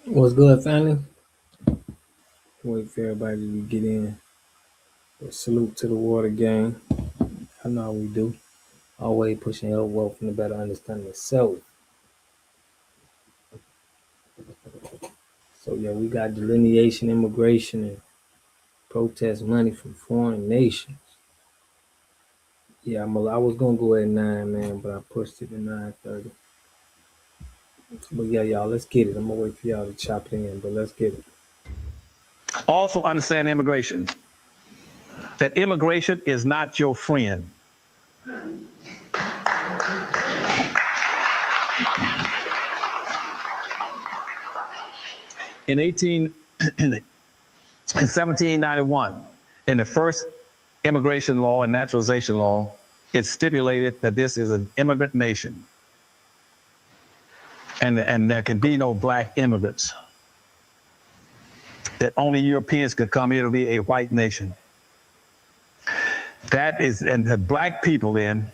What's good, family? Wait for everybody to get in. But salute to the water gang. I know how we do. Always pushing health, wealth, and a better understanding of self. So yeah, we got delineation, immigration, and protest money from foreign nations. Yeah, I was gonna go at 9, man, but I pushed it to 9:30. But yeah, y'all, let's get it. I'm gonna wait for y'all to chop it in, but let's get it. Also understand immigration, that immigration is not your friend. In 1791, in the first immigration law and naturalization law, it stipulated that this is an immigrant nation, and there can be no black immigrants, that only Europeans could come here to be a white nation. That is, and the black people then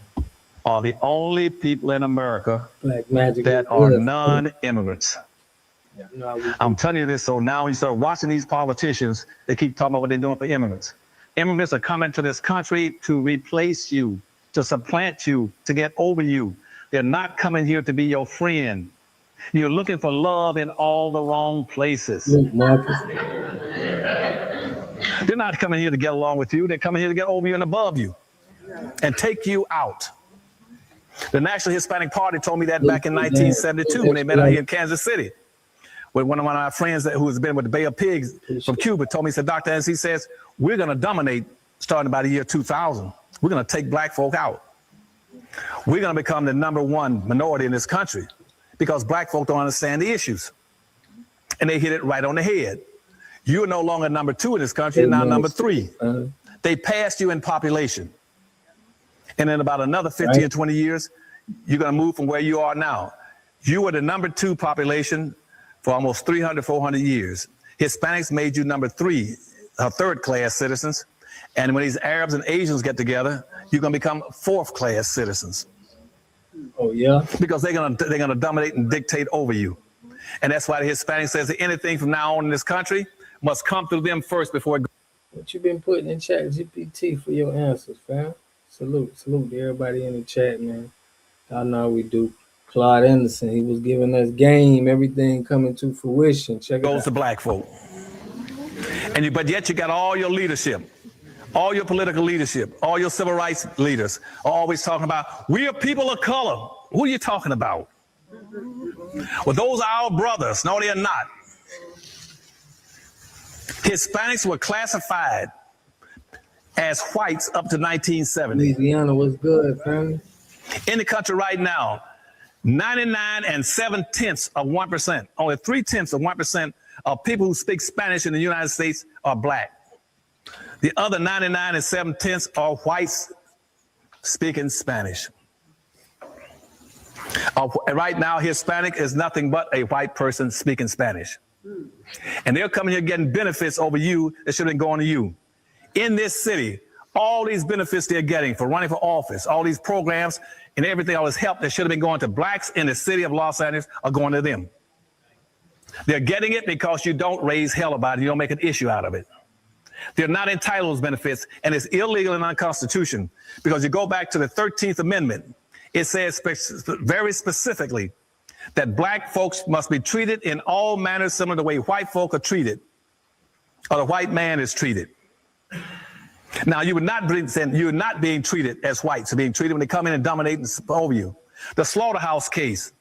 are the only people in America Black magic that is are good. non-immigrants. Yeah, I know how we do. I'm telling you this, so now you start watching these politicians, they keep talking about what they're doing for immigrants. Immigrants are coming to this country to replace you, to supplant you, to get over you. They're not coming here to be your friend. You're looking for love in all the wrong places. Look, Marcus. They're not coming here to get along with you. They're coming here to get over you and above you and take you out. The National Hispanic Party told me that back in 1972 when they met out here in Kansas City. With one of our friends who has been with the Bay of Pigs from Cuba told me, he said, Dr. Ennis, he says, we're going to dominate starting by the year 2000. We're going to take black folk out. We're going to become the #1 minority in this country because black folk don't understand the issues. And they hit it right on the head. You're no longer #2 in this country, you're now #3. They passed you in population. And in about another 15 or 20 years, you're going to move from where you are now. You were the #2 population for almost 300, 400 years. Hispanics made you #3, third-class citizens. And when these Arabs and Asians get together, you're going to become fourth-class citizens. Oh, yeah? Because they're gonna dominate and dictate over you. And that's why the Hispanic says that anything from now on in this country must come through them first before it goes. What you been putting in chat GPT for your answers, fam? Salute to everybody in the chat, man. Y'all know how we do. Claude Anderson, he was giving us game, everything coming to fruition. Check it Goes out. to black folk. But yet you got all your leadership, all your political leadership, all your civil rights leaders are always talking about, we are people of color. Who are you talking about? Well, those are our brothers. No, they're not. Hispanics were classified as whites up to 1970. Louisiana was good, family. In the country right now, 99 7/10%, only 0.3% of people who speak Spanish in the United States are black. The other 99 7/10 are whites speaking Spanish. Right now, Hispanic is nothing but a white person speaking Spanish. And they're coming here getting benefits over you that should have been going to you. In this city, all these benefits they're getting for running for office, all these programs and everything, all this help that should have been going to blacks in the city of Los Angeles are going to them. They're getting it because you don't raise hell about it. You don't make an issue out of it. They're not entitled to those benefits, and it's illegal and unconstitutional because you go back to the 13th Amendment. It says very specifically that black folks must be treated in all manners similar to the way white folk are treated or the white man is treated. Now, you're not being treated as whites. You're being treated when they come in and dominate and over you. The slaughterhouse case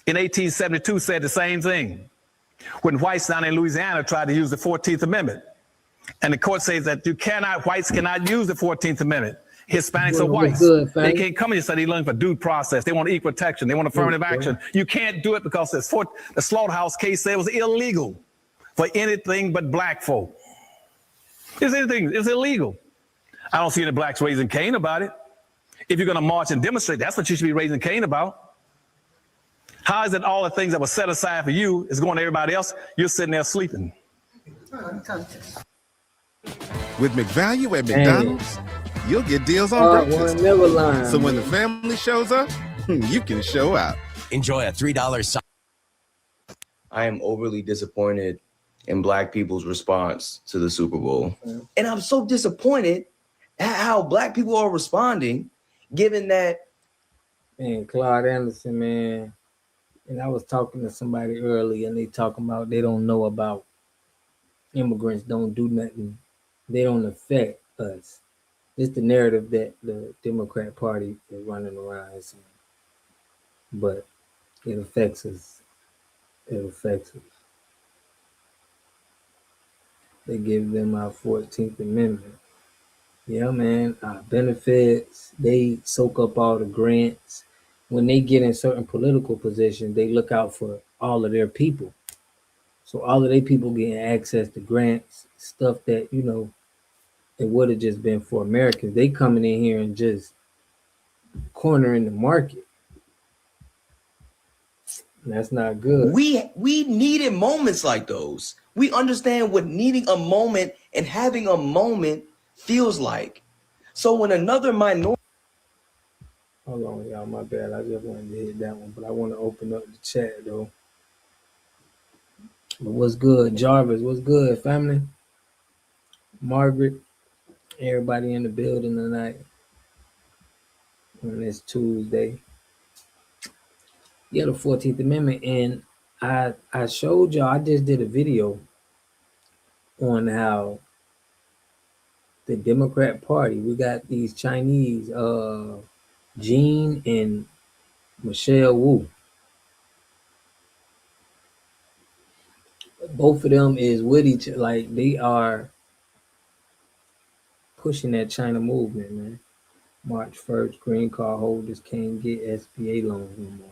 in 1872 said the same thing. When whites down in Louisiana tried to use the 14th Amendment. And the court says that whites cannot use the 14th Amendment. Hispanics are whites. They can't come in and say they're looking for due process. They want equal protection. They want affirmative action. You can't do it because the slaughterhouse case said it was illegal for anything but black folk. It's illegal. I don't see any blacks raising Cain about it. If you're going to march and demonstrate, that's what you should be raising Cain about. How is it all the things that were set aside for you is going to everybody else? You're sitting there sleeping. With McValue at McDonald's, you'll get deals on breakfast. So when the family shows up, you can show out. Enjoy a $3 I am overly disappointed in Black people's response to the Super Bowl. And I'm so disappointed at how Black people are responding, given that. Man, Claude Anderson, man. And I was talking to somebody earlier, and they talking about they don't know about immigrants don't do nothing. They don't affect us. It's the narrative that the Democrat Party is running around and saying. But it affects us. It affects us. They give them our 14th Amendment. Yeah, man. Our benefits, they soak up all the grants. When they get in certain political positions, they look out for all of their people. So all of their people getting access to grants, stuff that, it would have just been for Americans. They coming in here and just cornering the market. That's not good. We needed moments like those. We understand what needing a moment and having a moment feels like. So when another minority. Hold on, y'all. My bad. I just wanted to hit that one, but I want to open up the chat though. But what's good, Jarvis? What's good, family? Margaret, everybody in the building tonight on this Tuesday. Yeah, the 14th Amendment, and I showed y'all. I just did a video on how the Democrat Party. We got these Chinese, Jean and Michelle Wu. Both of them is with each, like they are pushing that China movement, man. March 1st, green card holders can't get SBA loans no more.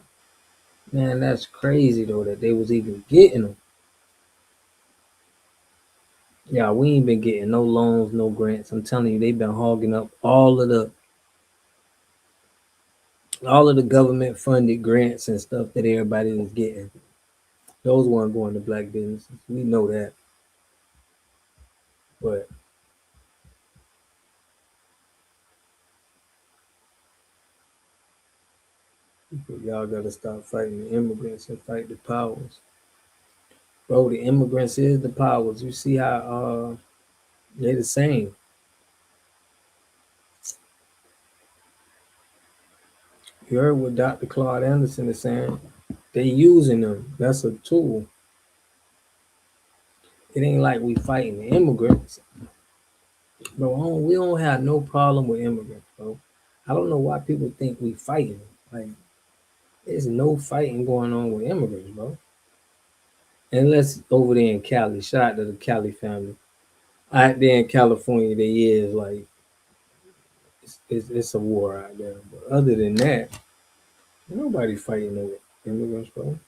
Man, that's crazy though that they was even getting them. Yeah, we ain't been getting no loans, no grants. I'm telling you, they've been hogging up all of the government funded grants and stuff that everybody is getting. Those weren't going to black businesses. We know that. But y'all gotta stop fighting the immigrants and fight the powers. Bro, the immigrants is the powers. You see how they the same. You heard what Dr. Claude Anderson is saying. They using them. That's a tool. It ain't like we fighting the immigrants. Bro, we don't have no problem with immigrants, bro. I don't know why people think we fighting them. Like, there's no fighting going on with immigrants, bro. Unless over there in Cali. Shout out to the Cali family. Out there in California, there is like it's a war out there. But other than that, nobody fighting no immigrants, bro.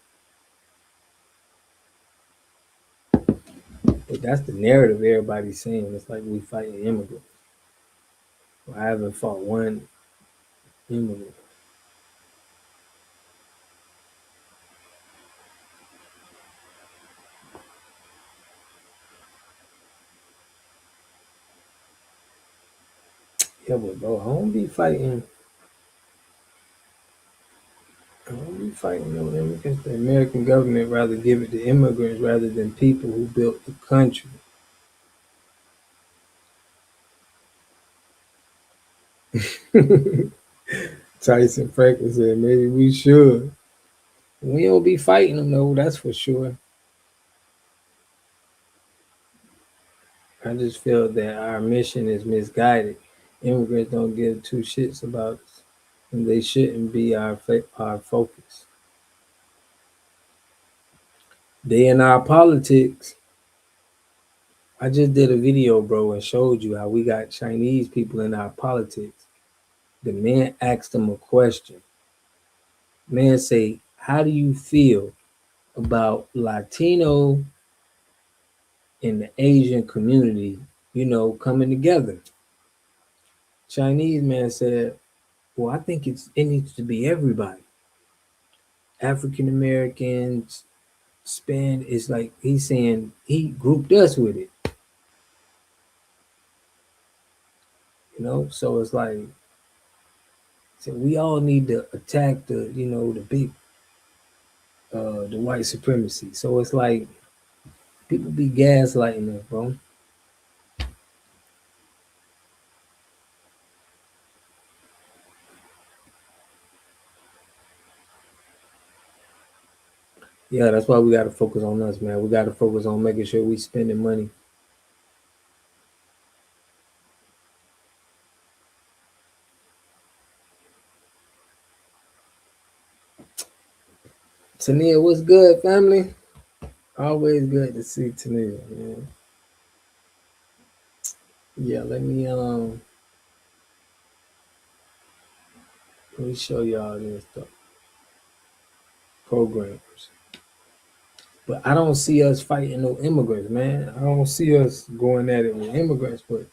But that's the narrative everybody's saying. It's like we fighting immigrants. Well, I haven't fought one immigrant. Yeah, but bro, I don't be fighting. I don't be fighting no immigrants. The American government rather give it to immigrants rather than people who built the country. Tyson Franklin said maybe we should. We don't be fighting them though, that's for sure. I just feel that our mission is misguided. Immigrants don't give two shits about us, and they shouldn't be our focus. They in our politics. I just did a video, bro, and showed you how we got Chinese people in our politics. The man asked them a question. Man say, how do you feel about Latino and the Asian community, coming together? Chinese man said, well, I think it needs to be everybody. African Americans, Span is like he's saying he grouped us with it. So it's like so we all need to attack the big the white supremacy. So it's like people be gaslighting us, bro. Yeah, that's why we got to focus on us, man. We got to focus on making sure we spending money. Tania, what's good, family? Always good to see Tania, man. Yeah, let me show y'all this stuff. Programs. But I don't see us fighting no immigrants, man. I don't see us going at it with immigrants, but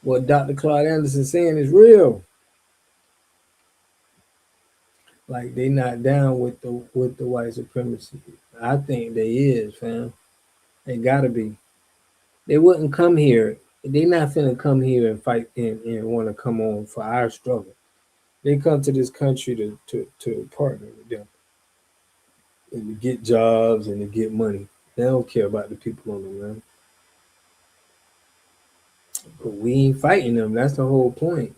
what Dr. Claude Anderson saying is real. Like they not down with the white supremacy. I think they is, fam. They gotta be. They wouldn't come here. They not finna come here and fight and want to come on for our struggle. They come to this country to partner with them and to get jobs and to get money. They don't care about the people on the ground. But we ain't fighting them. That's the whole point.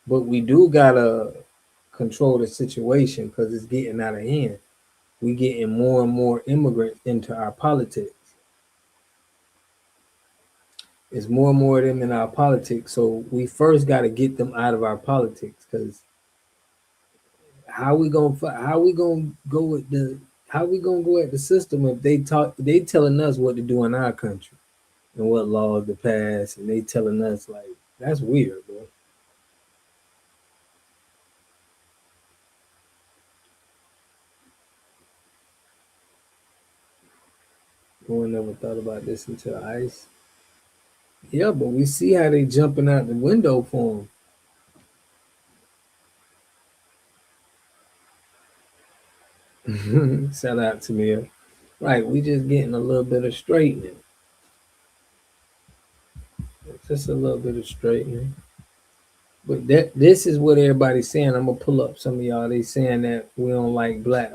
But we do gotta control the situation because it's getting out of hand. We getting more and more immigrants into our politics. It's more and more of them in our politics. So we first got to get them out of our politics because how we gonna go with the how we gonna go at the system if they telling us what to do in our country and what laws to pass and they telling us like that's weird, bro. No one never thought about this until ICE. Yeah, but we see how they jumping out the window for them. Shout out to me. Right, we just getting a little bit of straightening. Just a little bit of straightening. But this is what everybody's saying. I'm gonna pull up some of y'all. They saying that we don't like black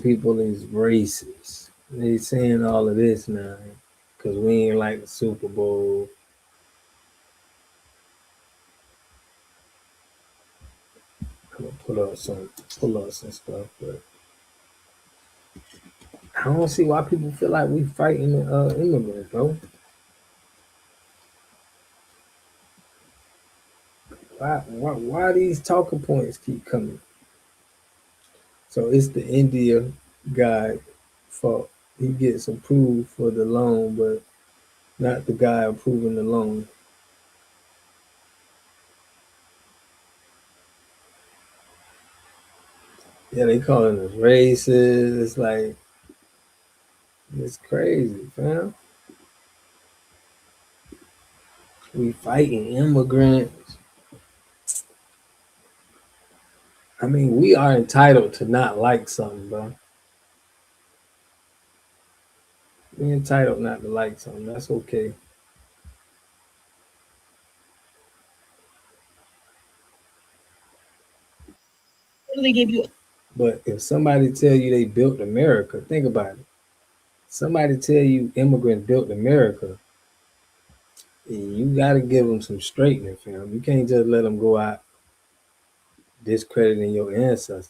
people is racist. They saying all of this now because we ain't like the Super Bowl. I'm gonna pull up some stuff, but I don't see why people feel like we fighting immigrants, bro. Why these talking points keep coming? So it's the India guy fault. He gets approved for the loan, but not the guy approving the loan. Yeah, they calling us racist. It's like it's crazy, fam. We fighting immigrants. I mean, we are entitled to not like something, bro. We entitled not to like something. That's okay. But if somebody tell you they built America, think about it. Somebody tell you immigrants built America, you got to give them some straightening, fam. You can't just let them go out discrediting your ancestors.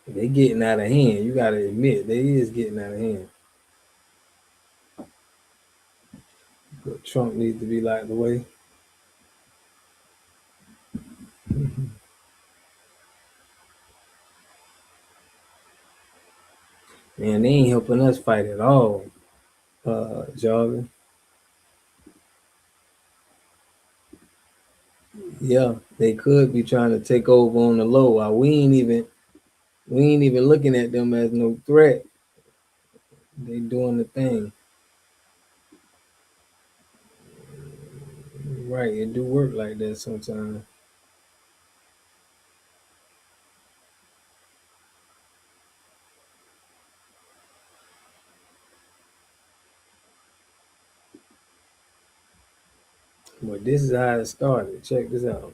They getting out of hand. You got to admit they is getting out of hand. But Trump needs to be locked away. Man, they ain't helping us fight at all, Jarvis. Yeah, they could be trying to take over on the low. While we ain't even looking at them as no threat. They doing the thing. Right, it do work like that sometimes. Well, But this is how it started. Check this out.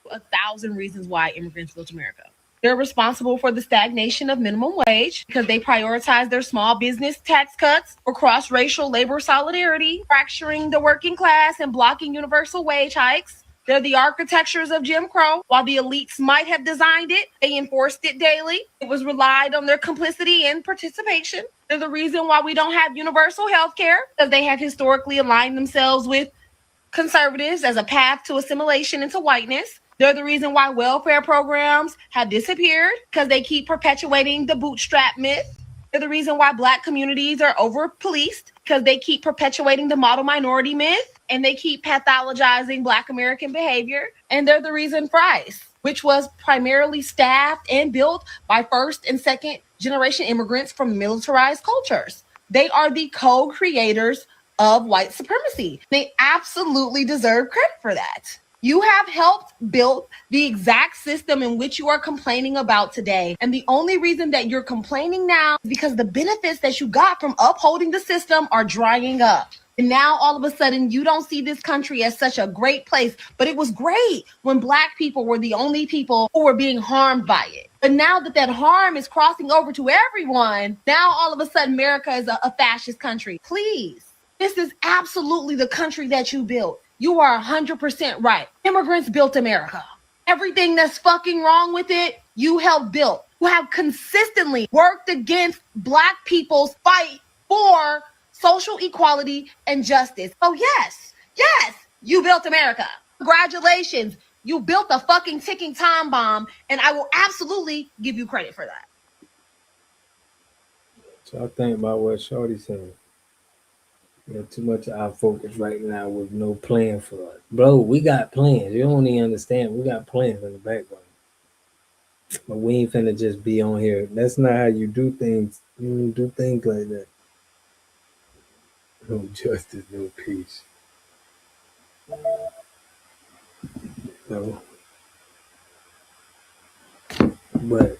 1,000 reasons why immigrants built America. They're responsible for the stagnation of minimum wage because they prioritize their small business tax cuts for cross-racial labor solidarity, fracturing the working class and blocking universal wage hikes. They're the architectures of Jim Crow. While the elites might have designed it, they enforced it daily. It was relied on their complicity and participation. They're the reason why we don't have universal health care because they have historically aligned themselves with conservatives as a path to assimilation into whiteness. They're the reason why welfare programs have disappeared because they keep perpetuating the bootstrap myth. They're the reason why Black communities are over-policed because they keep perpetuating the model minority myth and they keep pathologizing Black American behavior. And they're the reason FRICE, which was primarily staffed and built by first and second generation immigrants from militarized cultures. They are the co-creators of white supremacy. They absolutely deserve credit for that. You have helped build the exact system in which you are complaining about today. And the only reason that you're complaining now is because the benefits that you got from upholding the system are drying up. And now all of a sudden you don't see this country as such a great place, but it was great when Black people were the only people who were being harmed by it. But now that that harm is crossing over to everyone, now all of a sudden America is a fascist country. Please. This is absolutely the country that you built. You are 100% right. Immigrants built America. Everything that's fucking wrong with it, you helped build. You have consistently worked against Black people's fight for social equality and justice. Oh, yes, you built America. Congratulations. You built a fucking ticking time bomb, and I will absolutely give you credit for that. So I think about what Shorty's saying. You know, too much of our focus right now with no plan for us. Bro, we got plans. You don't even understand. We got plans in the background. But we ain't finna just be on here. That's not how you do things. You don't do things like that. No justice, no peace. No. But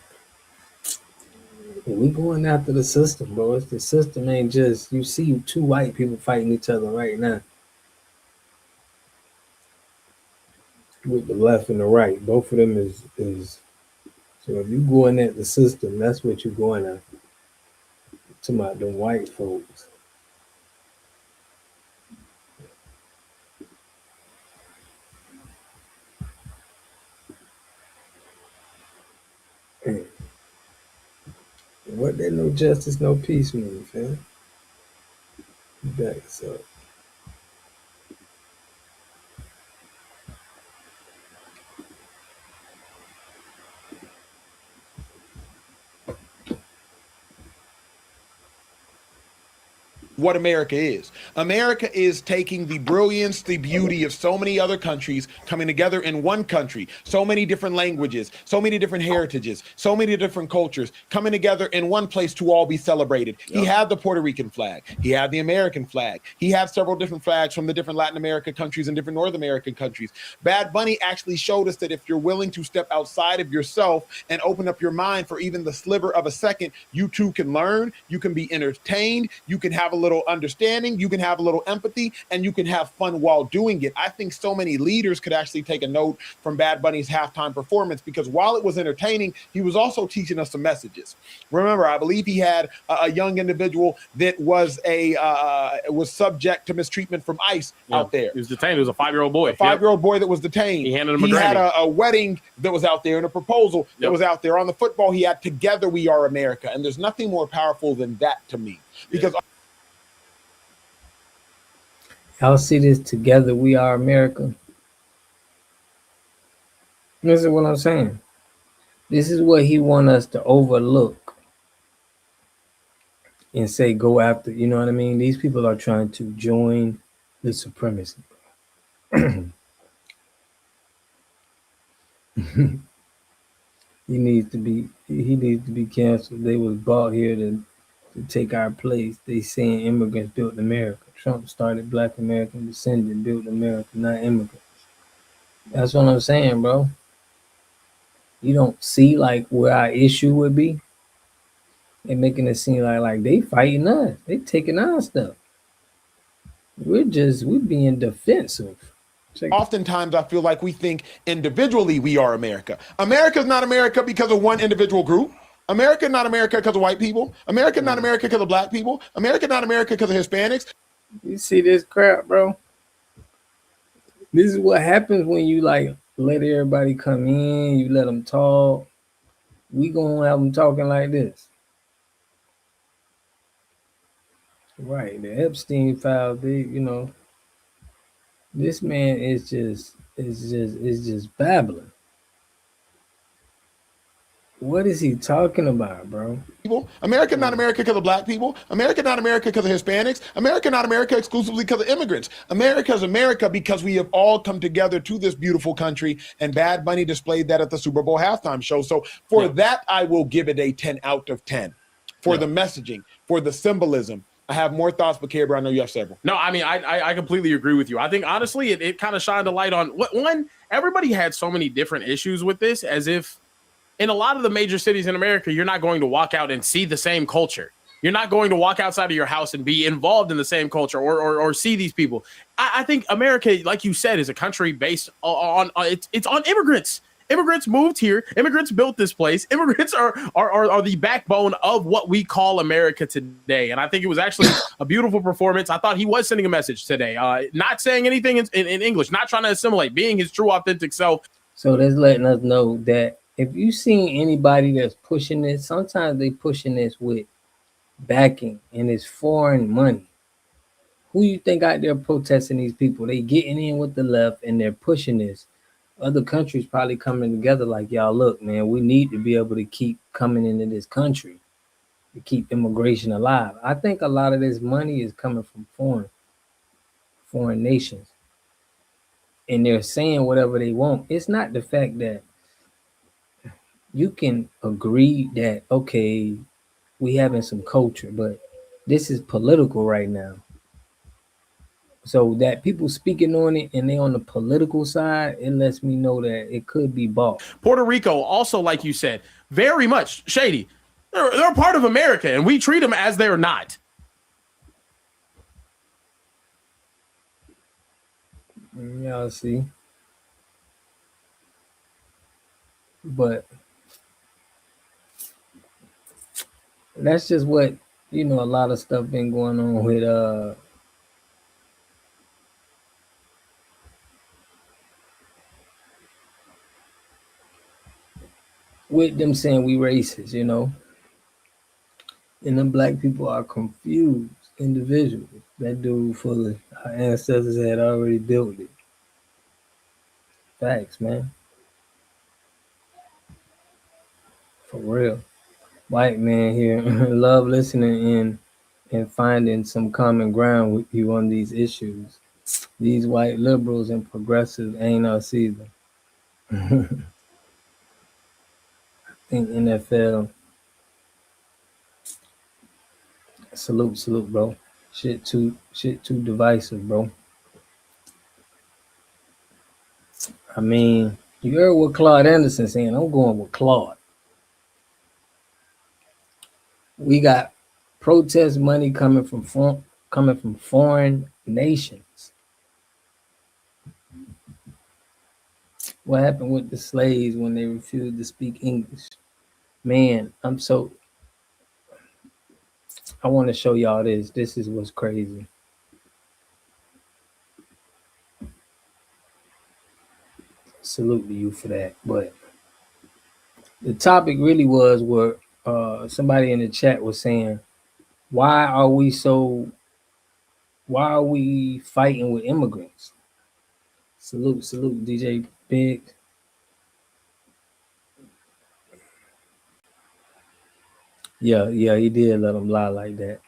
we going after the system, bro. It's the system ain't just, you see two white people fighting each other right now. With the left and the right. Both of them is so if you going at the system, that's what you're going after. Talking about them white folks. Man. What that no justice, no peace means, man? Back this up. What America is. America is taking the brilliance, the beauty of so many other countries coming together in one country, so many different languages, so many different heritages, so many different cultures coming together in one place to all be celebrated. Yep. He had the Puerto Rican flag. He had the American flag. He had several different flags from the different Latin American countries and different North American countries. Bad Bunny actually showed us that if you're willing to step outside of yourself and open up your mind for even the sliver of a second, you too can learn, you can be entertained, you can have a little understanding, you can have a little empathy, and you can have fun while doing it. I think so many leaders could actually take a note from Bad Bunny's halftime performance, because while it was entertaining, he was also teaching us some messages. Remember, I believe he had a young individual that was was subject to mistreatment from ICE out there. He was detained. He was a 5-year-old boy. A 5-year-old boy that was detained. He handed him a He Grammy. had a wedding that was out there and a proposal that was out there. On the football, he had Together We Are America. And there's nothing more powerful than that to me. Because y'all see this Together We Are America? This is what I'm saying. This is what he want us to overlook and say go after. You know what I mean? These people are trying to join the supremacy. He needs to be canceled. They was brought here to take our place. They saying immigrants built America. Trump started Black American descendant, built America, not immigrants. That's what I'm saying, bro. You don't see like where our issue would be. They making it seem like they fighting us. They taking our stuff. we're being defensive. Oftentimes, I feel like we think individually we are America. America's not America because of one individual group. America not America because of white people. America not America because of black people. America not America because of Hispanics. You see this crap, bro? This is what happens when you like let everybody come in. You let them talk. We gonna have them talking like this, right? The Epstein file. This man is just babbling. What is he talking about, bro? America not America because of black people. America not America because of Hispanics. America not America exclusively because of immigrants. America is America because we have all come together to this beautiful country, and Bad Bunny displayed that at the Super Bowl halftime show. So for that, I will give it a 10 out of 10. For the messaging, for the symbolism. I have more thoughts, but Caber, I know you have several. No, I mean, I completely agree with you. I think, honestly, it kind of shined a light on one, everybody had so many different issues with this, as if in a lot of the major cities in America, you're not going to walk out and see the same culture. You're not going to walk outside of your house and be involved in the same culture or see these people. I think America, like you said, is a country based on it's on immigrants. Immigrants moved here. Immigrants built this place. Immigrants are the backbone of what we call America today. And I think it was actually a beautiful performance. I thought he was sending a message today, not saying anything in English, not trying to assimilate, being his true, authentic self. So that's letting us know that if you see anybody that's pushing this, sometimes they pushing this with backing and it's foreign money. Who you think out there protesting these people? They getting in with the left and they're pushing this. Other countries probably coming together like, y'all, look, man, we need to be able to keep coming into this country to keep immigration alive. I think a lot of this money is coming from foreign nations. And they're saying whatever they want. It's not the fact that you can agree that, okay, we having some culture, but this is political right now. So that people speaking on it and they on the political side, it lets me know that it could be bought. Puerto Rico, also, like you said, very much shady. They're a part of America, and we treat them as they're not. Y'all see. But that's just what, a lot of stuff been going on with them saying we racist, and them black people are confused individuals. That dude fully, our ancestors had already built it. Facts, man. For real. White man here love listening in and finding some common ground with you on these issues. These white liberals and progressives ain't us either. I think NFL, salute, bro. Shit too divisive, bro. I mean, you heard what Claude Anderson saying. I'm going with Claude. We got protest money coming from foreign nations. What happened with the slaves when they refused to speak English? Man, I want to show y'all this. This is what's crazy. Salute to you for that. But the topic really was where somebody in the chat was saying, why are we fighting with immigrants? Salute, DJ Big. Yeah, he did let them lie like that.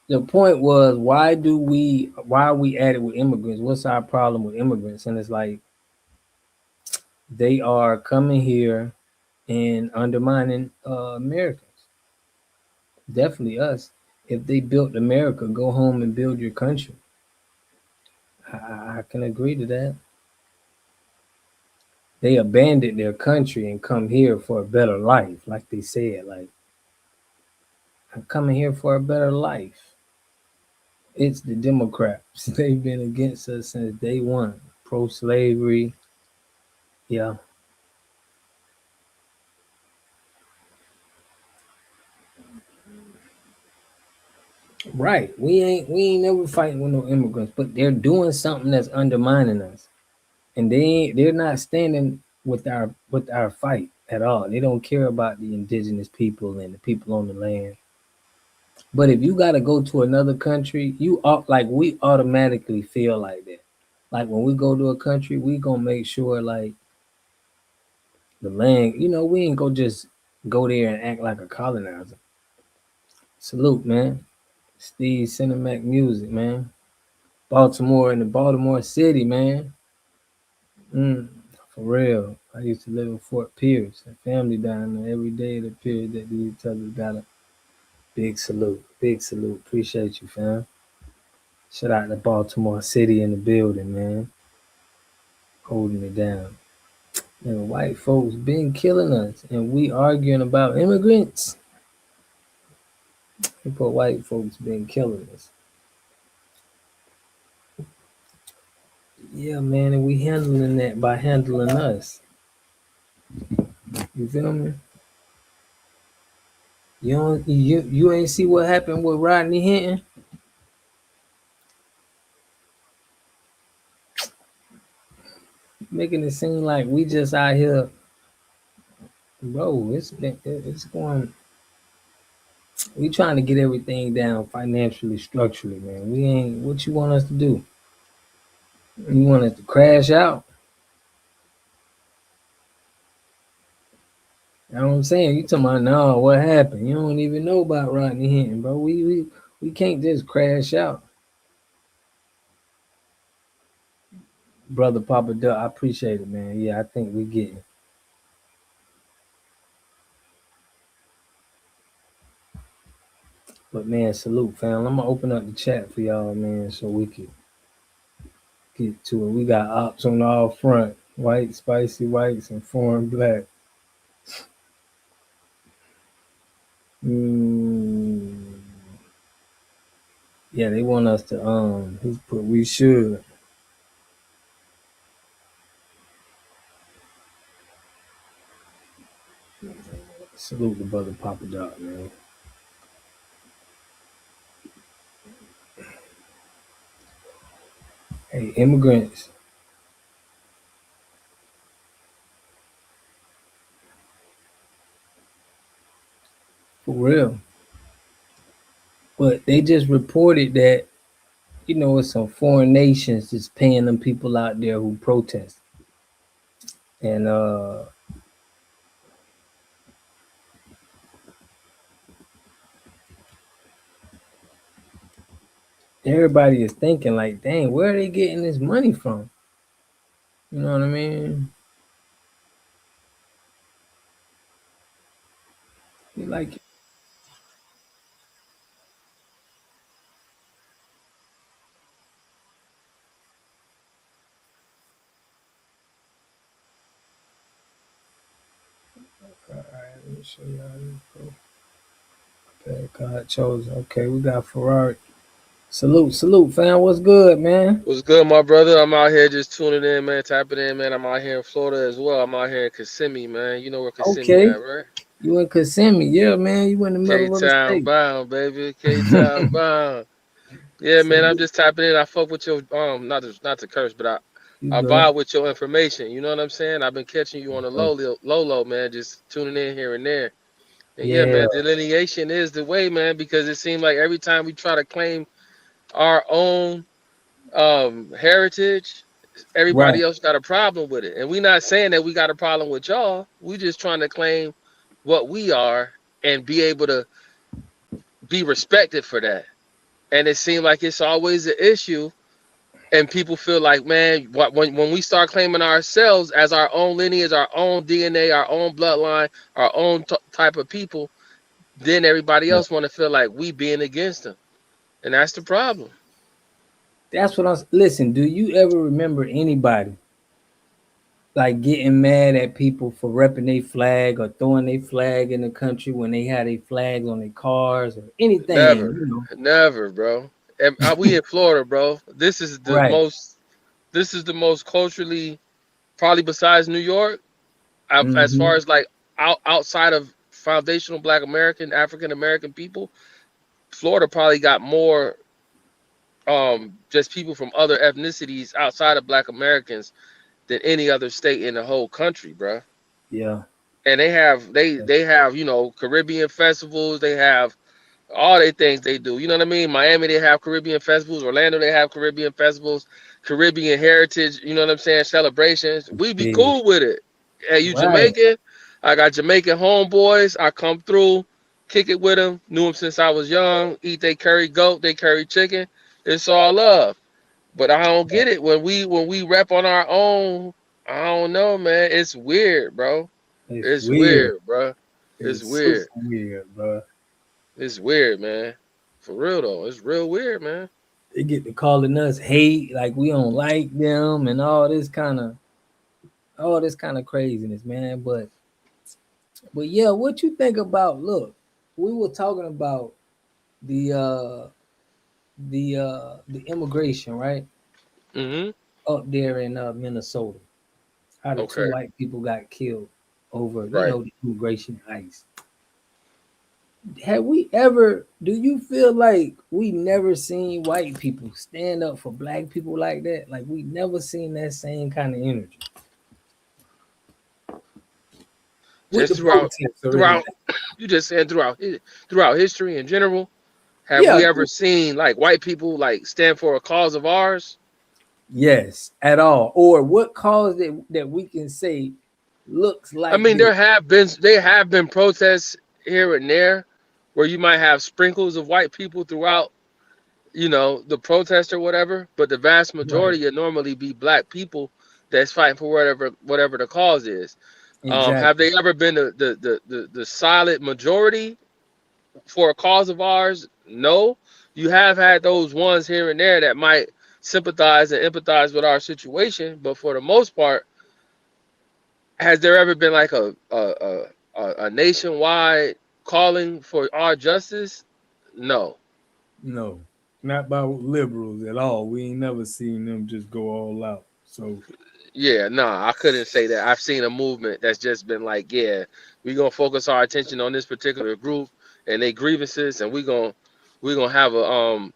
The point was, why are we at it with immigrants? What's our problem with immigrants? And it's like, they are coming here and undermining Americans. Definitely us. If they built America, go home and build your country. I can agree to that. They abandoned their country and come here for a better life, like they said. Like, I'm coming here for a better life. It's the Democrats. They've been against us since day one. Pro-slavery. Yeah. Right. We ain't never fighting with no immigrants, but they're doing something that's undermining us. And they're not standing with our fight at all. They don't care about the indigenous people and the people on the land. But if you got to go to another country, like we automatically feel like that. Like when we go to a country, we gonna make sure like the land. We ain't go just go there and act like a colonizer. Salute, man. Steve Cinemac Music, man. Baltimore in the Baltimore City, man. Mm, for real. I used to live in Fort Pierce. A family down there every day of the period that we each other got a big salute. Big salute. Appreciate you, fam. Shout out to Baltimore City in the building, man. Holding it down. And white folks been killing us, and we arguing about immigrants. But white folks been killing us. Yeah, man, and we handling that by handling us. You feel me? You ain't see what happened with Rodney Hinton? Making it seem like we just out here, bro. It's going. We trying to get everything down financially, structurally, man. We ain't. What you want us to do? You want us to crash out? You know what I'm saying? You talking about no? What happened? You don't even know about Rodney Hinton, bro. We can't just crash out, brother. Papa Duck, I appreciate it, man. Yeah, I think we get it. But man, salute, fam. I'm gonna open up the chat for y'all, man, so we can get to it. We got ops on all front, white, spicy whites, and foreign black. Mm, yeah, they want us to he put we should. Salute the brother Papa Doc, man. Hey, immigrants, for real. But they just reported that, it's some foreign nations just paying them people out there who protest. And everybody is thinking like, dang, where are they getting this money from? You know what I mean? Like, all right, let me show y'all this. God chosen. Okay, we got Ferrari. Salute, fam. What's good, man? What's good, my brother? I'm out here just tuning in, man, tapping in, man. I'm out here in Florida as well. I'm out here in Kissimmee, man. You know where Kissimmee Okay. at, right? You in Kissimmee. Yeah, man. You in the middle of the K-Town state. bound, baby. K-Town bound. Yeah, man, I'm Salute. just tapping in. I fuck with your not to curse, but You I good. vibe with your information. You know what I'm saying? I've been catching you on the low, man, just tuning in here and there. And yeah, Yeah, man, delineation is the way, man, because it seems like every time we try to claim our own heritage, right. everybody else got a problem with it. And we're not saying that we got a problem with y'all. We just trying to claim what we are and be able to be respected for that. And it seems like it's always an issue. And people feel like, man, when we start claiming ourselves as our own lineage, our own DNA, our own bloodline, our own type of people, then everybody Yeah. else want to feel like we being against them. And that's the problem. That's what I'm. Listen, do you ever remember anybody like getting mad at people for repping their flag or throwing their flag in the country when they had their flags on their cars or anything? Never, never, bro. And we in Florida, bro. Right. This is the most culturally, probably besides New York, as Mm-hmm. far as like outside of foundational Black American, African American people, Florida probably got more just people from other ethnicities outside of Black Americans than any other state in the whole country, bro. Yeah. And they have, you know, Caribbean festivals. They have all they things they do. You know what I mean? Miami, they have Caribbean festivals. Orlando, they have Caribbean festivals. Caribbean heritage. You know what I'm saying? Celebrations. We be Big. cool with it. Hey, you Right. Jamaican? I got Jamaican homeboys. I come through, kick it with them. Knew them since I was young. Eat they curry goat, they curry chicken. It's all love. But I don't get it when we rep on our own. I don't know, man. It's weird, bro. It's It's weird. weird, bro. It's It's super weird. weird, bro. It's weird, man. For real though, it's real weird, man. They get to calling us hate, like we don't like them, and all this kind of craziness, man. But yeah, what you think about? Look, we were talking about the the immigration, right? Mm-hmm. Up there in Minnesota, how the two Okay. white people got killed over, Right. the immigration ice. Have we ever? Do you feel like we never seen white people stand up for black people like that? Like we never seen that same kind of energy with Just the protests or throughout anything? you just saying throughout history in general, have Yeah, we ever seen like white people like stand for a cause of ours? yes, at all. Or what caused it that we can say looks I like mean, this? there have been protests here and there where you might have sprinkles of white people throughout, you know, the protest or whatever, but the vast Right, majority would normally be black people that's fighting for whatever the cause is. Have exactly. they ever been the solid majority for a cause of ours? No. You have had those ones here and there that might sympathize and empathize with our situation, but for the most part, has there ever been like a nationwide calling for our justice? No. No, not by liberals at all. We ain't never seen them just go all out. So Yeah, nah, I couldn't say that. I've seen a movement that's just been like, yeah, we're gonna focus our attention on this particular group and their grievances, and we're gonna have a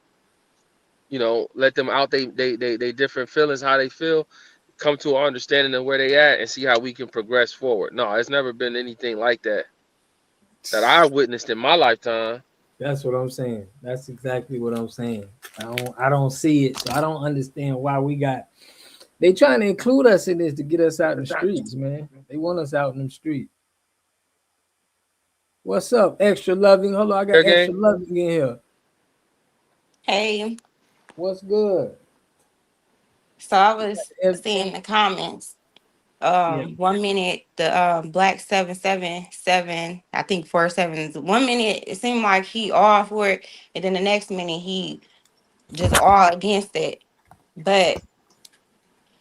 you know, let them out they different feelings, how they feel, come to an understanding of where they at, and see how we can progress forward. No, it's never been anything like that I witnessed in my lifetime. that's what I'm saying. That's exactly what I'm saying. I don't see it. So I don't understand why we got they trying to include us in this to get us out in the streets, man. They want us out in the street. What's up, extra loving? Hold on, I got Okay. extra loving in here. Hey, What's good? so I was Ev- seeing the comments. Yeah, 1 minute the black 777, I think 47s. 1 minute it seemed like he all for it, and then the next minute he just all against it. But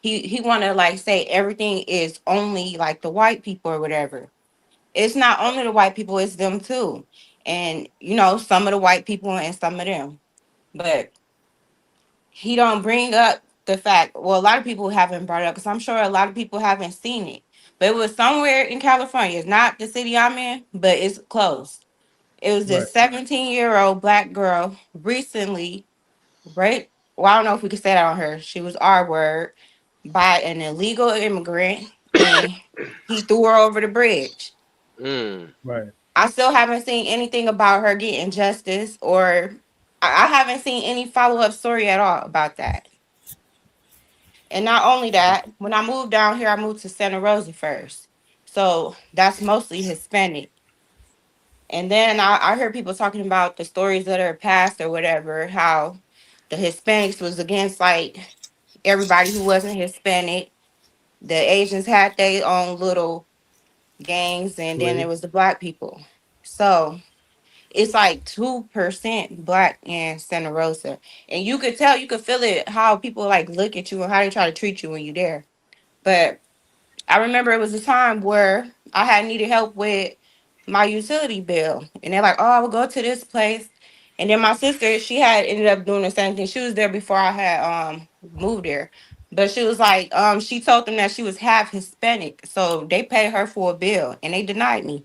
he wanna like say everything is only like the white people or whatever. It's not only the white people, it's them too. And some of the white people and some of them. But he don't bring up the fact, well, a lot of people haven't brought it up because I'm sure a lot of people haven't seen it, but it was somewhere in California. It's not the city I'm in, but it's close. It was right. this 17-year-old black girl recently, right? Well, I don't know if we could say that on her. She was R word by an illegal immigrant, and he threw her over the bridge. Mm. Right. I still haven't seen anything about her getting justice, or I haven't seen any follow-up story at all about that. And not only that, when I moved down here, I moved to Santa Rosa first. So that's mostly Hispanic. And then I heard people talking about the stories that are past or whatever, how the Hispanics was against like everybody who wasn't Hispanic. The Asians had their own little gangs, and then it Click. was the black people. So it's like 2% black in Santa Rosa. And you could tell, you could feel it how people like look at you and how they try to treat you when you're there. But I remember it was a time where I had needed help with my utility bill. And they're like, oh, I will go to this place. And then my sister, she had ended up doing the same thing. She was there before I had moved there. But she was like, she told them that she was half Hispanic. So they paid her for a bill and they denied me.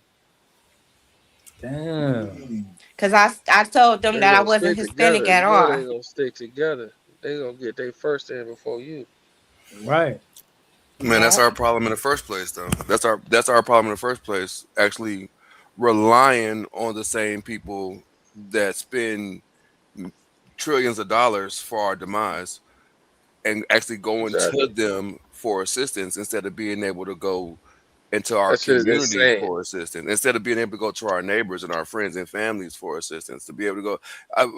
Damn. Because I told them They that I gonna wasn't stick Hispanic together. at You know all. they gonna stick together. They gonna get their first in before you. Right. Man, that's Yeah. our problem in the first place, though. That's our problem in the first place. Actually, relying on the same people that spend trillions of dollars for our demise, and actually going to Exactly. them for assistance instead of being able to go into our That shit is communities insane. for assistance, instead of being able to go to our neighbors and our friends and families for assistance, to be able to go.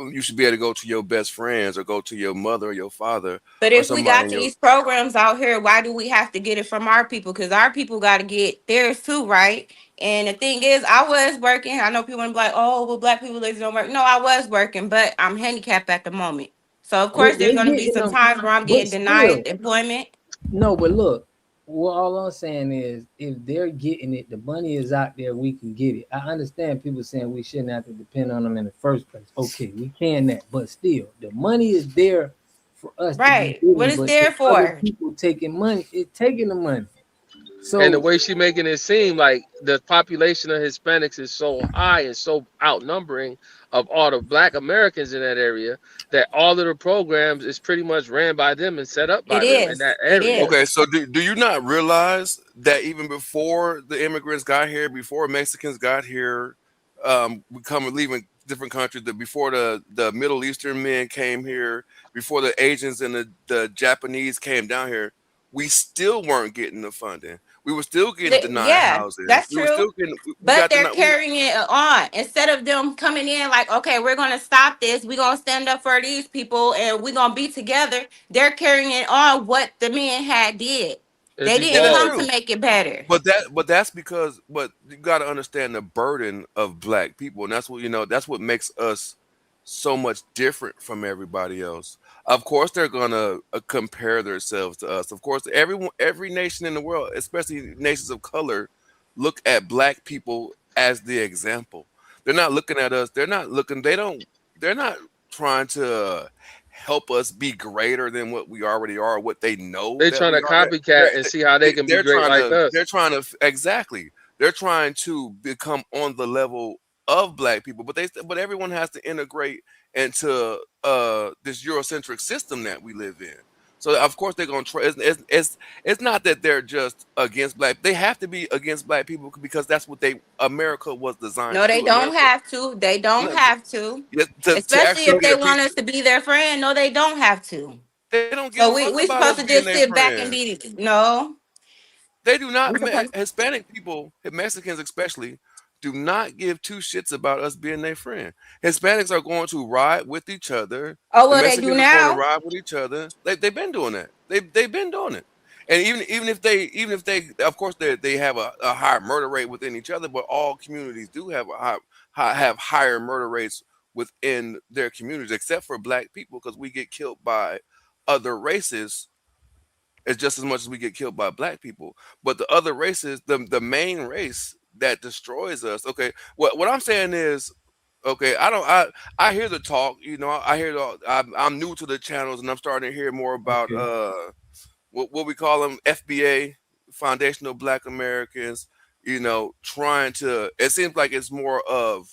You should be able to go to your best friends or go to your mother or your father But or if we somebody got in your. these programs out here, why do we have to get it from our people? Because our people got to get theirs too, right? And the thing is, I was working. I know people want to be like, oh, well, black people lazy don't work. No, I was working, but I'm handicapped at the moment. So, of course, there's They going to be getting some them, times where I'm but getting denied still, employment. no. But look, what all I'm saying is, if they're getting it, the money is out there. We can get it. I understand people saying we shouldn't have to depend on them in the first place. Okay, we can that, but still, the money is there for us to be Right. What getting. is But the there other for? people taking money, it's taking the money. And the So way she making it seem like the population of Hispanics is so high and so outnumbering of all the black Americans in that area that all of the programs is pretty much ran by them and set up It by them in that is. It area. Okay, is. so do you not realize that even before the immigrants got here, before Mexicans got here, we come and leaving different countries, that before the Middle Eastern men came here, before the Asians and the Japanese came down here, we still weren't getting the funding. We were still getting denied Yeah, housing. that's We were still true. getting, we But got they're denied. We, carrying it on instead of them coming in like, okay, we're gonna stop this. We're gonna stand up for these people, and we're gonna be together. They're carrying it on what the men had did. It's They yeah, didn't that's come evolved. to true. make it better. But that's because, but you got to understand the burden of black people, and that's what, that's what makes us so much different from everybody else. Of course, they're gonna compare themselves to us. Of course, every nation in the world, especially nations of color, look at black people as the example. They're not looking at us. They're not looking. They don't. They're not trying to help us be greater than what we already are, what they know They that trying we to are. copycat and see how they can be They're great trying like to us. exactly, they're trying to become on the level of black people, but everyone has to integrate into this Eurocentric system that we live in. So of course they're going to try. It's not that they're just against black. They have to be against black people because that's what America was designed No, to they do. don't America, have to. They don't no, have to. to Especially actually if so be they want us appreciated. to be their friend. No, they don't have to. They don't give a So fuck we about us supposed to being just their sit back and friend. be no. They do not. We supposed Hispanic people, Mexicans especially, do not give two shits about us being their friend. Hispanics are going to ride with each other. oh The well they do Mexicans are going to now. ride with each other. They've been doing that. They've been doing it. And even if they of course they have a higher murder rate within each other, but all communities do have have higher murder rates within their communities, except for black people, because we get killed by other races as just as much as we get killed by black people. But the other races, the main race that destroys us. Okay, what I'm saying is, okay, I hear the talk. I hear I'm new to the channels, and I'm starting to hear more about okay, what we call them, FBA, Foundational Black Americans. Trying to. It seems like it's more of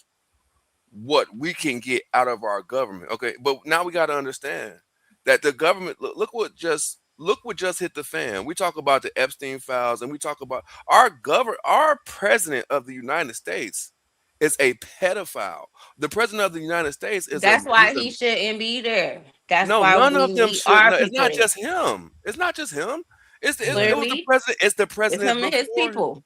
what we can get out of our government. Okay, but now we got to understand that the government, look what just hit the fan. We talk about the Epstein files, and we talk about our president of the United States is a pedophile. The president of the United States is a That's why he's a he shouldn't be there. That's no, why none we of them need should. our No, it's people not there. just him. It's not just him. It right, was the Clearly, president. It's the it's president him and his before. people.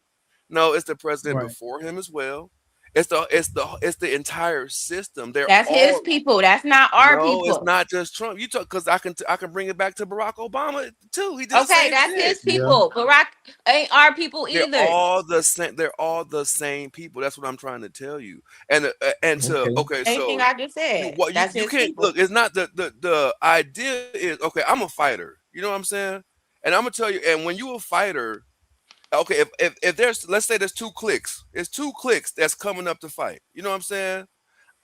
No, it's the president right. before him as well. It's the entire system. They're That's his all. people. That's not our No, it's people. not just Trump. You talk because I can bring it back to Barack Obama too. He did the Okay, same that's shit. his Yeah. people. Barack ain't our people They're either. all the same. They're all the same people. That's what I'm trying to tell you. And to Okay. okay, Same thing so I just you said. what That's you his can't people. look. It's not the idea is okay. I'm a fighter. You know what I'm saying? And I'm gonna tell you. And when you a fighter, okay, if there's let's say there's two clicks. It's two clicks that's coming up to fight. You know what I'm saying?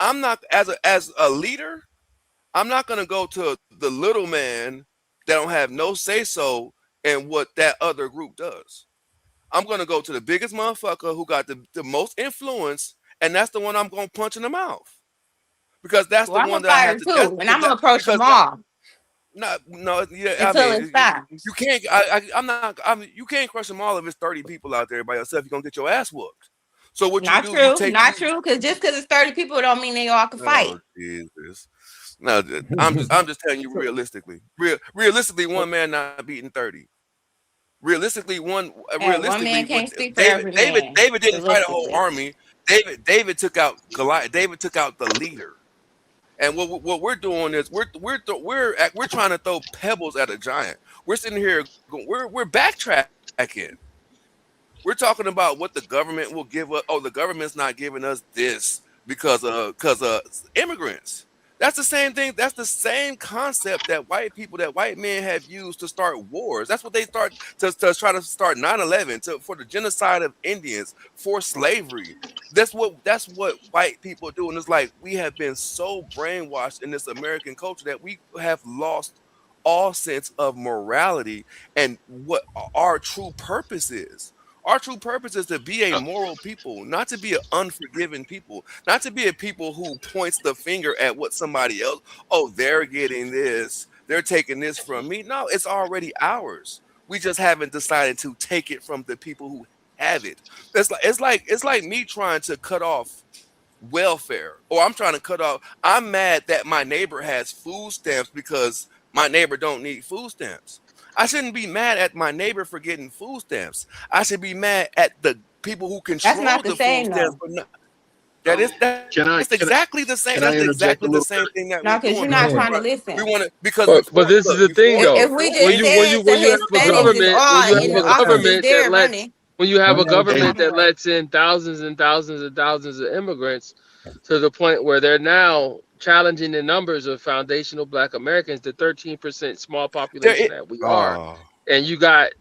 I'm not as a leader. I'm not gonna go to the little man that don't have no say so in what that other group does. I'm gonna go to the biggest motherfucker who got the most influence, and that's the one I'm gonna punch in the mouth because that's Well, the I'm one a that I have fighter to. That's too, and because I'm gonna approach them that all no, yeah. I until it mean, stops. you can't. I'm not. You can't crush them all if it's 30 people out there by yourself. You're gonna get your ass whooped. So what you Not do? You true, take not you. true. Because just because it's 30 people don't mean they all can Oh fight. Jesus! No, I'm just telling you realistically. Realistically, one man not beating 30. Realistically, And one man what can't speak for every man. David didn't fight a whole Realistically, army. David took out Goliath. David took out the leader. And what we're doing is we're trying to throw pebbles at a giant. We're sitting here, we're backtracking. We're talking about what the government will give us. Oh, the government's not giving us this because of immigrants. That's the same thing. That's the same concept that white men have used to start wars. That's what they start to try to start 9/11 for the genocide of Indians, for slavery. That's what white people do. And it's like we have been so brainwashed in this American culture that we have lost all sense of morality and what our true purpose is. Our true purpose is to be a moral people, not to be an unforgiving people, not to be a people who points the finger at what somebody else. Oh, they're getting this. They're taking this from me. No, it's already ours. We just haven't decided to take it from the people who have it. It's like me trying to cut off welfare, or I'm trying to cut off. I'm mad that my neighbor has food stamps because my neighbor don't need food stamps. I shouldn't be mad at my neighbor for getting food stamps. I should be mad at the people who that's control not the the food same stamps though. for not. That's exactly the same. Can I That's interject a exactly the little same bit? thing that No, we're because you're doing not because trying to listen. we want to because But this is the thing though. If we When just you when said you the when you have a Hispanics is government when all you in have the a office is government that there lets running, when you have a what are we government talking that about? lets in thousands and thousands and thousands of immigrants to the point where they're now challenging the numbers of foundational Black Americans, the 13% small there. population that we are, Oh, and you got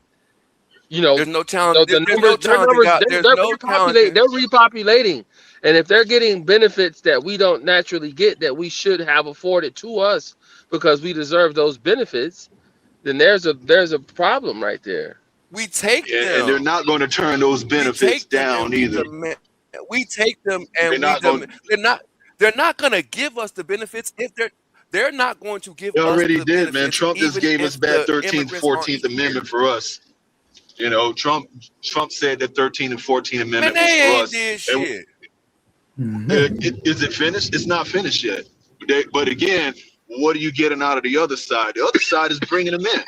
there's no challenge. the There's numbers, no challenging. God, they're, there's they're no repopulating, challenging. they're repopulating, and if they're getting benefits that we don't naturally get, that we should have afforded to us because we deserve those benefits, then there's a problem right there. We take And they're them. not going to turn those We benefits take them and down we either. demand. We take them They're and we not going. demand. They're not going to give us the benefits if they're not going to give They us already the did, man. benefits Trump just even gave us if that the 13th, immigrants aren't 14th here. Amendment for us. You know, Trump said that 13th and 14th Man, Amendment was for they ain't us. did And shit. is it finished? It's not finished yet. But again, what are you getting out of the other side? The other side is bringing them in.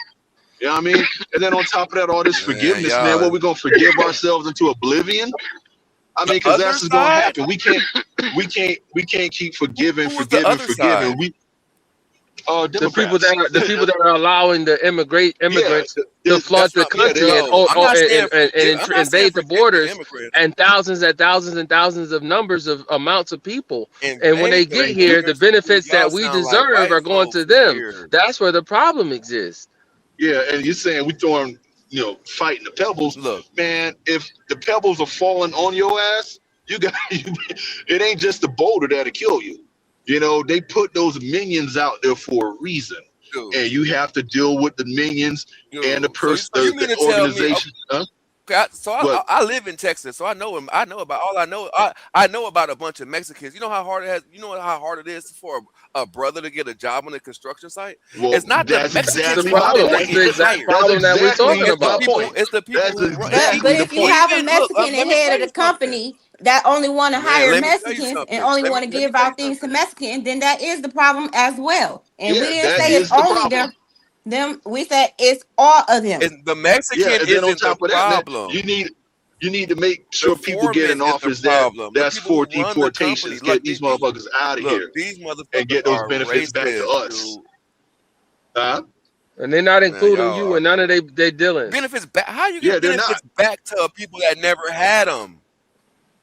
You know what I mean? And then on top of that, all this Man, forgiveness, man. What y'all. we gonna forgive ourselves into oblivion? I The mean, because other that's what's gonna side? happen. We can't keep forgiving, Who was the other forgiving. side? We The Democrats. people that are allowing the Yeah, immigrants to flood that's the not. Yeah, country and No, I'm not saying I'm not saying invade the forgive the borders, immigrants. and thousands of numbers of amounts of people, and when Invade they the get here, the immigrants is cool. benefits Y'all that we sound like deserve white are going to folks them. here. That's where the problem exists. yeah. And you're saying we throwing, fighting the pebbles, Look, man. If the pebbles are falling on your ass, you got it ain't just the boulder that'll kill you. They put those minions out there for a reason, dude, and you have to deal with the minions and the dude. So, person, so you mean the to tell me? organization. Huh? Okay, What? I live in Texas, so I know him. I know about all I know. I know about a bunch of Mexicans. You know how hard it has. You know how hard it is for a brother to get a job on a construction site. Well, It's not the that's That's Mexicans' the exactly my fault that problem. they're That's point. the getting exact hired. That's problem that we're talking exactly It's the my about. people. point. It's the people That's who run. exactly But the if you point. have a Even look. Mexican Let and me head tell of you the something, company that only want to man. hire Let me tell you Mexicans and something. only Let me want to let me give tell you out things to something. Mexicans, then that is the problem as well. And we Yeah, didn't that say it's is the only problem. them. We said it's all of them. The Yeah, Mexican and then on isn't the top of that, man, problem. you need to make The sure people get foreman in is the office problem. The that's people for who run the company, deportations, get like these motherfuckers out of here these and motherfuckers get those are benefits back to racist, us. dude. Huh? And they're not Man, including y'all you are in none of they dealings. benefits back. How you Yeah, get they're not. benefits back to people that never had them?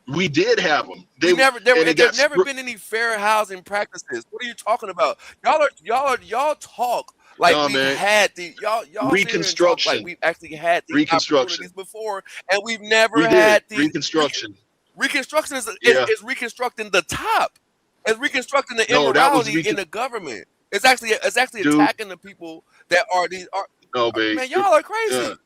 We did have them. We never there. And it There got never been any fair housing practices. What are you talking about? Y'all talk like no, we've man. had the y'all sit here and talk like Reconstruction, we've actually had these reconstruction. opportunities before, and we've never We did had the reconstruction. reconstruction Yeah, is reconstructing the top. It's reconstructing the No, that was immorality in the government. It's actually dude. attacking the people that are these are. No, babe. Man, y'all are crazy.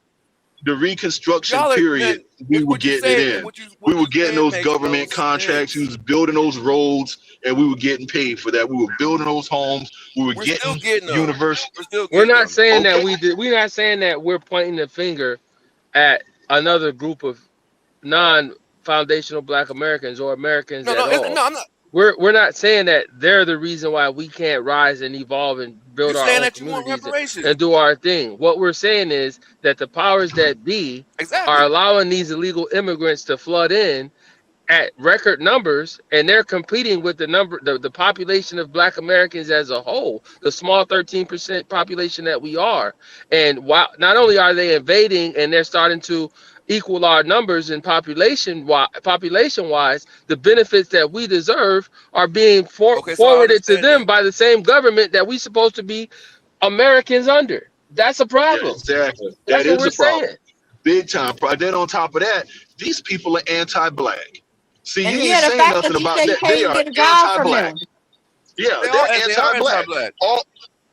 The Reconstruction Y'all are, period, man. we were What you getting it said, in. what We were you getting said those makes no government contracts. We sense. was building those roads, and we were getting paid for that. We were building those homes. We were We're still getting getting them. university. We're still We're getting not them. saying that Okay. we did. We're not saying that we're pointing the finger at another group of non-foundational Black Americans or Americans No, at all. no, I'm not. We're not saying that they're the reason why we can't rise and evolve and build You're our saying own that you want communities reparations. and do our thing. What we're saying is that the powers that be are Exactly. allowing these illegal immigrants to flood in at record numbers, and they're competing with the population of Black Americans as a whole, the small 13% population that we are. And while not only are they invading and they're starting to equal our numbers in population wise, the benefits that we deserve are being Okay, so I forwarded to understand them that. by the same government that we supposed to be Americans under. That's a Yeah, problem. exactly. That That's what is we're a problem. saying. Big time. Then on top of that, these people are anti-Black. See, And you ain't yeah, the saying fact nothing that you about say you that. can't They even are get a job from anti-Black. them. Yeah, They they're are anti-Black. anti-Black. All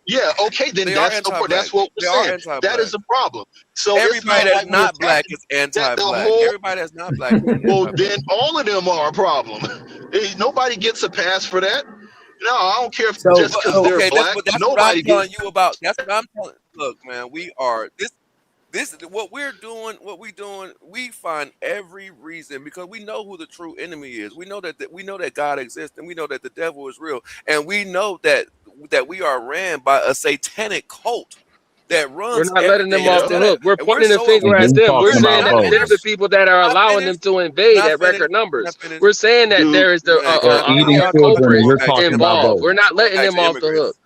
yeah, okay, then They are that's anti-Black. what They we're are saying. That anti-Black. is a problem. So it's Everybody not that's like we're not Black attacking is that the anti-Black. whole. Everybody that's not Black is Well, anti-Black. then all of them are a problem. Nobody gets a pass for that. No, I don't care if So, just because they're Okay, Black. that's what I'm Nobody gets. telling you about. That's what I'm telling. Look, man, we are this what we're doing, we find every reason because we know who the true enemy is. We know that God exists, and we know that the devil is real, and we know that we are ran by a satanic cult that We're runs not letting them everything, and off it's the Yeah. that, hook. We're and we're pointing the so finger And at then them. We're talking saying about not that both. they're the finished, people that are not allowing them finished, to invade not at finished, record numbers. not finished. We're saying that Dude, there is Man, Or eating are y'all children, and culprits you're going back talking to about involved. both. We're not letting them off the hook. immigrants.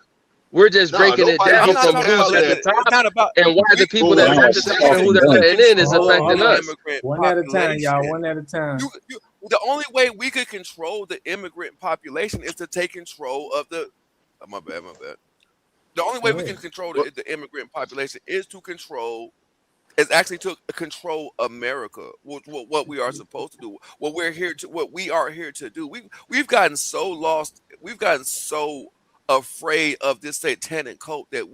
We're just no, breaking it nobody I'm down gets not a from talking pass who's about for at letting the that. it. It's top not about and why the we. people Well, that's what at I'm the Balance top saying and who talking they're dumb. letting in is Control affecting the us. immigrant one at a time, y'all. population. One at a time. The only way we could control the immigrant population is to take control of the. Oh, my bad, my bad. The only Go way we ahead. can control What? the immigrant population is actually to control America, what we are supposed to do, what we are here to do. We've gotten so lost, we've gotten so afraid of this satanic cult that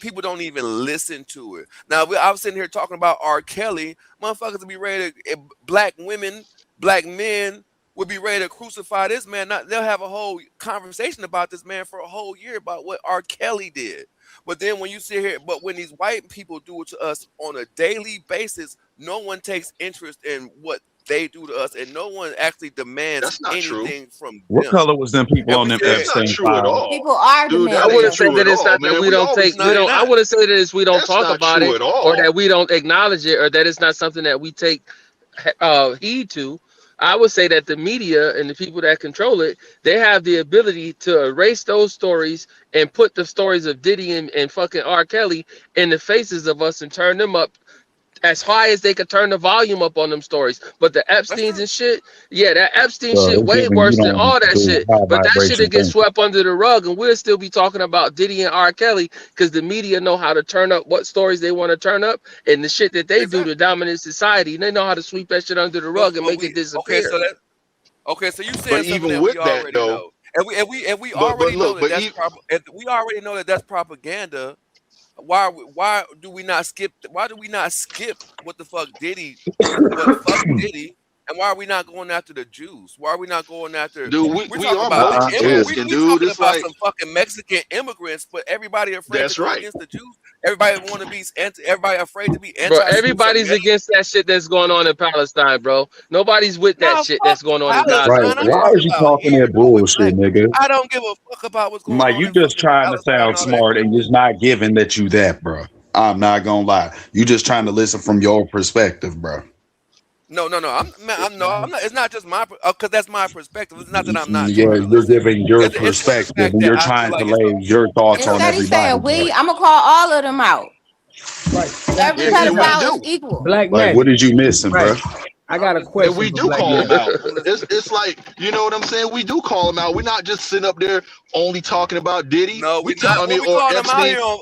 people don't even listen to it. Now I was sitting here talking about R. Kelly, motherfuckers would be ready to, black women, black men would be ready to crucify this man. They'll have a whole conversation about this man for a whole year about what R. Kelly did. But then when you sit here, but when these white people do it to us on a daily basis, no one takes interest in what they do to us, and no one actually demands That's not true. anything from What them. color was them people And on we them sit here, That's not Epstein true at files? all. People are Dude, I that demanding ain't wouldn't that. say true that at it's all, not that man. we We don't take always no, we you're don't. I not. wouldn't say that it's we don't That's talk not about true it at or all. that we don't acknowledge it or that it's not something that we take heed to. I would say that the media and the people that control it, they have the ability to erase those stories and put the stories of Diddy and fucking R. Kelly in the faces of us and turn them up as high as they could turn the volume up on them stories. But the That's Epsteins true. and shit, yeah, that Epstein So shit they're way giving you worse than don't all that do shit. high But that shit vibration that gets things. swept under the rug, and we'll still be talking about Diddy and R. Kelly because the media know how to turn up what stories they want to turn up and the shit that they do to Exactly. dominate society. They know how to sweep that shit under the rug and But make it we okay. disappear. So you But saying something even that we with that already though, know, and we but already know look, that but that's even we already know that that's propaganda. Why do we not skip? Why do we not skip what the fuck Diddy, what fuck Diddy, and why are we not going after the Jews? Why are we not going after? dude, We're we talking are about the Dude. multitasking, we dude. talking It's about like some fucking Mexican immigrants, but everybody afraid to that's go right. against the Jews. Everybody want to be everybody afraid to be Bro, anti-Semitic. everybody's against that shit that's going on in Palestine, bro. Nobody's with that Nah, shit fuck that's going on in Right. Gaza, Palestine. I'm Why man. talking is you about talking here, that though. With bullshit, nigga? I don't give a fuck about what's going Mike, on you in just fucking trying to Palestine and sound all that. smart and just not giving that you that, bro. I'm not gonna lie. You just trying to listen from your perspective, bro. No. I'm not. It's not just my because that's my perspective. It's not that I'm not Yeah, trying to you're listen. giving your It's the perspective fact and that you're I feel trying to like it's a lay your thoughts on Instead he everybody, saying bro. I'm gonna call all of them out. Right. Every Yeah, Check this and we out. pedophile is do. equal. Black Like, what Magic. is you missing, Right. bro? I got a And question we for do Black call them Magic. out. It's like, you know what I'm saying? We do call them out. We're not just sitting up there only talking about Diddy. no. We We talk, not. I What mean, we or calling them out Epstein. here on?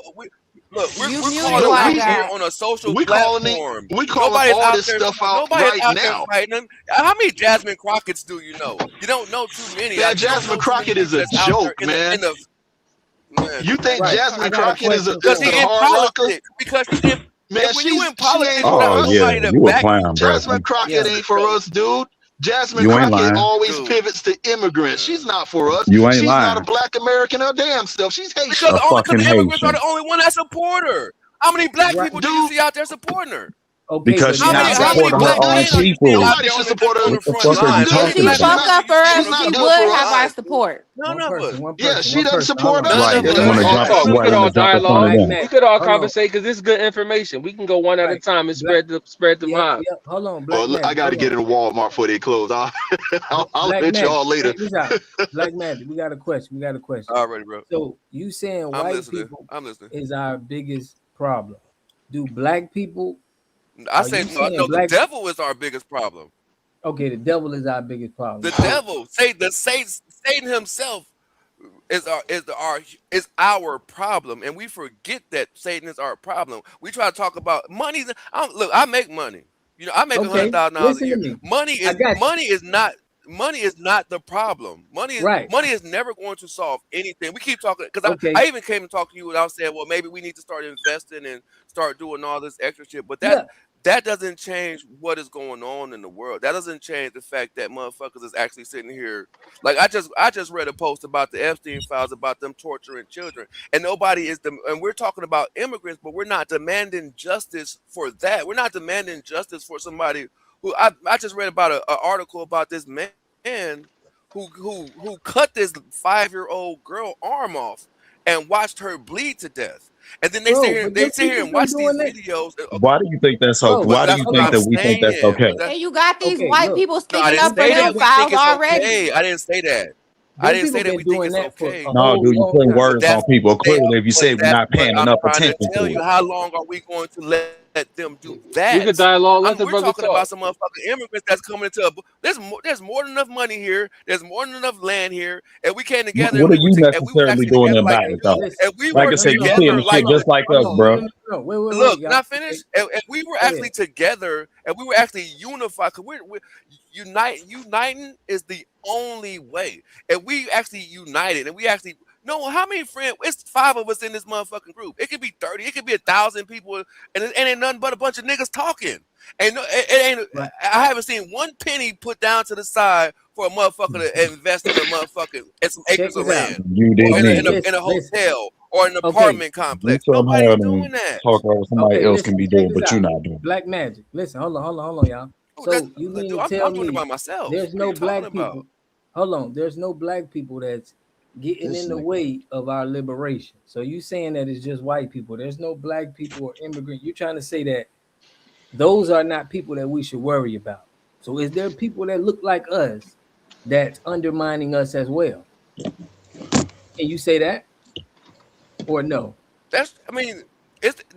Look, You we're muted calling them No, why out here God. on a social we calling platform. we calling Nobody's all out this there. stuff out Nobody's right out there now. fighting them. How many Jasmine Crockett's do you know? You don't know too many. Man, You don't Jasmine know too many Crockett is people a that's out there joke, in the man. man. You think Right. I Jasmine got a Crockett is question Because for the he him. in hard rocker? politics. Because she's in. Man, When you in she ain't politics, for you got Oh us. yeah, somebody to you a back you. clown, bro. Jasmine Crockett Yeah. ain't for us, dude. Jasmine You ain't Crockett lying. always Dude. pivots to immigrants. She's not for us. You ain't She's not a lying. black American her damn self. She's Because Haitian. A fucking the immigrants are Haitian. the only one that support her. How many black Right. people do you Dude, see out there supporting her? Okay, Because but she How now many not I how got a many supporting her black question. own men do you see people. out nobody there should on the support her. on What the the front fuck are you line? How Dude, many talking If she black she's about? men spoke do you not. up for see on She's us, the not she good would for have us. our line? support. None of us. One Yeah, person, she one doesn't person. support Hold us. None Right. of You us. want to Hold jump? on, we Why could you all want to jump up on dialogue. Black them? We Magic. could all Hold on. conversate because this is good information. We can go one at a Right. time and Black. spread the Yep. vibe. Yep. Hold on. Well, Black look, I Magic. got to Hold get on. into Walmart before they close. I'll Black let Magic. y'all later. Check this out. Black Magic. We got a question. We got a question. Already, bro. So you saying I'm white listening. people I'm listening. is our biggest problem? Do black people? I Are say you no. saying No, the black? devil is our biggest problem. Okay, the devil is our biggest problem. The So devil, Satan himself is our problem, and we forget that Satan is our problem. We try to talk about money. Look, I make money. You know, I make okay, $100,000 a listen to year. me. Money I is got you. money is not the problem. Right. Money is never going to solve anything. We keep talking because Okay. I even came to talk to you without saying, well, maybe we need to start investing and start doing all this extra shit. But Yeah. that doesn't change what is going on in the world. That doesn't change the fact that motherfuckers is actually sitting here. Like I just read a post about the Epstein files about them torturing children, and and we're talking about immigrants, but we're not demanding justice for that. We're not demanding justice for somebody who I just read about an article about this man who cut this 5-year-old girl arm off and watched her bleed to death. And then Bro, but they them sit here people and been watch these doing that. videos. Why do you think that's so? Bro, But Why do that's you hold what think I'm that on. we think that's saying. okay? But that And you got these Okay, white look. people no, I speaking didn't up for say Them that them we people, think files it's already. okay. I didn't say that. I them didn't say people that been we think doing it's that for okay. a No, whole dude, you long putting time. But words on that's people. they Clearly, if you say we're not but paying I'm enough trying to attention tell to you, it. how long are we going to let them do We could that? dialogue. Let the We're brother talking about talk. some motherfucking immigrants that's coming into there's more than enough money here. There's more than enough land here, and we came together What are you and we were necessarily actually doing together like about Hey, it, though? listen. if we Like were I No, no, said, you no. Hold clear on. the together shit like Hold on. just like Hold us, on. No, bro. no, no. Wait, look, y'all. not Okay. finished. If we were Go actually ahead. together and we were actually unified, because we're uniting is the only way. If we actually united and we actually no, how many friends? It's 5 of us in this motherfucking group. It could be 30. It could be 1,000 people, and it ain't nothing but a bunch of niggas talking. And no, it ain't. Right. I haven't seen one penny put down to the side for a motherfucker to invest in a motherfucking in some Check acres of this out. land, You or didn't Okay, either. in a listen. hotel, or an Okay. apartment You complex. somehow Nobody's done doing that. talk over somebody Okay, else can listen. be Check doing, this but out. you're not doing. Black Magic. Listen. Hold on, y'all. Oh, that's, So you mean dude, to tell I'm doing it me by myself. there's What are no you talking black about? people? Hold on. There's no black people that's getting This in the nigga. way of our liberation. So you saying that it's just white people? There's no black people or immigrant. You trying to say that those are not people that we should worry about? So is there people that look like us that's undermining us as well? Can you say that or no? I mean,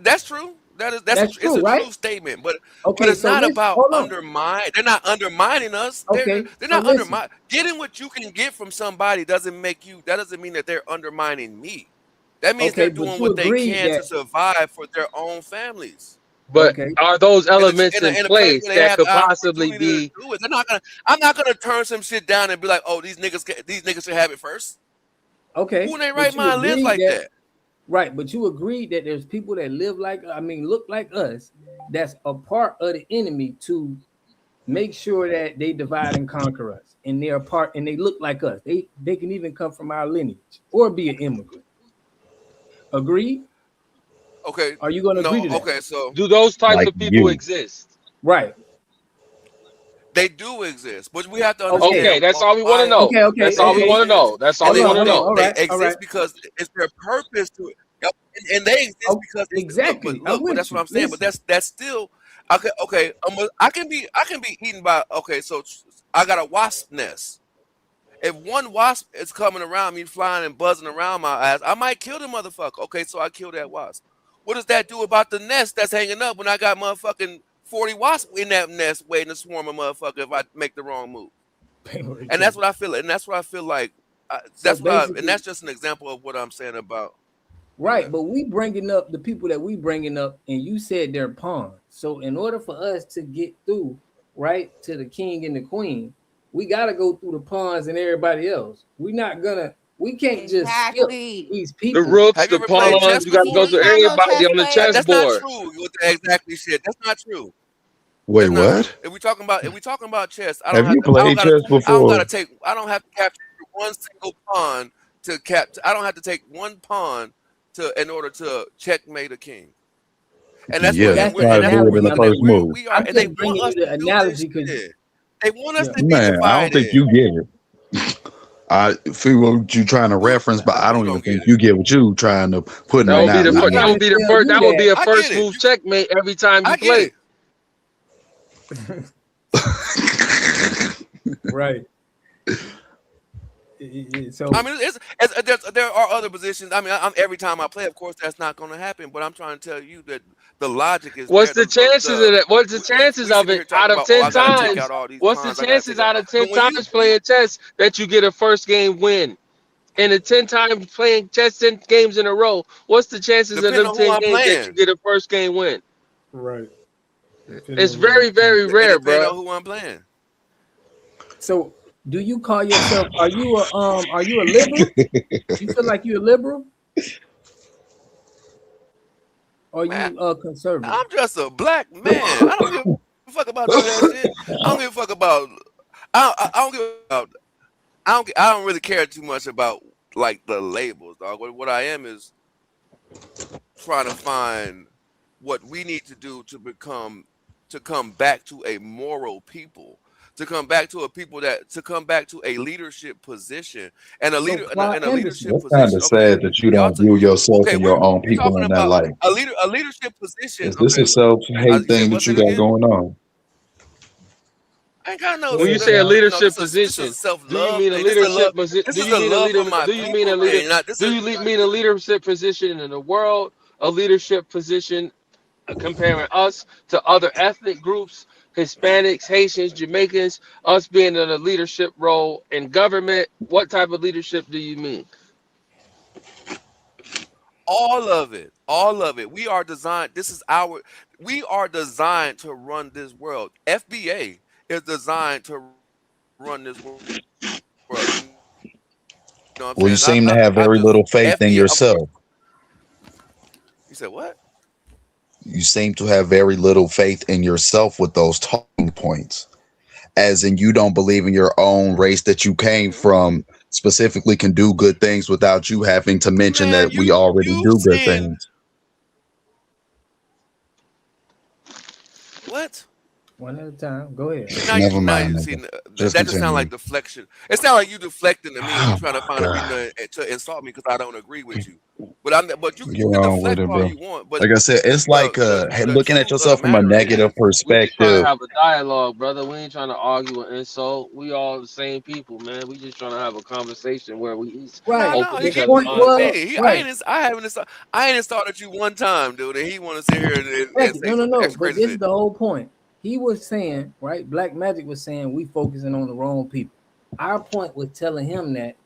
that's true. That's It's true, a right? true statement, but Okay, it's so not let's about hold on. undermine. They're not undermining us. Okay, They're so not listen. undermining. Getting what you can get from somebody doesn't make you. That doesn't mean that they're undermining me. That means Okay, they're but doing you what they agreed can that to survive for their own families But okay, are those elements in in a place place where they that have could the possibly opportunity to be? do it. They're not gonna. I'm not gonna turn some shit down and be like, oh, these niggas should have it first. Who okay, in their right but you mind lives agreed like that that? right, but you agreed that there's people that live like look like us that's a part of the enemy to make sure that they divide and conquer us. And they're a part and they look like us. They can even come from our lineage or be an immigrant. Agree? Okay, Are you gonna agree no, to that? okay, so Do those types Like of people you. exist? Right. they do exist, but we have to Okay. Okay, understand that's all we want to why know. That's all we they Okay. want to exist. know. That's all And we Hold want on, to hold on. know. All they right, all right. exist because it's their purpose to yep, and they exist Oh, because it's exactly. I'm but with that's what you. I'm saying. But Listen. that's still okay. I can be eaten by okay. So I got a wasp nest. If one wasp is coming around me, flying and buzzing around my ass, I might kill the motherfucker. Okay, so I kill that wasp. What does that do about the nest that's hanging up when I got motherfucking 40 wasps in that nest waiting to swarm a motherfucker if I make the wrong move? And that's Okay. what I feel. And that's what I feel like. So basically, That's just an example of what I'm saying about. Right, but we bringing up the people that we bringing up, and you said they're pawns. So in order for us to get through, right, to the king and the queen, we gotta go through the pawns and everybody else. We can't just skip Exactly. these The people. rooks, Have you the ever played pawns. chess You got to See, go before? we through not no everybody chess on the players. That's not chessboard. true. What the exactly said. That's not true. Wait, That's not true. what? If we talking about chess, Have you played chess I don't gotta before? take I don't have to capture one single pawn to I don't have to take one pawn in order to checkmate a king. And that's Yeah, what That's the try to do it we're in analogy the I'm looking at. first using. move. We are, I'm and they just want bringing us you to the do this analogy because shit. They want us yeah. to be Man, I don't think divided. you get it. I feel what you trying to reference, but I Who don't even don't think get it? you get what you trying to put an That would be the We first. analogy That trying on. would to be the tell first. you That would be a I get first it. move checkmate every time you I get play. that. Right. So I mean, there are other positions. I mean, every time I play, of course, that's not going to happen. But I'm trying to tell you that the logic is What's there. the chances of that? What's the chances We of sitting it here talking out of about, oh, 10 I got to take out times? all these What's the pawns. I got to chances take out. out of But 10 times playing chess that you get a first game win? And the 10 times playing chess 10 games in a row, what's the chances of depending them on who 10 I'm games that you playing, get a first game win? right. It's very, very it rare, depends bro. on who I'm playing. So do you call yourself? Are you a Are you a liberal? You feel like you're a liberal? Or are Man, you conservative? I'm just a black man. I don't give a fuck about none of that shit. I don't give a fuck about. I don't give about. I don't really care too much about like the labels, dog. What I am is trying to find what we need to do to come back to a moral people, to come back to a leadership position and a So leader Claude in a Anderson. leadership That's kind position. of Okay, sad that you y'all. don't view yourself Okay, and your own we're people talking in that about light. a leadership position. Is this Okay, a self-hate you said thing what's that you it got again? going on? I ain't got no. When Go you ahead, say a Claude. No, leadership this is a position, self do you love mean a thing. This is a love. leadership position? This Do is you a mean a love leader? for my Do you mean people a leader? thing. Not this Do is you mean a leadership position in the world? A leadership position comparing us to other ethnic groups, Hispanics, Haitians, Jamaicans, us being in a leadership role in government? What type of leadership do you mean? all of it. All of it. We are designed. We are designed to run this world. FBA is designed to run this world. You know what I'm Well, you saying? seem to have I'm very just little faith in FBA. Of course. yourself. You said what? You seem to have very little faith in yourself with those talking points, as in you don't believe in your own race that you came from specifically can do good things without you having to mention Man, that we already you do good seeing things. what? One at a time. Go ahead. Never Now mind, you see nigga. Just that just sound continue. like deflection. It sounds like you deflecting to me, and you Oh trying to my find a reason god. to insult me because I don't agree with you. But Get you can on with deflect it, all bro. you want. But Like I said, it's like hey, the looking at truth of the yourself from a matter negative is, We just trying to perspective. have a dialogue, brother. We ain't trying to argue or insult. We all the same people, man. We just trying to have a conversation where we each Right. no, open The each he other's point minds was up. right. I ain't insulted you one time, dude, and he want to sit here and Exactly. say No, no, some no. extra But crazy this is shit. the whole point. He was saying, right? Black Magic was saying we focusing on the wrong people. Our point was telling him that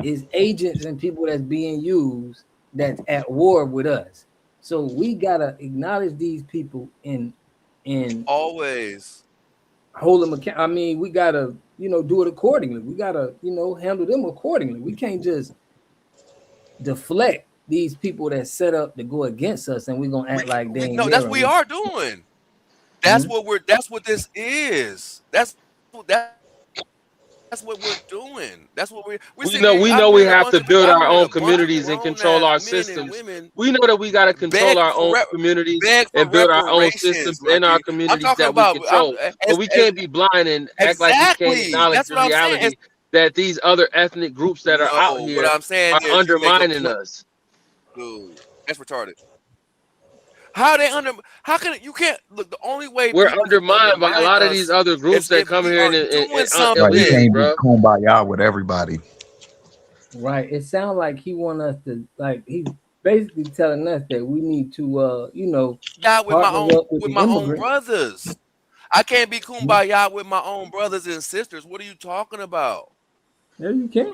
is agents and people that's being used that's at war with us. So we gotta acknowledge these people and Always. hold them account. I mean, we gotta do it accordingly. We gotta handle them accordingly. We can't just deflect these people that set up to go against us, and we're gonna act like they We ain't no, there. that's And what we are doing. That's what this is. That's what we're doing. That's what we're We sitting know here. we I'm know we hearing a have bunch to of people. build I'm our hearing own a bunch of communities and grown control ass our men and systems. women We know that we got to control beg our for own communities beg for and build our own reparations, systems my in our G. I'm communities talking that we about. control. But we can't be blind and act like we can't Exactly. acknowledge That's the what I'm saying. reality that these other ethnic groups that are out No, what here I'm saying are is you make a undermining point. us. Dude, that's retarded. How they under? How can you can't look? The only way We're people can undermined by a undermine lot of these us other groups is that if come we here are and doing Right, you illegally, something. can't be bro. kumbaya with everybody. right, it sounds like he want us to he's basically telling us that we need to Yeah, partner up with with the my own immigrants. brothers. I can't be kumbaya with my own brothers and sisters. What are you talking about? Yeah, you can.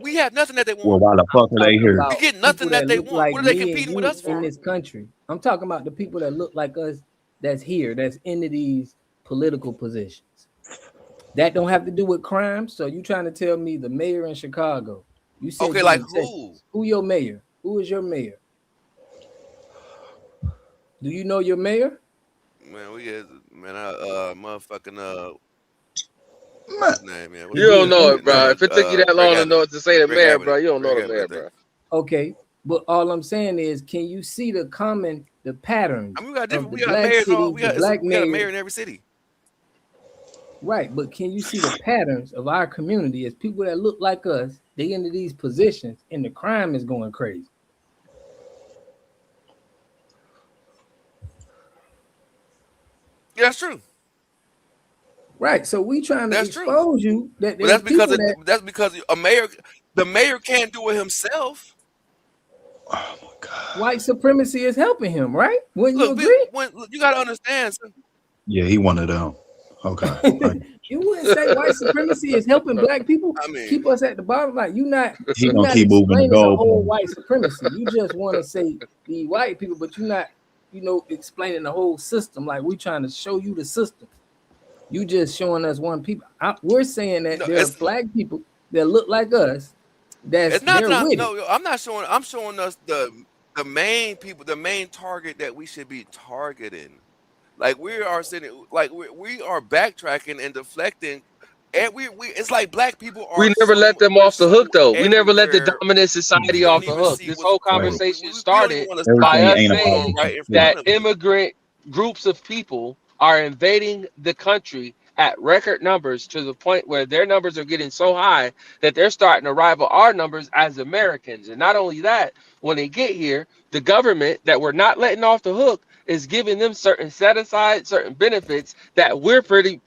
We have nothing that they Well, want. why the fuck are they Talking here? We about get people nothing that that they look want. like What are they me and competing with you us in for? this country. I'm talking about the people that look like us that's here, that's into these political positions. That don't have to do with crime. So you trying to tell me the mayor in Chicago? You said Okay, you like in who? Texas. Who your mayor? Who is your mayor? Do you know your mayor? Man, we get man. Motherfucking what's his name, man? What's You his don't name? know it, Fucking bro. If it took you that Greg long to know Abbott. it to say the Greg mayor, Abbott. bro, you don't know Greg the mayor, Abbott, I think. bro. Okay, but all I'm saying is, can you see the patterns I mean, we got of the mayors. black cities, the black We got a mayors? mayor in every city. Right, but can you see the patterns of our community as people that look like us? They into these positions, and the crime is going crazy. Yeah, that's true. Right, so we trying to That's true. expose you that But there's that's because the mayor can't do it himself. Oh my God. White supremacy is helping him, right? Wouldn't you Look, agree? you got to understand. Yeah, he one of them. Okay. You wouldn't say white supremacy is helping black people I mean, keep us at the bottom. Like He you're gonna not keep moving the explaining the whole goalposts. white supremacy. You just want to say the white people, but you're not, explaining the whole system. Like we trying to show you the system. You just showing us one people. We're saying that there are black people that look like us. it's not that with no, I'm not showing. I'm showing us the main people, the main target that we should be targeting. Like we are sitting, like we are backtracking and deflecting, and we it's like black people are. We never let them off the hook, though. We never let the everywhere. dominant society off the hook. This whole conversation started by us saying that immigrant groups of people are invading the country at record numbers to the point where their numbers are getting so high that they're starting to rival our numbers as Americans. And not only that, when they get here, the government that we're not letting off the hook is giving them certain set aside, certain benefits that we're pretty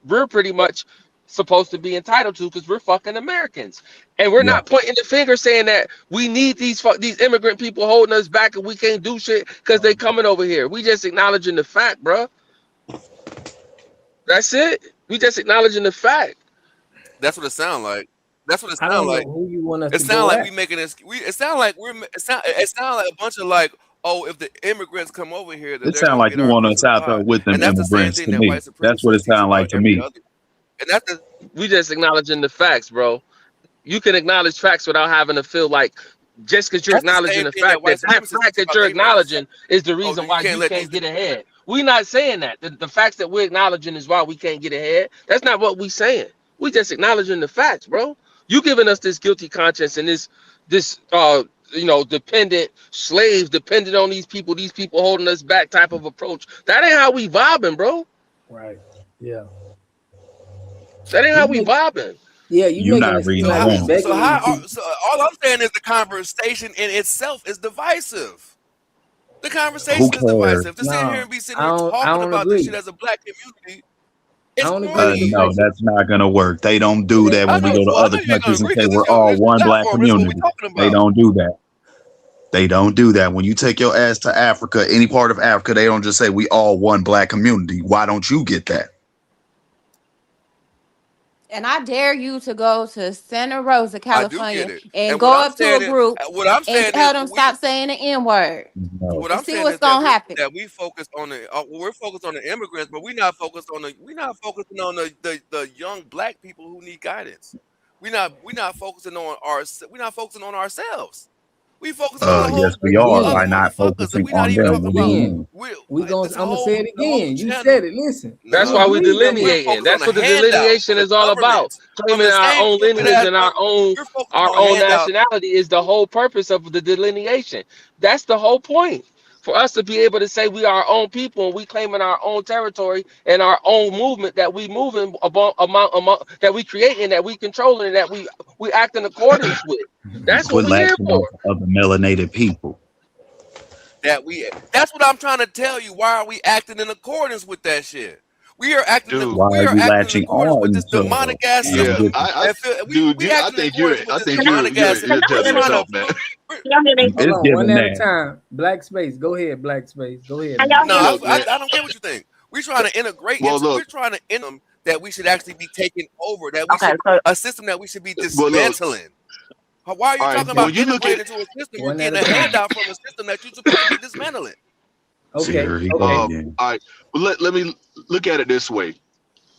much supposed to be entitled to because we're fucking Americans. And we're not pointing the finger saying that we need these immigrant people holding us back and we can't do shit because they coming over here. We just acknowledging the fact, bro. That's it. We just acknowledging the fact. That's what it sounds like. That's what it I sounds don't like. know who you want us It to sounds go like at. we making this. It sounds like it sounds like a bunch of like, oh, if the immigrants come over here, It sounds like you want us out there with them immigrants to me. That's what it sounds like to me. And that's we just acknowledging the facts, bro. You can acknowledge facts without having to feel like just because you're acknowledging the fact that fact that you're acknowledging is the reason why you can't get ahead. We're not saying that. The facts that we're acknowledging is why we can't get ahead. That's not what we're saying. We just acknowledging the facts, bro. You giving us this guilty conscience and this dependent on these people holding us back type of approach. That ain't how we vibing, bro. Right. Yeah. That ain't how we vibing. Yeah, you're making it seem like we begging you. So all I'm saying is the conversation in itself is divisive. The conversation is divisive. To sit here and be sitting here talking about this shit as a black community, it's corny. No, that's not gonna work. They don't do that when we go to other countries and say we're all one black community. They don't do that. They don't do that. When you take your ass to Africa, any part of Africa, they don't just say we all one black community. Why don't you get that? And I dare you to go to Santa Rosa, California, and go up to a group and tell them stop saying the N-word. What I'm saying what's gonna happen. That we focus on we're focused on the immigrants, but we're not focusing on the young black people who need guidance. We're not focusing on ourselves. We focus on the whole. Yes, we are by not focusing on them. I'm gonna say it again. You said it. Listen. That's why we're delineating. That's what the delineation is all about. Claiming our own lineage and our own nationality is the whole purpose of the delineation. That's the whole point. For us to be able to say we are our own people and we claiming our own territory and our own movement that we moving among that we creating, that we controlling, and that we act in accordance with. That's what we're here for. Other melanated people. That's what I'm trying to tell you. Why are we acting in accordance with that shit? We are acting. Why are you latching on with this demonic ass system. I think you're telling yourself, man. One at a time. Black space. Go ahead. Black space. Go ahead. No, I don't care what you think. We're trying to integrate. We're trying to integrate that we should actually be taking over. That we should, a system that we should be dismantling. Why are you talking about integrating into a system? You're getting a handout from a system that you're supposed to be dismantling. Okay. All right. Well, let me look at it this way.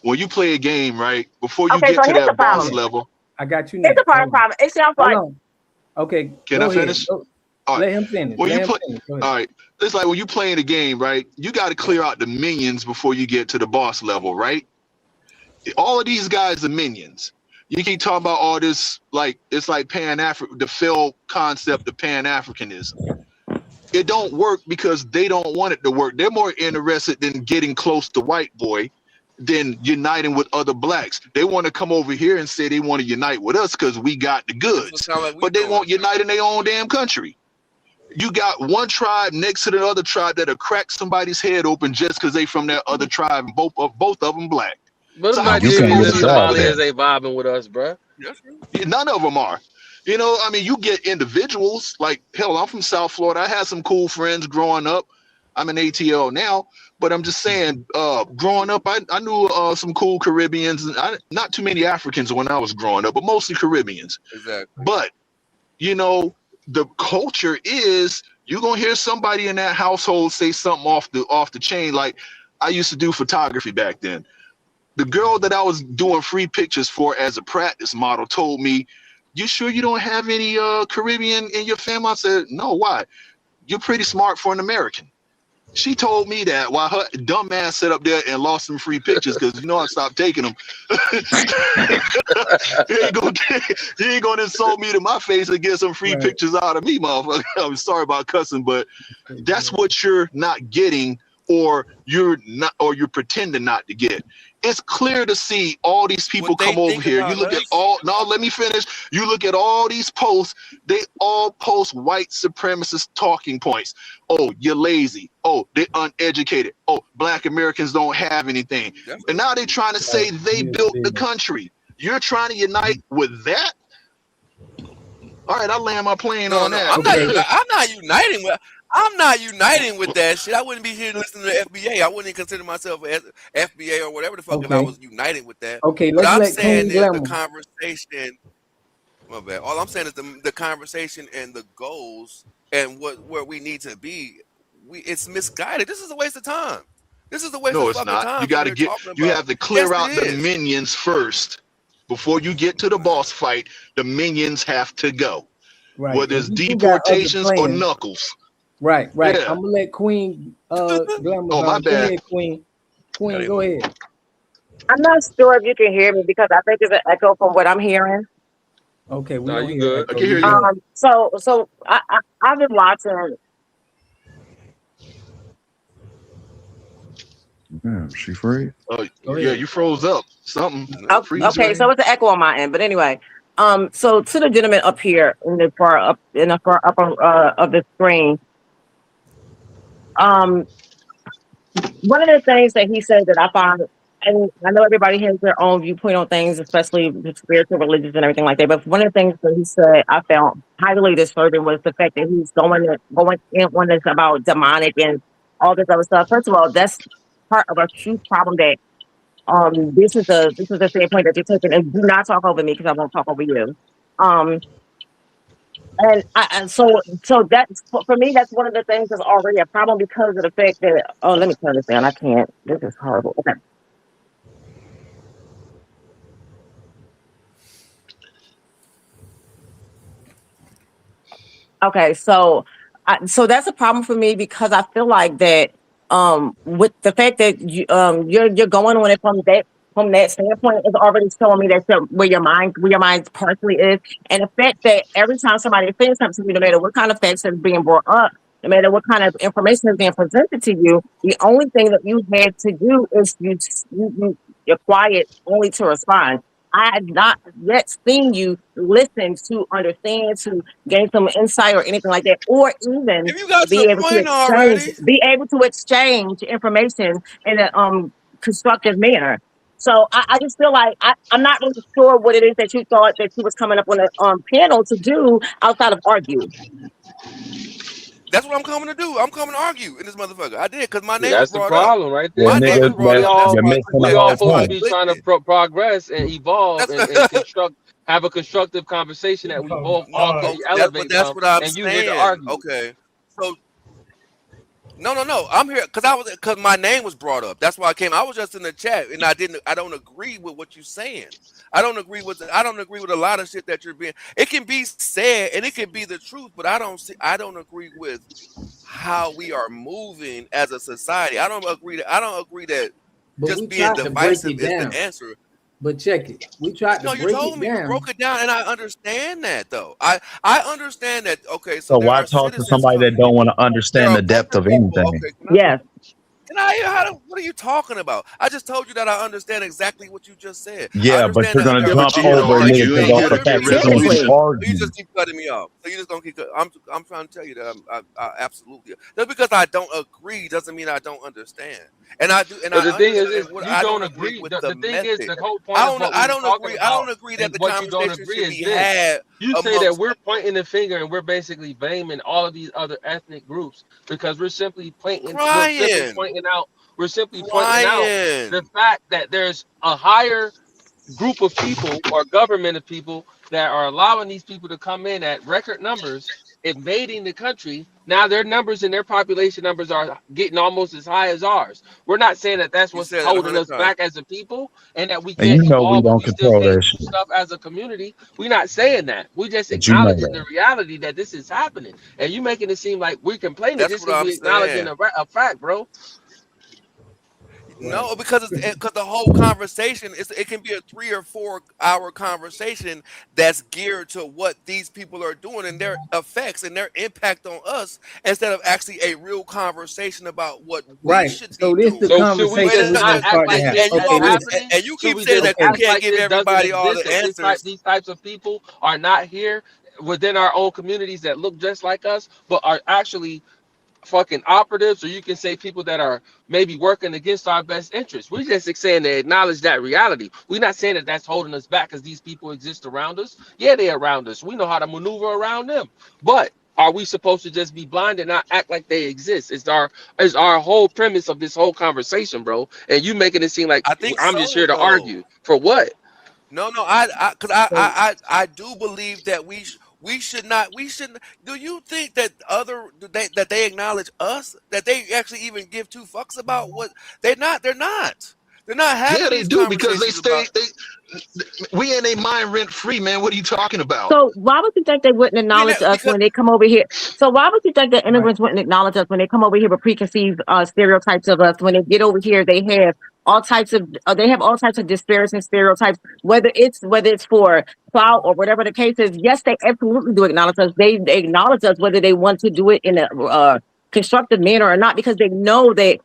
When you play a game, right, before you get to that boss level, I got you. It's a part of the problem. It sounds like. Okay. Can I finish? All right. Let him finish. When you Let him play, finish. Go ahead. all right. It's like when you playing a game, right? You got to clear out the minions before you get to the boss level, right? All of these guys are minions. You keep talking about all this, like it's like the failed concept of Pan-Africanism. It don't work because they don't want it to work. They're more interested in getting close to white boy than uniting with other blacks. They want to come over here and say they want to unite with us because we got the goods, Like but they won't unite in their own damn country. You got one tribe next to the other tribe that'll crack somebody's head open just because they from that other tribe, and both of them black. But So them how we You can't Nigerians and supposed even to drive Somalians there. ain't vibing with us, bruh. That's true. None of them are. You know, I mean, you get individuals like hell. I'm from South Florida. I had some cool friends growing up. I'm in ATL now, but I'm just saying, growing up, I knew some cool Caribbeans. Not too many Africans when I was growing up, but mostly Caribbeans. Exactly. But you know, the culture is you're gonna hear somebody in that household say something off the chain. Like I used to do photography back then. The girl that I was doing free pictures for as a practice model told me, "You sure you don't have any Caribbean in your family?" I said, "No, why? You're pretty smart for an American." She told me that while her dumb ass sat up there and lost some free pictures because I stopped taking them. he ain't gonna insult me to my face and get some free pictures out of me, motherfucker. I'm sorry about cussing, but that's what you're not getting, or you're pretending not to get. It's clear to see all these people What they come over think here. You about look at us. no, let me finish. You look at all these posts, they all post white supremacist talking points. Oh, you're lazy. Oh, they're uneducated. Oh, black Americans don't have anything. And now they're trying to say they built the country. You're trying to unite with that? All right, I land my plane No, on no, that. I'm not uniting with that shit. I wouldn't be here listening to the FBA. I wouldn't even consider myself a FBA or whatever the fuck if I was uniting with that. Okay, What let's I'm let saying Queen is the Glamour. conversation. My bad. All I'm saying is the conversation and the goals and where we need to be. It's misguided. This is a waste of time. This is a waste No, of it's fucking not. time sitting here talking You about. have to Yes, clear it out the is. minions first. Before you get to the boss fight, the minions have to go. Right. Whether it's And you got other deportations or plans. knuckles. Right. Yeah. I'm gonna let Queen Glamour Oh, my go bad. ahead, Queen. Queen, go ahead. I'm not sure if you can hear me because I think there's an echo from what I'm hearing. Okay, we No, don't you hear good. echo. I can hear you. Good. So I've been watching. Damn, she free? Oh, Go yeah, ahead. you froze up. Something. Freeze Okay, so it's an echo on my end, but anyway. So to the gentleman up here in the far upper of the screen, one of the things that he said that I found, and I know everybody has their own viewpoint on things, especially the spiritual, religious, and everything like that. But one of the things that he said I found highly disturbing was the fact that he's going in on this about demonic and all this other stuff. First of all, that's part of a huge problem that this is the standpoint that you're taking, and do not talk over me because I won't talk over you. Um, and so that's for me. That's one of the things that's already a problem because of the fact that let me turn this down. I can't. This is horrible. Okay. Okay, so that's a problem for me because I feel like that with the fact that you're going on it from that standpoint is already showing me that where your mind partially is, and the fact that every time somebody says something to you, no matter what kind of facts is being brought up, no matter what kind of information is being presented to you, the only thing that you had to do is you're quiet only to respond. I had not yet seen you listen to understand to gain some insight or anything like that, or even If you got to the point already, be able to exchange information in a constructive manner. So I just feel like I'm not really sure what it is that you thought that you was coming up on a panel to do outside of argue. that's what I'm coming to do. I'm coming to argue in this motherfucker. I did because my See, name was that's the brought up. problem right My there. name was brought We up. That's all why I missing clicked we the it. all whole That's why supposed I to point. be clicked trying to it. progress and evolve That's and have a constructive conversation that we both all can okay, elevate that's from. what I'm And you here to saying. argue. Okay, so No. I'm here because my name was brought up. That's why I came. I was just in the chat, and I don't agree with what you're saying. I don't agree with a lot of shit that you're being. It can be said and it can be the truth, but I don't agree with how we are moving as a society. I don't agree that But just we being tried to break divisive it is the down. answer. But check it. We tried to No, you break told it me you down. broke it down, and I understand that though. I understand that. Okay, so So there why are talk to citizens somebody that coming don't in. want to There understand are a the bunch depth of of people. anything? Okay, Yes. can I hear what are you talking about? I just told you that I understand exactly what you just said. I Yeah, but understand you're that gonna there Yeah, are but jump you a here to over bunch. argue. niggas You that ain't don't here Are to you get affect just us gonna when keep? we resolution. Exactly. You argue. just keep cutting me off. So you're just gonna keep. I'm trying to tell you that I absolutely. Just because I don't agree doesn't mean I don't understand. And I do, and But I the thing is understand what you I don't don't agree agree. with The, the the thing is, method. the whole point of what we I were don't talking agree. I about don't agree that and the what you don't conversation agree should is be this. had You say that amongst. we're pointing the finger and we're basically blaming all of these other ethnic groups because Crying, we're simply pointing out the crying. fact that there's a higher group of people or government of people that are allowing these people to come in at record numbers, invading the country. Now their numbers and their population numbers are getting almost as high as ours. We're not saying that that's You what's said it a holding hundred us times. back as a people and that we And can't you know we evolve and don't we still control can't that do shit. stuff as a community. We're not saying that. We just But you know acknowledging the that. reality that this is happening. And you making it seem like we're complaining That's just what because I'm we acknowledging saying. a fact, bro. Right. No, because the whole conversation it can be a 3 or 4 hour conversation that's geared to what these people are doing and their effects and their impact on us instead of actually a real conversation about what we Right. should be So this the doing. So should we But conversation just we're not gonna act start to like have. this you Okay, ain't always listen. happening? and you Should keep we saying just that you Okay. act can't like give this doesn't everybody all exist? the That answers. these types of people are not here within our own communities that look just like us, but are actually fucking operatives, or you can say people that are maybe working against our best interests. We're just saying to acknowledge that reality. We're not saying that that's holding us back because these people exist around us. Yeah, they're around us. We know how to maneuver around them. But are we supposed to just be blind and not act like they exist? Is our whole premise of this whole conversation, bro. And you making it seem like I think I'm just so here to though. argue. For what? No, I So I do believe that we should not we shouldn't. Do you think that that they acknowledge us, that they actually even give 2 fucks about what they're not Yeah, having they these do because they conversations stay. about. We in a mind rent free, man. What are you talking about? So why would you think they wouldn't acknowledge us Because when they come over here? So why would you think that right. immigrants wouldn't acknowledge us when they come over here with preconceived stereotypes of us? When they get over here, they have all types of disparaging stereotypes. Whether it's for clout or whatever the case is. Yes, they absolutely do acknowledge us. They acknowledge us whether they want to do it in a constructive manner or not, because they know they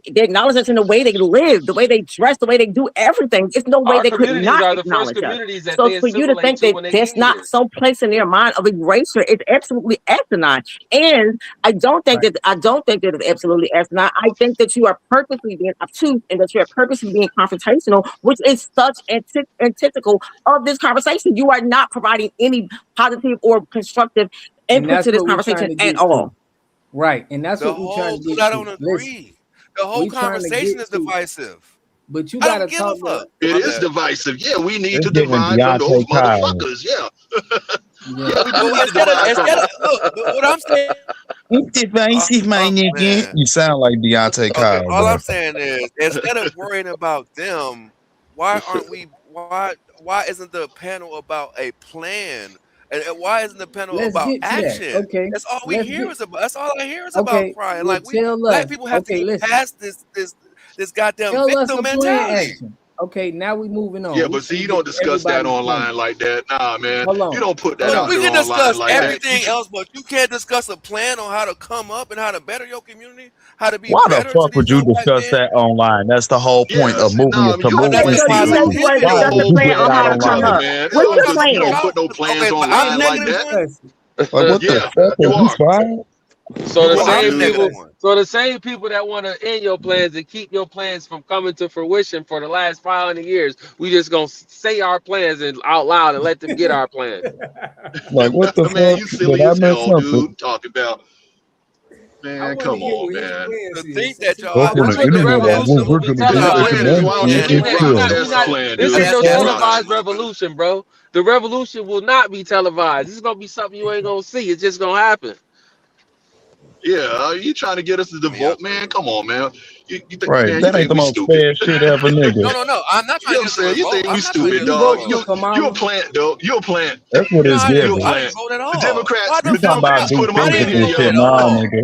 acknowledge us in the way they live, the way they dress, the way they do everything. It's no way Our they could communities not are the first acknowledge us. communities that So they for you to assimilate think to that when they there's get not here. some place in their mind of erasure is absolutely asinine. And I don't think that it's absolutely asinine. I think that you are purposely being obtuse and that you are purposely being confrontational, which is such antithetical of this conversation. You are not providing any positive or constructive And input that's to this what we're trying conversation to at get to. all. Right. And that's the what we're trying whole, to but get I to. don't Listen, agree. The whole we trying to conversation get is to, divisive. but you I don't gotta give a talk to fuck. It My is bad. divisive. Yeah, we need It's to giving divide from those Deontay Kyle. motherfuckers. Yeah, yeah. yeah, we do Well, need to divide from them. look, but what I'm saying, It's divisive, my nigga. man. You sound like Deontay Okay, Kyle, all bro. I'm saying is instead of worrying about them, why isn't the panel about a plan? And why isn't the panel Let's about get to that. action? Okay. Let's get That's all I hear is about okay. crying. Well Like we tell black us. people have to Okay, get listen. past this goddamn Tell us victim a plan mentality. action. Okay, now we moving on. Yeah, We but see, finna you get don't to discuss that everybody's online plan. like that. Nah, man, Hold you on. don't put that Hold Look, out on. we there can online discuss like Right. that. everything else, but you can't discuss a plan on how to come up and how to better your community, how to be Why the better to fuck these would you young black discuss men. that online? That's the whole point Yeah, of see, moving nah, is to you But move don't that's put So why you I you said said don't we you put can wanted to your Why discuss would the whole you plan put on it plan out how to come together, online? up. man. What's your Because you don't plan? put no okay, plans but I'm online the like negative that. one. Discuss it. Like what the Yeah, fuck? Are you you are. fired? So the You Well, are, I'm the same dude. people, negative one. so the same people that want to end your plans and keep your plans from coming to fruition for the last 500 years, we just gonna say our plans and out loud and let them get our plan. Like what the Man, fuck? you Did silly I as miss hell, something? dude. Talking about, I man, want to come hear on, what his man. plans To is think since that he y'all Up got on This the what the plans. internet, I revolution wish will we're be gonna His get televised. plan is information. why We don't you understand do see what that we Christ? not I'm we That's the not. plan, This dude. ain't that's no Get that's Christ. televised revolution, bro. The revolution will not be televised. This is gonna be something you ain't gonna see. It's just gonna happen. Yeah, you trying to get us to I mean, y'all devote, man? crazy. Come on, man. Right. Man, you That ain't think the we most stupid? fair shit ever, nigga. No. I'm not You trying know to what I'm get us to saying? You revolt. think we I'm not trying to stupid, get Did us you to dog? vote revolt. for You a Kamala? plant, dog. You a plant. That's what No, it's You a giving. I didn't plant. vote at The all. Democrats, Why You the the talking fuck would I? about Democrats do put him I up in didn't here, physically vote shit? at yo. Nah, all. nigga.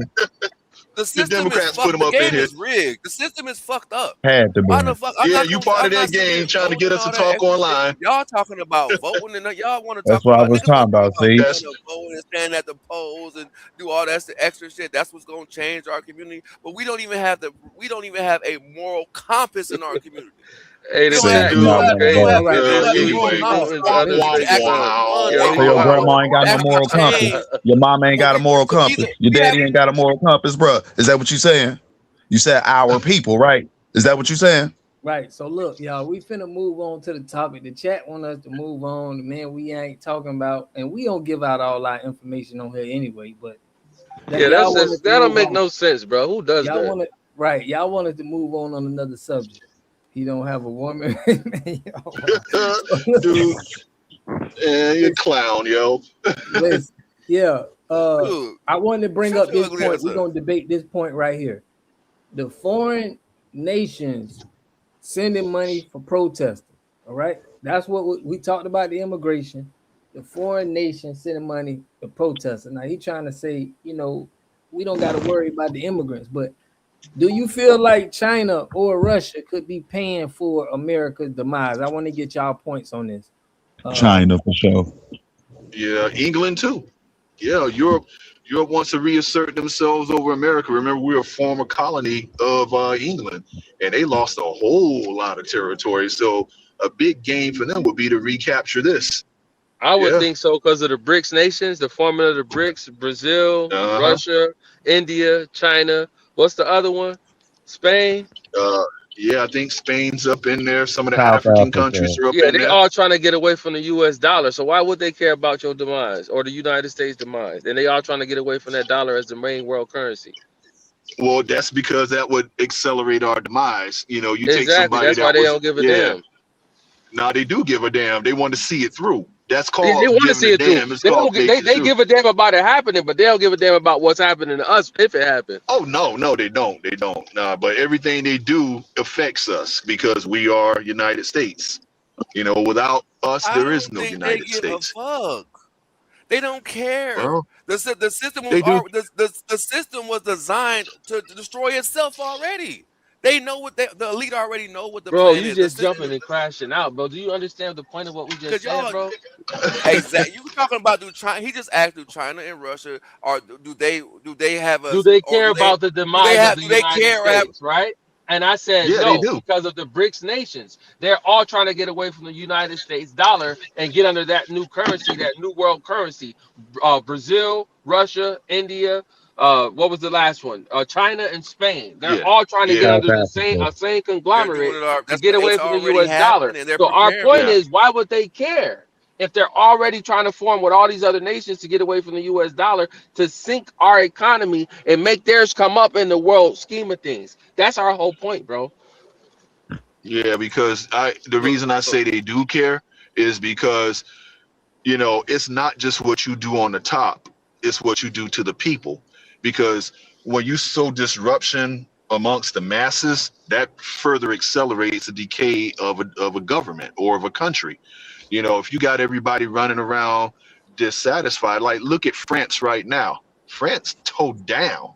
The The system is Democrats put fucked. him The up in game here. is rigged. The system is fucked up. Had to Why the be. fuck? Yeah, you part of I'm not that sitting here game trying to voting get and us to all that talk extra shit. online. Y'all talking about voting and y'all want to That's talk what I about was niggas talking want to talk about. about See, That's going to vote and stand at the polls and do all that extra shit. That's what's gonna change our community. But we don't even have a moral compass in our community. Hey, We the don't said have chat you're we not don't going have gonna we don't vote. have crazy, All right, we so don't man. let have me a He get moral this. compass. voting for wah, other We need wah, to niggas' actually son. fund Yo, wow. So he your niggas wild. grandma ain't got no that moral can compass. change. Your mama ain't But got a moral but compass. Your we have daddy ain't got a moral compass, bruh. Is that what you saying? You said our people, right? Is that what you saying? Right. So look, y'all, we finna move on to the topic. The chat want us to move on. Man, we ain't talking about, and we don't give out all our information on here anyway. But that Yeah, that's y'all want us just to that don't move make on. no sense, bro. Who does Y'all that? want to right. Y'all want us to move on another subject. He don't have a woman. So Dude, and you clown, yo. listen, yeah. dude, I wanted to bring shut up your this ugly point. ass We're up. gonna debate this point right here. The foreign nations sending money for protesting. All right, that's what we talked about, the immigration. The foreign nation sending money to protesting. Now he trying to say, we don't got to worry about the immigrants. But do you feel like China or Russia could be paying for America's demise? I want to get y'all points on this. China for sure. Yeah, England too. Yeah, Europe wants to reassert themselves over America. Remember, we're a former colony of England, and they lost a whole lot of territory. So a big game for them would be to recapture this. I would Yeah. think so because of the BRICS nations, the forming of the BRICS, Brazil, Uh-huh. Russia, India, China. What's the other one? Spain. Uh, yeah, I think Spain's up in there. Some of the South African Africa. countries are up Yeah, in they there. all trying to get away from the US dollar. So why would they care about your demise or the United States demise? And they all trying to get away from that dollar as the main world currency. Well, that's because that would accelerate our demise. You take Exactly. somebody That's why that they was, don't give a yeah. damn. Now they do give a damn. They want to see it through. That's They called want to giving see a it through. damn. It's They called don't get, making it they through. give a damn about it happening, but they don't give a damn about what's happening to us if it happens. Oh no, they don't. They don't. Nah, but everything they do affects us because we are United States. Without us, I there is don't no think they United give a States. fuck. They don't care. Well, The system was they do. the system was designed to destroy itself already. They know the elite already know what the Bro, plan you is. The just system jumping and crashing out, bro. Do you understand the point of what we just because said, y'all bro? exactly you were talking about do China. He just asked do China and Russia or do they have Do us they or care about the demise of the do they United care or have States, right? And I said Yeah, they no, do. because of the BRICS nations. They're all trying to get away from the United States dollar and get under that new currency, that new world currency. Brazil, Russia, India, what was the last one? China and Spain. They're Yeah, all trying to get yeah, South under the Africa. same they're doing conglomerate it all to that's get what it's away from the already US dollar. happening. They're So our preparing point for yeah. it. is, why would they care? If they're already trying to form with all these other nations to get away from the US dollar to sink our economy and make theirs come up in the world scheme of things. That's our whole point, bro. Yeah, because the Look, reason I look, say they do care is because it's not just what you do on the top, it's what you do to the people. Because when you sow disruption amongst the masses, that further accelerates the decay of a government or of a country. If you got everybody running around dissatisfied, like look at France right now. France towed down.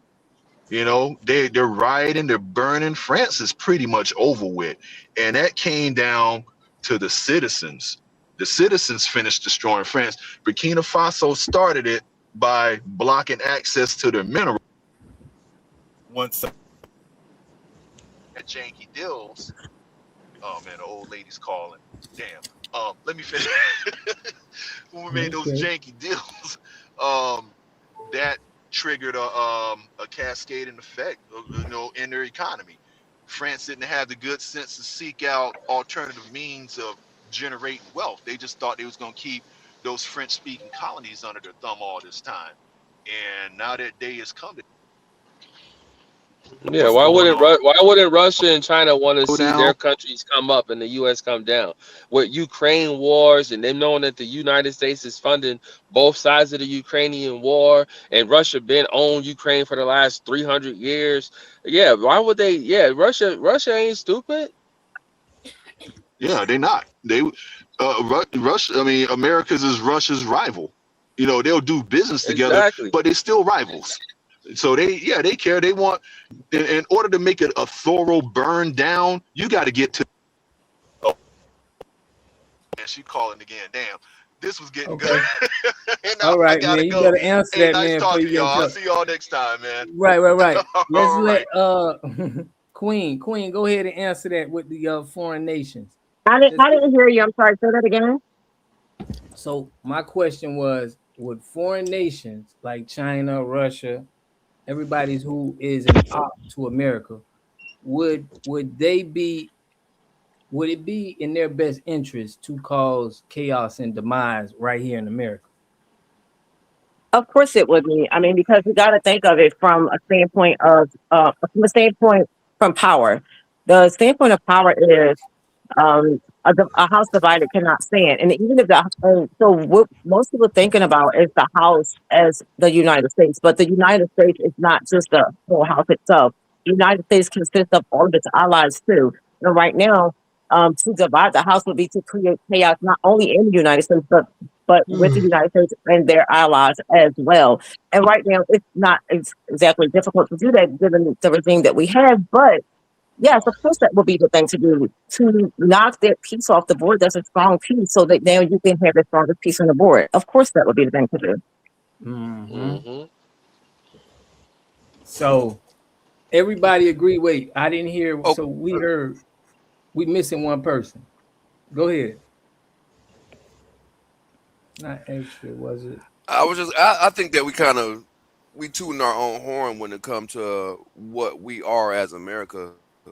They're rioting, they're burning. France is pretty much over with. And that came down to the citizens. The citizens finished destroying France. Burkina Faso started it by blocking access to their mineral. Once at janky deals. Oh man, the old lady's calling. Damn. Let me finish. When we made those Okay. janky deals, um, that triggered a cascading effect, in their economy. France didn't have the good sense to seek out alternative means of generating wealth. They just thought they was gonna keep those French-speaking colonies under their thumb all this time, and now that day has come. Yeah, What's going on? Why wouldn't Russia and China want to Go see their down. countries come up and the U.S. come down? With Ukraine wars and them knowing that the United States is funding both sides of the Ukrainian war and Russia been on Ukraine for the last 300 years. Yeah, why would they? Yeah, Russia ain't stupid. Yeah, they not. They Russia. I mean, America's is Russia's rival. You know, they'll do business together, Exactly. but they're still rivals. So they care. They want in order to make it a thorough burn down, you got to get to. Oh, and she calling again. Damn, this was getting good. Okay. And All I right, gotta man. You go. better answer Hey, that, nice man, before talking you to y'all. get I'll cut. see y'all next time, man. Right. Let's All let right. Queen, go ahead and answer that with the foreign nations. I didn't hear you. I'm sorry. Say that again. So my question was, would foreign nations like China, Russia, everybody's who is an op to America, would it be in their best interest to cause chaos and demise right here in America? Of course it would be. I mean, because we got to think of it from a standpoint of, from a standpoint from power. The standpoint of power is a house divided cannot stand. And even if so what most people thinking about is the house as the United States, but the United States is not just the whole house itself. The United States consists of all of its allies too. And right now, to divide the house would be to create chaos not only in the United States, but with the United States and their allies as well. And right now, it's not exactly difficult to do that given the regime that we have, but yes, of course, that would be the thing to do to knock that piece off the board. That's a strong piece, so that now you can have the strongest piece on the board. Of course, that would be the thing to do. Mm-hmm. So everybody agree. Wait, I didn't hear. Oh, So we missing one person. Go ahead. Not extra, was it? I think that we tooting our own horn when it comes to what we are as America.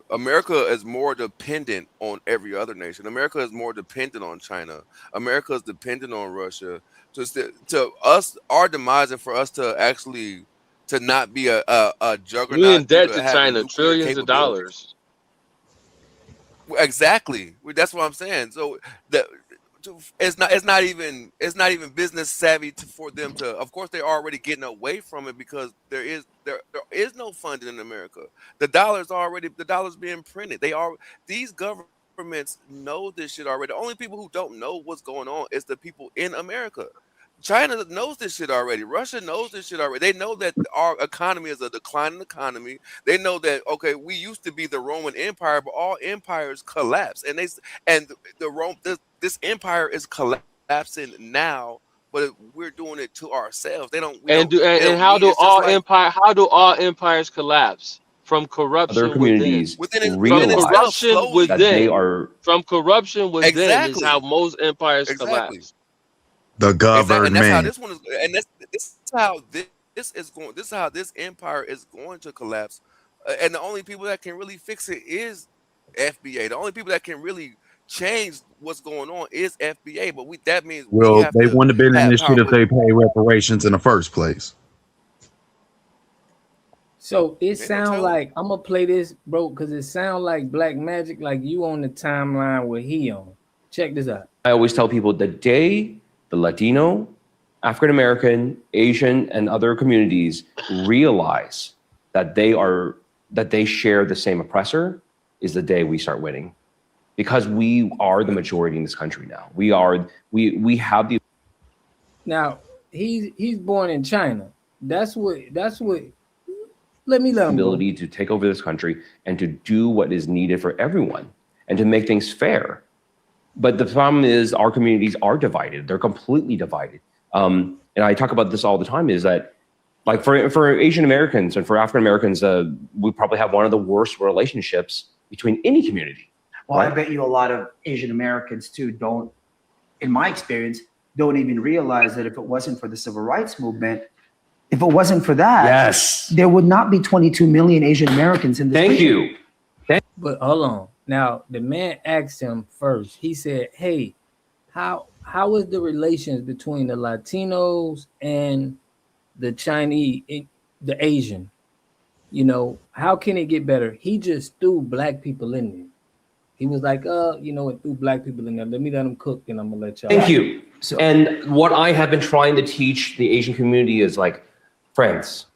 America is more dependent on every other nation. America is more dependent on China. America is dependent on Russia. To us, our demise, and for us to actually to not be a We in juggernaut due debt to to having China, nuclear trillions of capabilities. dollars. Exactly. That's what I'm saying. So the it's not even business savvy for them to. Of course, they're already getting away from it because there is no funding in America. The dollar's being printed. These governments know this shit already. The only people who don't know what's going on is the people in America. China knows this shit already. Russia knows this shit already. They know that our economy is a declining economy. They know that okay, we used to be the Roman Empire, but all empires collapse, and the Rome this empire is collapsing now, but we're doing it to ourselves. They don't we And don't do they and don't how need do it's just all like empire how do all empires collapse? From Other corruption within. communities From within itself realize corruption slowly. that they within. are From corruption within is how Exactly. most empires Exactly. collapse. The Exactly. And that's how government. this one is and this is how this is going this is how this empire is going to collapse. And the only people that can really fix it is FBA. The only people that can really change what's going on is FBA. But that means we Well, have they to wouldn't have been in have this shit power. if they paid reparations in the first place. So it Ain't no sound telling. like I'm gonna play this, bro, because it sound like Black Magic, like you on the timeline where he on. Check this out. I always tell people the day the Latino, African American, Asian, and other communities realize that they share the same oppressor is the day we start winning. Because we are the majority in this country now. We have the Now he's born in China. That's what let him go. ability to take over this country and to do what is needed for everyone and to make things fair. But the problem is our communities are divided. They're completely divided. And I talk about this all the time is that like for Asian Americans and for African Americans, we probably have one of the worst relationships between any community. Well, right? I bet you a lot of Asian Americans too don't, in my experience, don't even realize that if it wasn't for the civil rights movement, if it wasn't for that, yes, there would not be 22 million Asian Americans in this Thank country. you. But hold on. Now the man asked him first. He said, "Hey, how is the relations between the Latinos and the Chinese, the Asian?" You know, how can it get better? He just threw black people in there. He was like, you know, it threw black people in there. Let them cook, and I'm gonna let y'all. Thank you. And what I have been trying to teach the Asian community is like, friends,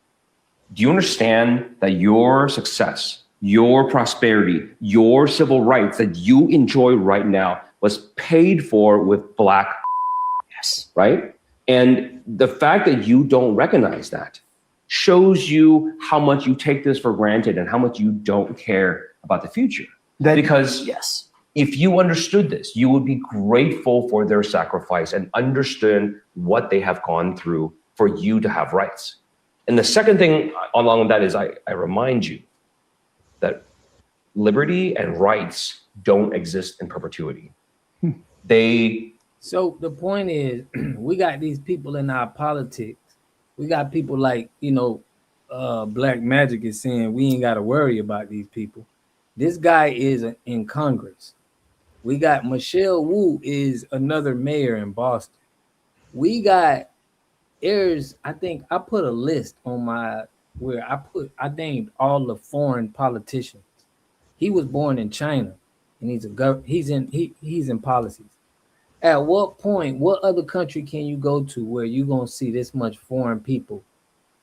do you understand that your success, your prosperity, your civil rights that you enjoy right now was paid for with black, yes, right? And the fact that you don't recognize that shows you how much you take this for granted and how much you don't care about the future. Because yes, if you understood this, you would be grateful for their sacrifice and understand what they have gone through for you to have rights. And the second thing along with that is I remind you that liberty and rights don't exist in perpetuity. So the point is, we got these people in our politics. We got people like, you know, Black Magic is saying we ain't got to worry about these people. This guy is in Congress. We got Michelle Wu is another mayor in Boston. We got I think I put a list on my where I named all the foreign politicians. He was born in China, and he's in policies. At what point, what other country can you go to where you're gonna see this much foreign people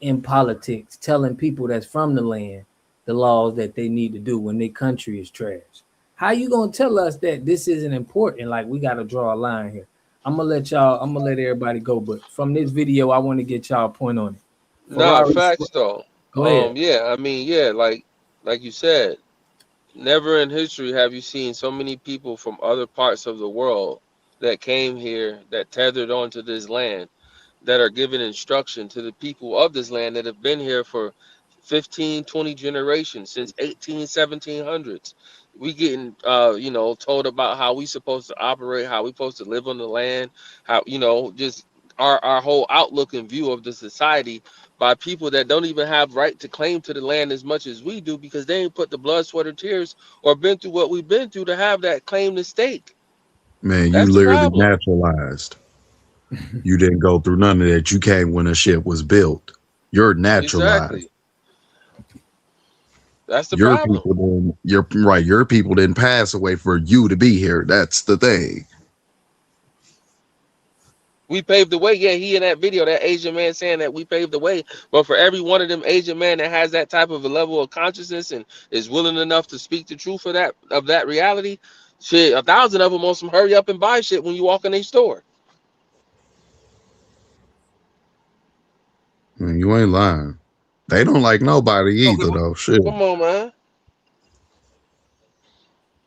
in politics telling people that's from the land the laws that they need to do when their country is trash? How you gonna tell us that this isn't important? Like, we gotta draw a line here. I'm gonna let everybody go, but from this video, I want to get y'all point on it. Nah, Ferrari, facts though. go ahead. Yeah, I mean, yeah, like you said, never in history have you seen so many people from other parts of the world that came here, that tethered onto this land, that are giving instruction to the people of this land that have been here for 15, 20 generations since 1700s. We getting you know, told about how we supposed to operate, how we supposed to live on the land, how, you know, just our whole outlook and view of the society by people that don't even have right to claim to the land as much as we do, because they ain't put the blood, sweat, or tears or been through what we've been through to have that claim to stake. Man, you That's the literally problem. naturalized. You didn't go through none of that. You came when a ship was built. You're naturalized. Exactly. That's the Your problem. people didn't. You're right. Your people didn't pass away for you to be here. That's the thing. We paved the way. Yeah, he in that video, that Asian man saying that we paved the way. But for every one of them Asian man that has that type of a level of consciousness and is willing enough to speak the truth of that reality, shit, 1,000 of them on some hurry up and buy shit when you walk in a store. Man, you ain't lying. They don't like nobody Okay, either, though. Shit. Come on, man.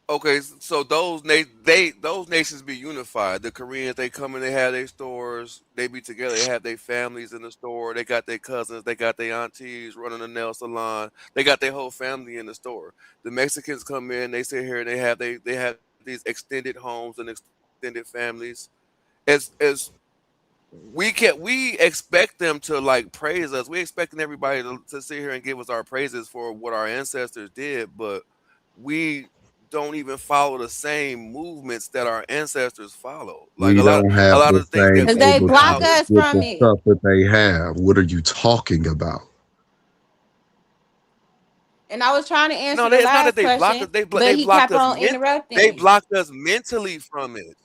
okay, so those nations be unified. The Koreans, they come and they have their stores, they be together, they have their families in the store, they got their cousins, they got their aunties running a nail salon, they got their whole family in the store. The Mexicans come in, they sit here and they have these extended homes and extended families. As we expect them to like praise us. We expecting everybody to sit here and give us our praises for what our ancestors did, but we don't even follow the same movements that our ancestors follow. Like We don't a have lot the of the things that same Because we they do block now. opportunities us with from the it. stuff that they have. What are you talking about? And I was trying to No, answer the it's not that last they block question, us. They but they he blocked kept us on they interrupting. blocked us mentally from it.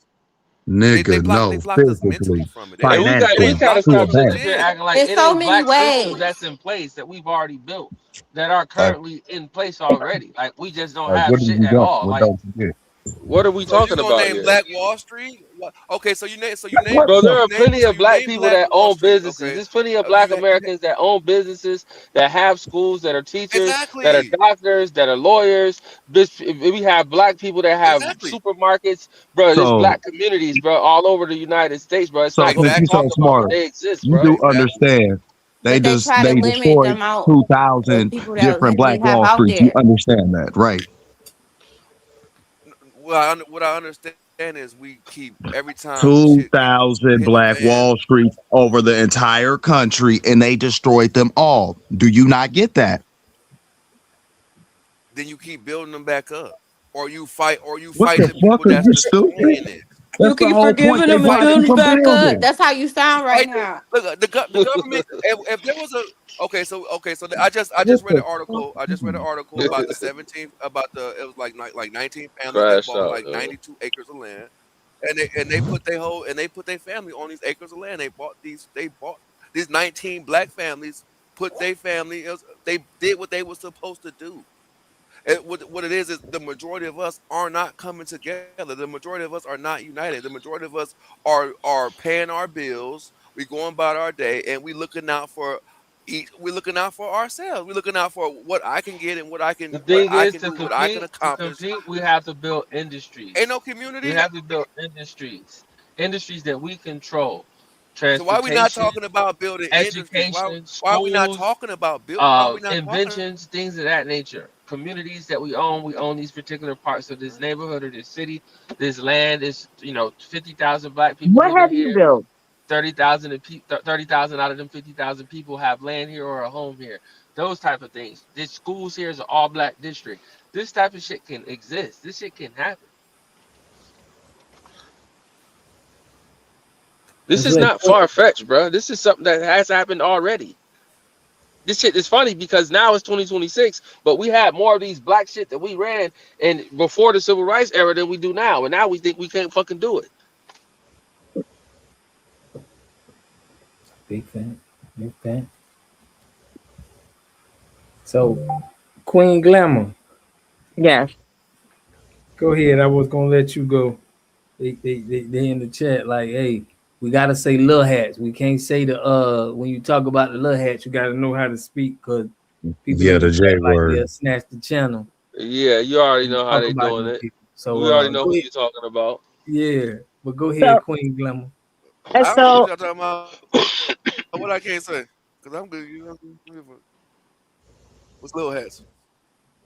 Nigga, They no, blocked us mentally physically, from it. And They we didn't financially, gotta block us to a stop from sitting up base. here legit. acting like In it so ain't many black systems ways. that's in place that we've already built that are Like, currently in place already. Like, we just don't like, have what do shit you at don't? all. What Like, don't you get? what are we So you talking gonna about name here? Black Wall Street? Okay, What Bro, there the? are plenty of You black name people Black that Wall own Street. businesses. Okay, There's plenty of black you Americans that own businesses, that have schools, that are teachers, that are exactly, doctors, that are lawyers. We have black people that have exactly, supermarkets. Bro, there's So, black communities, bro, all over the United States, bro. It's so not what since we you exactly, talk so about, but smart, they exist, you bro. do exactly. understand. But they try to They limit the destroyed amount of 2,000 people that different we Black have Wall out Streets. You there. understand that, right? What I understand is we keep every time shit get 2,000 hit the Black fan, Wall Streets over the entire country, and they destroyed them all. Do you not get that? then you keep building them back up, or you What fight the the fuck people are that's you stupid? destroying it. You That's the keep whole point. forgiving They them and blocked you building from back up. building. That's how you sound right Fight now. look the government. If there was a Okay, so I just read an article. I just read an article about the 17th it was like 19 families that Crash bought out, like yo. 92 acres of land, and they put their family on these acres of land. They bought these 19 black families, put their family. They did what they were supposed to do. And what it is the majority of us are not coming together. The majority of us are not united. The majority of us are paying our bills. We going about our day, and we looking out for each. We're looking out for ourselves. We're looking out for what I can get and The what thing I is, can do, what I can to accomplish. compete, we have to build Ain't no industries. We community. have to build industries that we control, So why we not transportation, talking about building industries? education, Why are we not schools, talking about Why are we not talking? inventions, things of that nature. Communities that we own these particular parts of this neighborhood or this city. This land is, 50,000 black people What living have you here. built? 30,000 out of them 50,000 people have land here or a home here. Those type of things. This schools here is an all black district. This type of shit can exist. This shit can happen. This Let's is let not far fetched, bro. This is something that has happened already. This shit is funny because now it's 2026, but we had more of these black shit that we ran and before the civil rights era than we do now, and now we think we can't fucking do it. big fan, big fan. So, Queen Glamour, Yes. go ahead. I was gonna let you go. They in the chat like, hey, we gotta say little hats. We can't say the when you talk about the little hats, you gotta know how to speak because people Yeah, in the the J chat like word. they'll snatch the channel Yeah, you already when you know how talk they about doing them it. people. So We already know go who ahead. you're talking about. Yeah, but go ahead, So Queen Glamour. and I don't know what so y'all talking about. What I can't say because I'm good. What's little hats?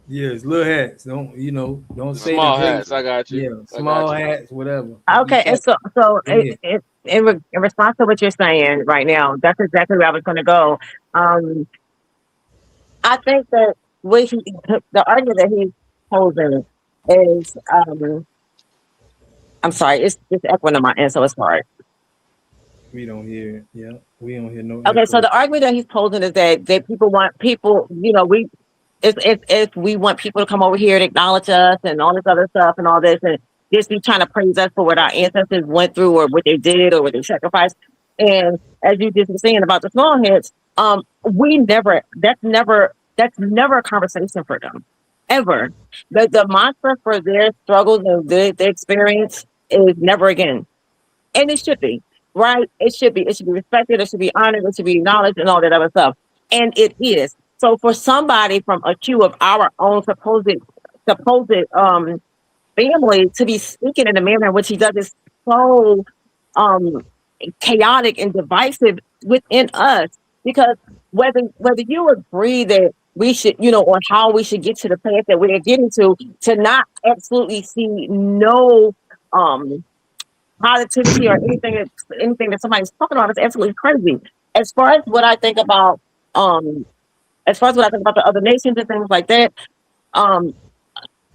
Yes, little hats. Don't The say the small great. hats, I got you. Yeah, I got small you. hats, whatever. If you okay, and talk, so go ahead. in response to what you're saying right now, that's exactly where I was going to go. Um, I think that the argument that he's posing is, I'm sorry, it's echoing on my end, so it's hard. We don't hear. Yeah, we don't hear no Okay, so echo. the argument that he's posing is that people want people, if we want people to come over here and acknowledge us and all this other stuff and all this and just be trying to praise us for what our ancestors went through or what they did or what they sacrificed. And as you just were saying about the small heads, we never that's never a conversation for them. Ever. The mantra for their struggles and their experience is never again. And it should be, right? It should be. It should be respected. It should be honored. It should be acknowledged and all that other stuff. And it is. So for somebody from a queue of our own supposed family to be speaking in a manner in which he does is so um chaotic and divisive within us. Because whether you agree that we should, on how we should get to the path that we're getting to not absolutely see no um positivity or anything that somebody's talking about is absolutely crazy. As far as what I think about um as far as what I think about the other nations and things like that, um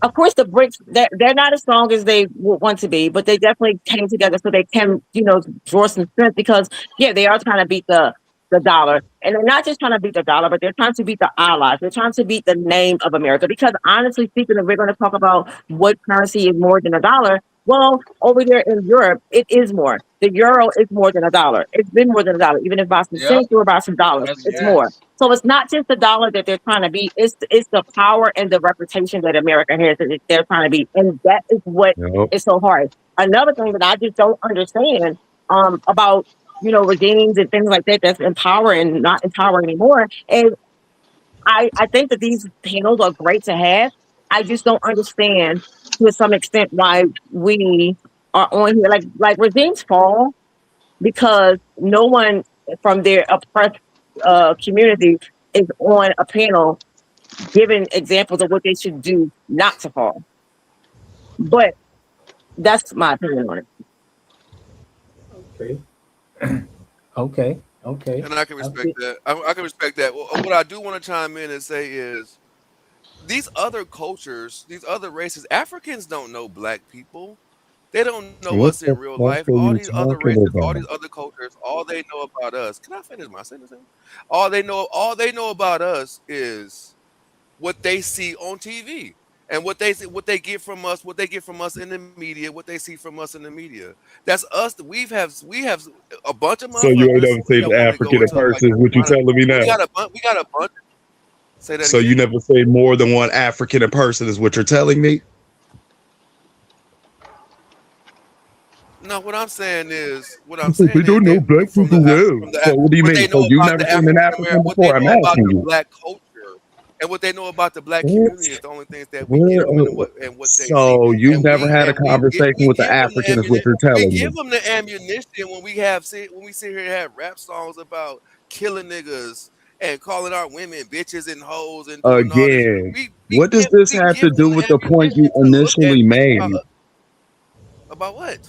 of course the BRICS they're not as strong as they would want to be, but they definitely came together so they can, draw some strength because yeah, they are trying to beat the dollar. And they're not just trying to beat the dollar, but they're trying to beat the allies. They're trying to beat the name of America. Because honestly speaking, if we're going to talk about what currency is more than a dollar, well, over there in Europe, it is more. The euro is more than a dollar. It's been more than a dollar. Even if by some Yep. cents or by some dollars, Yes, it's more. yes. So it's not just the dollar that they're trying to beat. It's the power and the reputation that America has that they're trying to beat. And that is what Yep. is so hard. Another thing that I just don't understand about regimes and things like that that's empowering, not empowering anymore. And I think that these panels are great to have. I just don't understand to some extent why we are on here. Like regimes fall because no one from their oppressed community is on a panel giving examples of what they should do not to fall. But that's my opinion on it. Okay, okay. And I can I respect see. that. I can respect that. What I do want to chime in and say is these other cultures, these other races, Africans don't know black people. They don't know What us the in real fuck life. are All you these other talking races, all about? these other cultures, all they know about us. Can I finish my sentence? All they know about us is what they see on TV and what they get from us, what they get from us in the media, what they see from us in the media. That's us. We have a bunch of So you ain't motherfuckers never seen that the want to go African in into like person? Is what you Carolina. telling me now? We got a bunch. Say that So you again. never seen more than one African in person? Is what you're telling me? No, what I'm saying is They don't know black people well. So what do you what mean? they So know you about never the seen an African American, African what they before? I'm know about asking the you. black culture, and what they know about the black What? community is the only things that we give What? them and what they see. So you've And never had a conversation we with the give them the African? Is what ammunition. you're We telling give me? them the ammunition when we sit here and have rap songs about killing niggas and calling our women bitches and hoes and doing all this. Again, what does this We have to give do them with the the point ammunition you to look and initially think made? about what?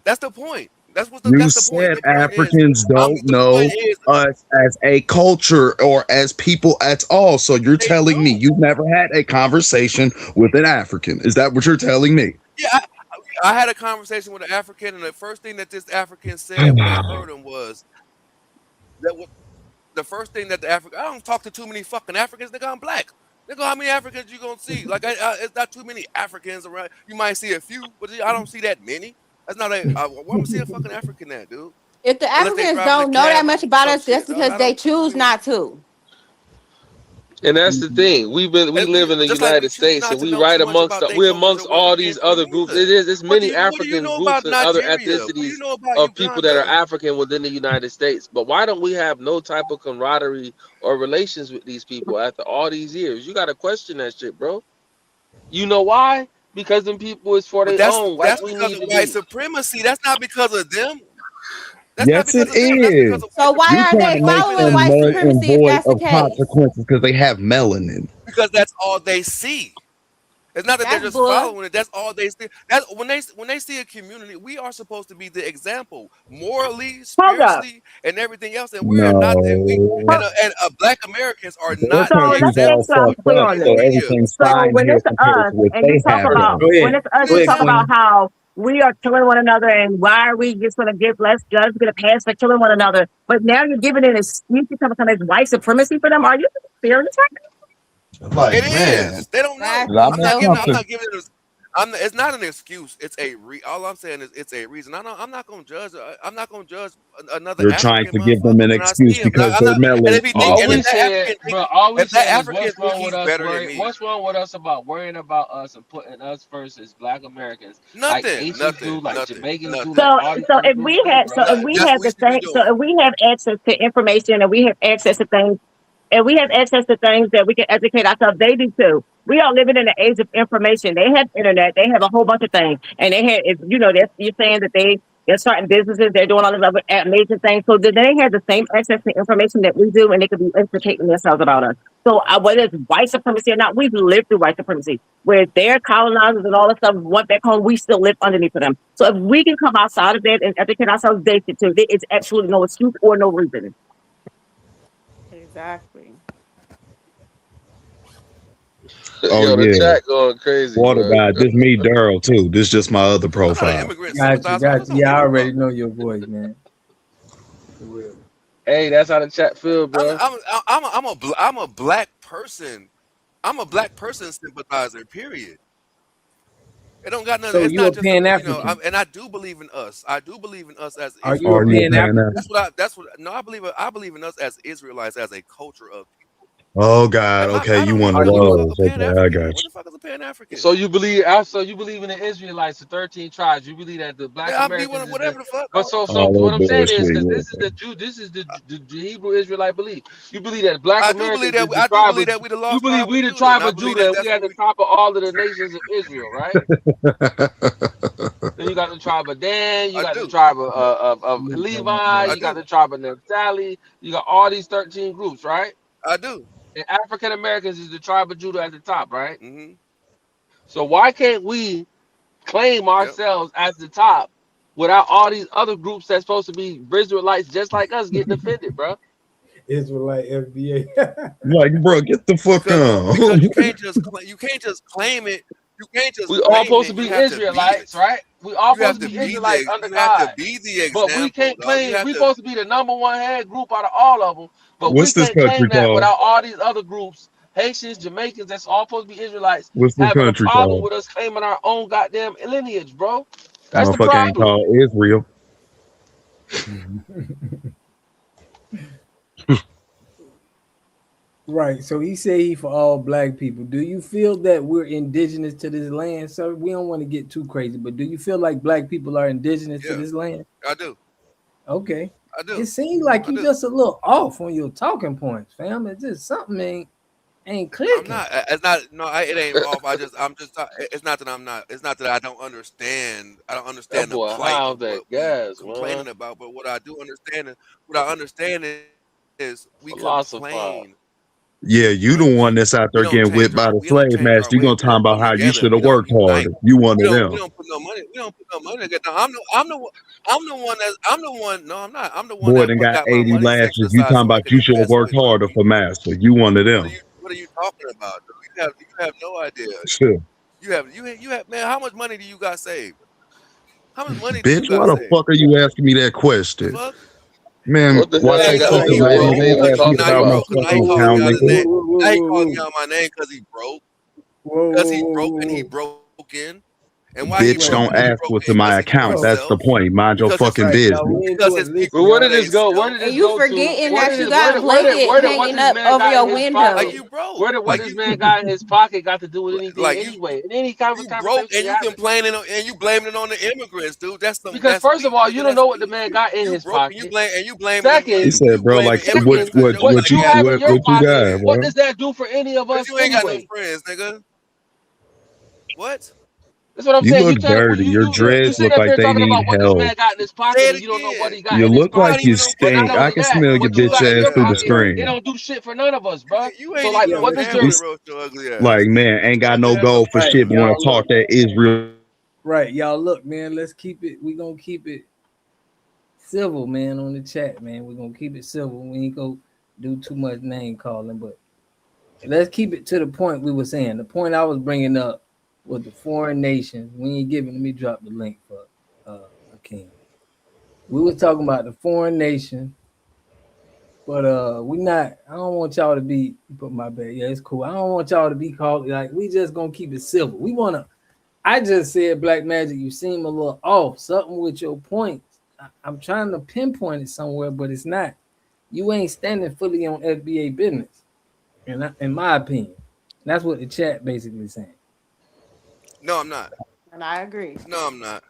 That's the point. You That's the point. said The point is, Africans don't the point know is us as a culture or as people at all. So you're they telling me do. you've never had a conversation with an African. Is that what you're telling me? Yeah, I had a conversation with an African, and the first thing that this African said when I heard him was that the first thing that the African, I don't talk to too many fucking Africans, nigga, I'm black. Nigga, how many Africans you gonna see? Like, it's not too many Africans around. You might see a few, but I don't see that many. That's not where I'm see a fucking African at, dude. If the Unless they Africans driving a don't know that cab or much about some us, that's shit. because I they don't, choose not to. And that's the thing. We live in the just like we United choose States, not and to we know right too much amongst about their we're cultures amongst or where we all came these from other groups. either. There's many What do you African know groups about and other Nigeria? What do you ethnicities know about of people that are Uganda? African within the United States. But why don't we have no type of camaraderie or relations with these people after all these years? You got to question that shit, bro. You know why? Because them people is for But their own, like that's we because need of to white be. supremacy. That's not because of them. That's not Yes, it because of them. That's because is. of white So why You're are trying supremacy. they to That's make because following of them white null and supremacy if void that's the of case? consequences because they have melanin. because that's all they see. It's not that they're That's just bull. following it. That's all they see. That's when they see a community, we are supposed to be the example, morally, Hold up. spiritually, and everything else. And we are not. And we No. Hold, Black Americans are Their not so the let's country's make all sure example I'm fucked clear up, in on the so this. media. everything's So fine when here it's compared us to what and you they talk have Go about, done. when ahead. it's us Go and you ahead, talk Queen. about how we are killing one another and why are we just going to give less judge, get a pass for killing one another? But now you're giving an excuse to come as white supremacy for them. Are you serious? Like, It man, is. They don't know. Exactly. So I'm not giving it. It's not an excuse. It's all I'm saying is it's a reason. I'm not gonna judge. I'm not gonna judge another you're trying African to give them motherfucker an when I see excuse him. because I'm they're not. And if he think, All and we melanated. if that saying, African think, bro, all we if that saying is African what's think wrong with he's us better than worry me, what's wrong with us about worrying about us and putting us first as black Americans, like nothing, Asians nothing, do, like nothing, Jamaicans do, nothing. like all these other groups do, bro. If we That's have what we the should be same, so doing. if we have access to information and we have access to things and we have access to things that we can educate ourselves. They do too. We are living in an age of information. They have internet. They have a whole bunch of things, and they have, you're saying that there's certain businesses they're doing all these other amazing things. So that they have the same access to information that we do, and they could be educating themselves about us. So whether it's white supremacy or not, we've lived through white supremacy, where their colonizers and all that stuff went back home. We still live underneath of them. So if we can come outside of that and educate ourselves, they should too. There is absolutely no excuse or no reason. exactly. Oh Yo, the yeah, chat going crazy, water bro. guy. This me, Daryl too. This just my other I'm not an profile. immigrant Got you, sympathizer. I got just you. don't Yeah, give I a already fuck. know your voice, man. For real. Hey, that's how the chat feel, bro. I'm a black person. I'm a black person sympathizer. Period. It don't got nothing. So It's you not a just Pan African? and I do believe in us. I do believe in us as Are you a Are you a Israelites. Pan Pan African? African? That's what. No, I believe in us as Israelites, as a culture of people. Oh God. Okay, I you don't one even of Are know what you the a fuck a those. Pan Okay, I African. got What you. the fuck is a Pan African? So you believe in the Israelites, the 13 tribes. You believe that the black Yeah, I be Americans is the whatever the fuck. but so All what that I'm saying is bullshit. because Yeah. this is the Hebrew Israelite belief. You believe that black I do believe Americans that. is the I do tribe believe of that we the you lost believe tribe we of the Judah, and tribe I of believe Judah that and we that's at what the we. top of all of the nations of Israel, right? Then you got the tribe of Dan, you I got the do. tribe of look at my Levi, I man? you got do. the tribe of Naphtali, you got all these 13 groups, right? I do. And African Americans is the tribe of Judah at the top, right? Mm-hmm. So why can't we claim Yep. ourselves as the top without all these other groups that's supposed to be Israelites just like us getting offended, bro? Israelite FBA. Like, bro, get the fuck Because on. you can't just claim it. You can't just We all claim supposed to it. You be have to be Israelites, it. right? We all You have supposed to to be be Israelites the. under You have to God. be the But we example, can't dog. You claim have we to. supposed to be the number one head group out of all of them. But we What's this can't country claim that called? without all these other groups, Haitians, Jamaicans, that's all supposed to be Israelites, What's this having a country problem called? with us claiming our own goddamn lineage, bro. That's the Motherfucker ain't problem. called Israel. Right. So he said he for all black people. Do you feel that we're indigenous to this land, sir? We don't want to get too crazy, but do you feel like black people are indigenous to Yeah, this land? I do. Okay. I It do. seems like I you do. just a little off on your talking points, fam. It's just something ain't I'm clicking. not. It's not. No, it ain't off. I just. I'm just. It's not that I'm not. It's not that I don't understand. I don't That understand the boy high plight off of that what we gas, man. complaining about. But what I do understand is, what I understand is we Philosopher. complain Yeah, too you the one much. that's out We there don't getting change whipped by our. the We don't slave change master. our You ways. gonna We talk don't about come how you together. should We have don't worked unite. harder. You one We of don't. them. We don't put no money. We don't put no money together. No, I'm the one. I'm the one that. I'm the one. No, I'm not. I'm the one Boy, that then got got my 80 money saved lashes. You aside talking so I about can you should have invest worked with my harder for people. master. You one of them. What are you talking about, dude? You have no idea. Shit. You have man, how much money do you got saved? How much money do Bitch, you why got the saved? fuck are you asking me that The question? fuck? Man, What the hell watch Man, that that got so to fucking he do with red broke. nigga. anything Don't we ask me talking Now he about my about? broke because now he fucking calling Whoa, me account, out his nigga. name. whoa, whoa, Now he whoa, calling whoa, me out my name because he broke. whoa, Because whoa, he whoa, broke whoa, and he whoa. broke in. And why he Bitch, Right, broke don't and he ask broke what's in? in Because my his people account. ain't bro. That's the self. point. Mind your Because his fucking Right, people y'all. We business. into because it. his But people Listen, where y'all. did this ain't go? Where self. did And this you go to? forgetting Where that did you it, got a blanket where did what hanging this up man over got in your his Like window. pocket? you broke. Where did what Like this you man got in his pocket got to do with anything like anyway? In any kind of you broke conversation and we you having? complaining and you blaming it on the immigrants, dude. Because That's first of weak, all, you nigga. don't That's know what the weak. man got in You his broke pocket. and you blaming them He Second, said, you bro, blaming like what immigrants second, because what your what what black you you ass have is in what your what broke. you pocket, got, what bro? does that do for any of Cause us you ain't got no anyway? friends, nigga. What? That's what I'm You saying. look dirty. Your You dreads sitting look up like here they talking need about what this help. man got in his Say pocket, it and you don't know what again. he got You in his look You like not pocket. you even on But not stink. camera. I only can that, smell your what you Your bitch got in ugly ass your through the pocket, ass. it screen. don't do shit for none of us, bro. You So ain't like, even Yeah, on what does camera, your He's roast your ugly ass. like, man, ain't got no Ugly ass goal for right, shit, but want y'all. to talk Look. that Israel. Right, y'all. Look, man. Let's keep it. We gonna keep it civil, man. On the chat, man. We're gonna keep it civil. We ain't go do too much name calling, but let's keep it to the point we were saying. The point I was bringing up was the foreign nations. We ain't giving. Let me drop the link for Akeem. We was talking about the foreign nation, but we not. I don't want y'all to be. Put my bad. Yeah, it's cool. I don't want y'all to be called like. We just gonna keep it civil. We wanna. I just said Black Magic. You seem a little off. Something with your points. I'm trying to pinpoint it somewhere, but it's not. You ain't standing fully on FBA business, in my opinion. That's what the chat basically saying. No, I'm not. And I agree. No, I'm not.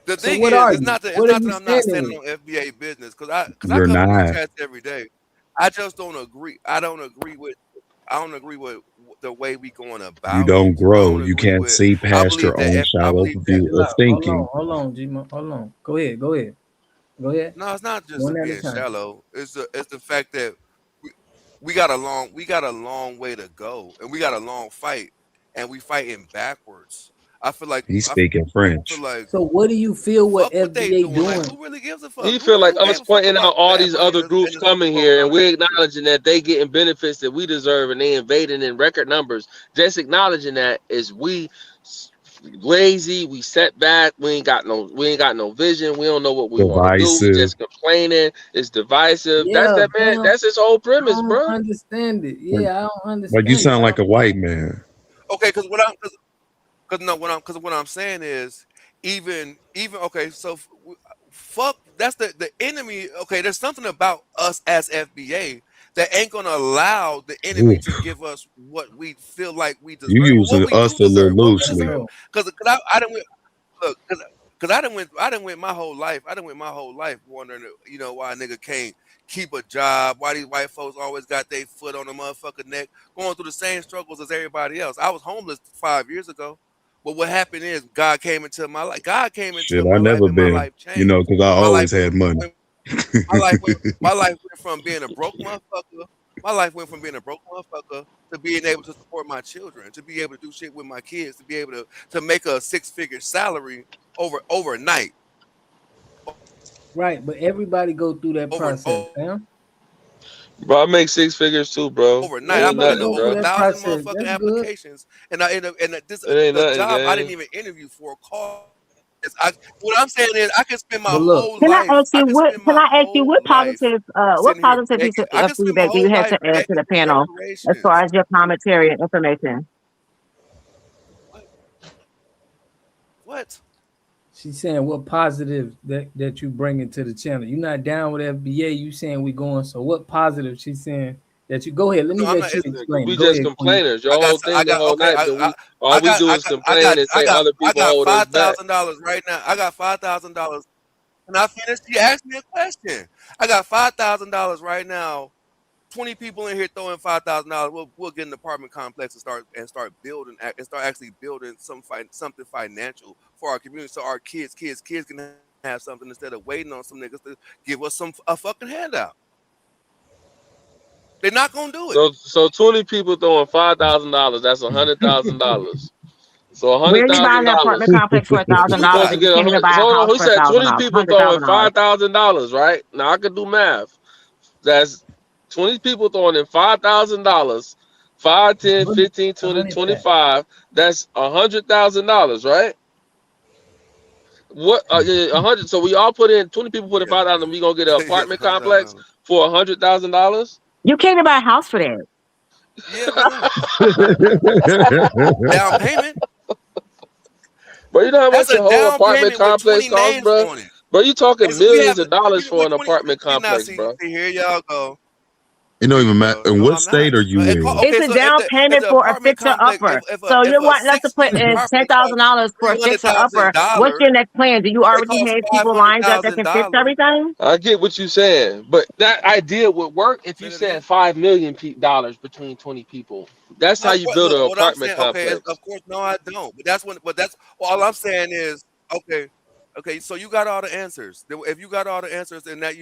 The So thing what is, are you? it's What are not you that I'm not standing standing with? on FBA business because I You're come in these not. chats every day. I just don't agree. I don't agree with the way we going You about don't it. I grow. don't You agree can't with. see I past believe your that. own I shadow believe that. view Chill of out. thinking. Hold on, G. Hold on. Go ahead. Go ahead. Go ahead. No, it's not just One at a being time. shallow. It's the fact that we got a long way to go, and we got a long fight, and we fighting backwards. I feel like He's I speaking feel French. like So what do you feel what fuck what they FBA doing. Like doing? who really gives a fuck? He Who feel like who us gave a fuck pointing out about all Bad these Bunny other in groups the Super coming Bowl here, and last we year? acknowledging that they getting benefits that we deserve, and they invading in record numbers. Just acknowledging that is we lazy, we set back, we ain't got no vision, we don't know what we want to do, we Divisive. just complaining, it's divisive. That's Yeah, that man, fam. that's his whole I premise, don't bro. understand it. Like, Yeah, I don't like you understand it. sound like a white man. Okay, because what I'm saying is even okay. So fuck. That's the enemy. Okay, there's something about us as FBA that ain't gonna allow the enemy Oof. to give us what we feel like we You deserve, or what using we do us a little deserve, what we How loosely. deserve. so? Because I didn't look because I didn't win my whole life. I didn't win my whole life wondering why a nigga can't keep a job, why these white folks always got their foot on the motherfucking neck, going through the same struggles as everybody else. I was homeless 5 years ago. But what happened is God came into my life. God came Shit, into I my life never and my been, life changed. because I My life always had money. went my life went from being a broke motherfucker. My life went from being a broke motherfucker to being able to support my children, to be able to do shit with my kids, to be able to make a six-figure salary overnight, Right, but everybody go through that over and process, over. fam. Bro, I make 6 figures too, bro. It overnight. I ain't put in nothing, over through bro. that 1,000 process. motherfucking That's good. applications, and I end up and this It ain't the nothing, job I didn't gang. even interview for. Call. What I'm saying is, I can spend my But look, whole Can I life. ask I you can what? spend Can my I ask you whole life what sitting here positive piece begging. I can of spend my feedback do you whole have life to add to begging the for panel as far reparations. as your commentary and information? What? What? she's saying what positive that you bring into the channel. You're not down with FBA. You saying we going. So what positive she's saying that you go ahead. Let me No, I'm let not. you Cause explain it. we Go just ahead, Queen. complainers. Your whole I thing the got. whole Okay. night been all we do is complain and say other people I got hold us back. $5,000 right now. I got $5,000. And I finished. She asked me a question. I got $5,000 right now. 20 people in here throwing $5,000. We'll get an apartment complex and start building and start actually building something financial for our community, so our kids can have something instead of waiting on some niggas to give us a fucking handout. They're not gonna do it. So 20 people throwing $5,000. That's $100,000. So Where are you buying the $100,000. apartment complex for We supposed to $1,000? You get can't even buy so a hold on. house Who for said 20 $1,000, people throwing $100,000. $5,000? Right now I can do math. That's 20 people throwing in $5,000. 5, 10, 15, 20, 100 pack. 25. That's $100,000, right? What? Yeah, 100. So we all put in 20 people put in Yeah, 5,000. We gonna get an yes, apartment complex $100,000. for $100,000. You can't even buy a house for that. Yeah, why not? Down payment. Bro, you know how That's much a a whole down apartment payment with complex 20 costs, names bro? on it. Bro, you And talking so we have millions of dollars with for an 20. apartment See now, complex, bro. here y'all go. It don't Here even you matter. go. And No, what I'm state not. are you in? It's Okay, a so down if payment the for a apartment fixer complex, upper. So if you're a wanting us to put 6 unit in property costs $10,000 for a fixer upper. What's $300,000, your next plan? Do you it already costs have people lined up that can fix $500,000. everything? I get what you're saying, but that idea would work if you Say that said again. $5 million between 20 people. That's how No, you build an what I'm apartment saying, okay, is complex. of course, no, I don't. But that's all I'm saying is, okay, okay. So you got all the answers. If you got all the answers, and that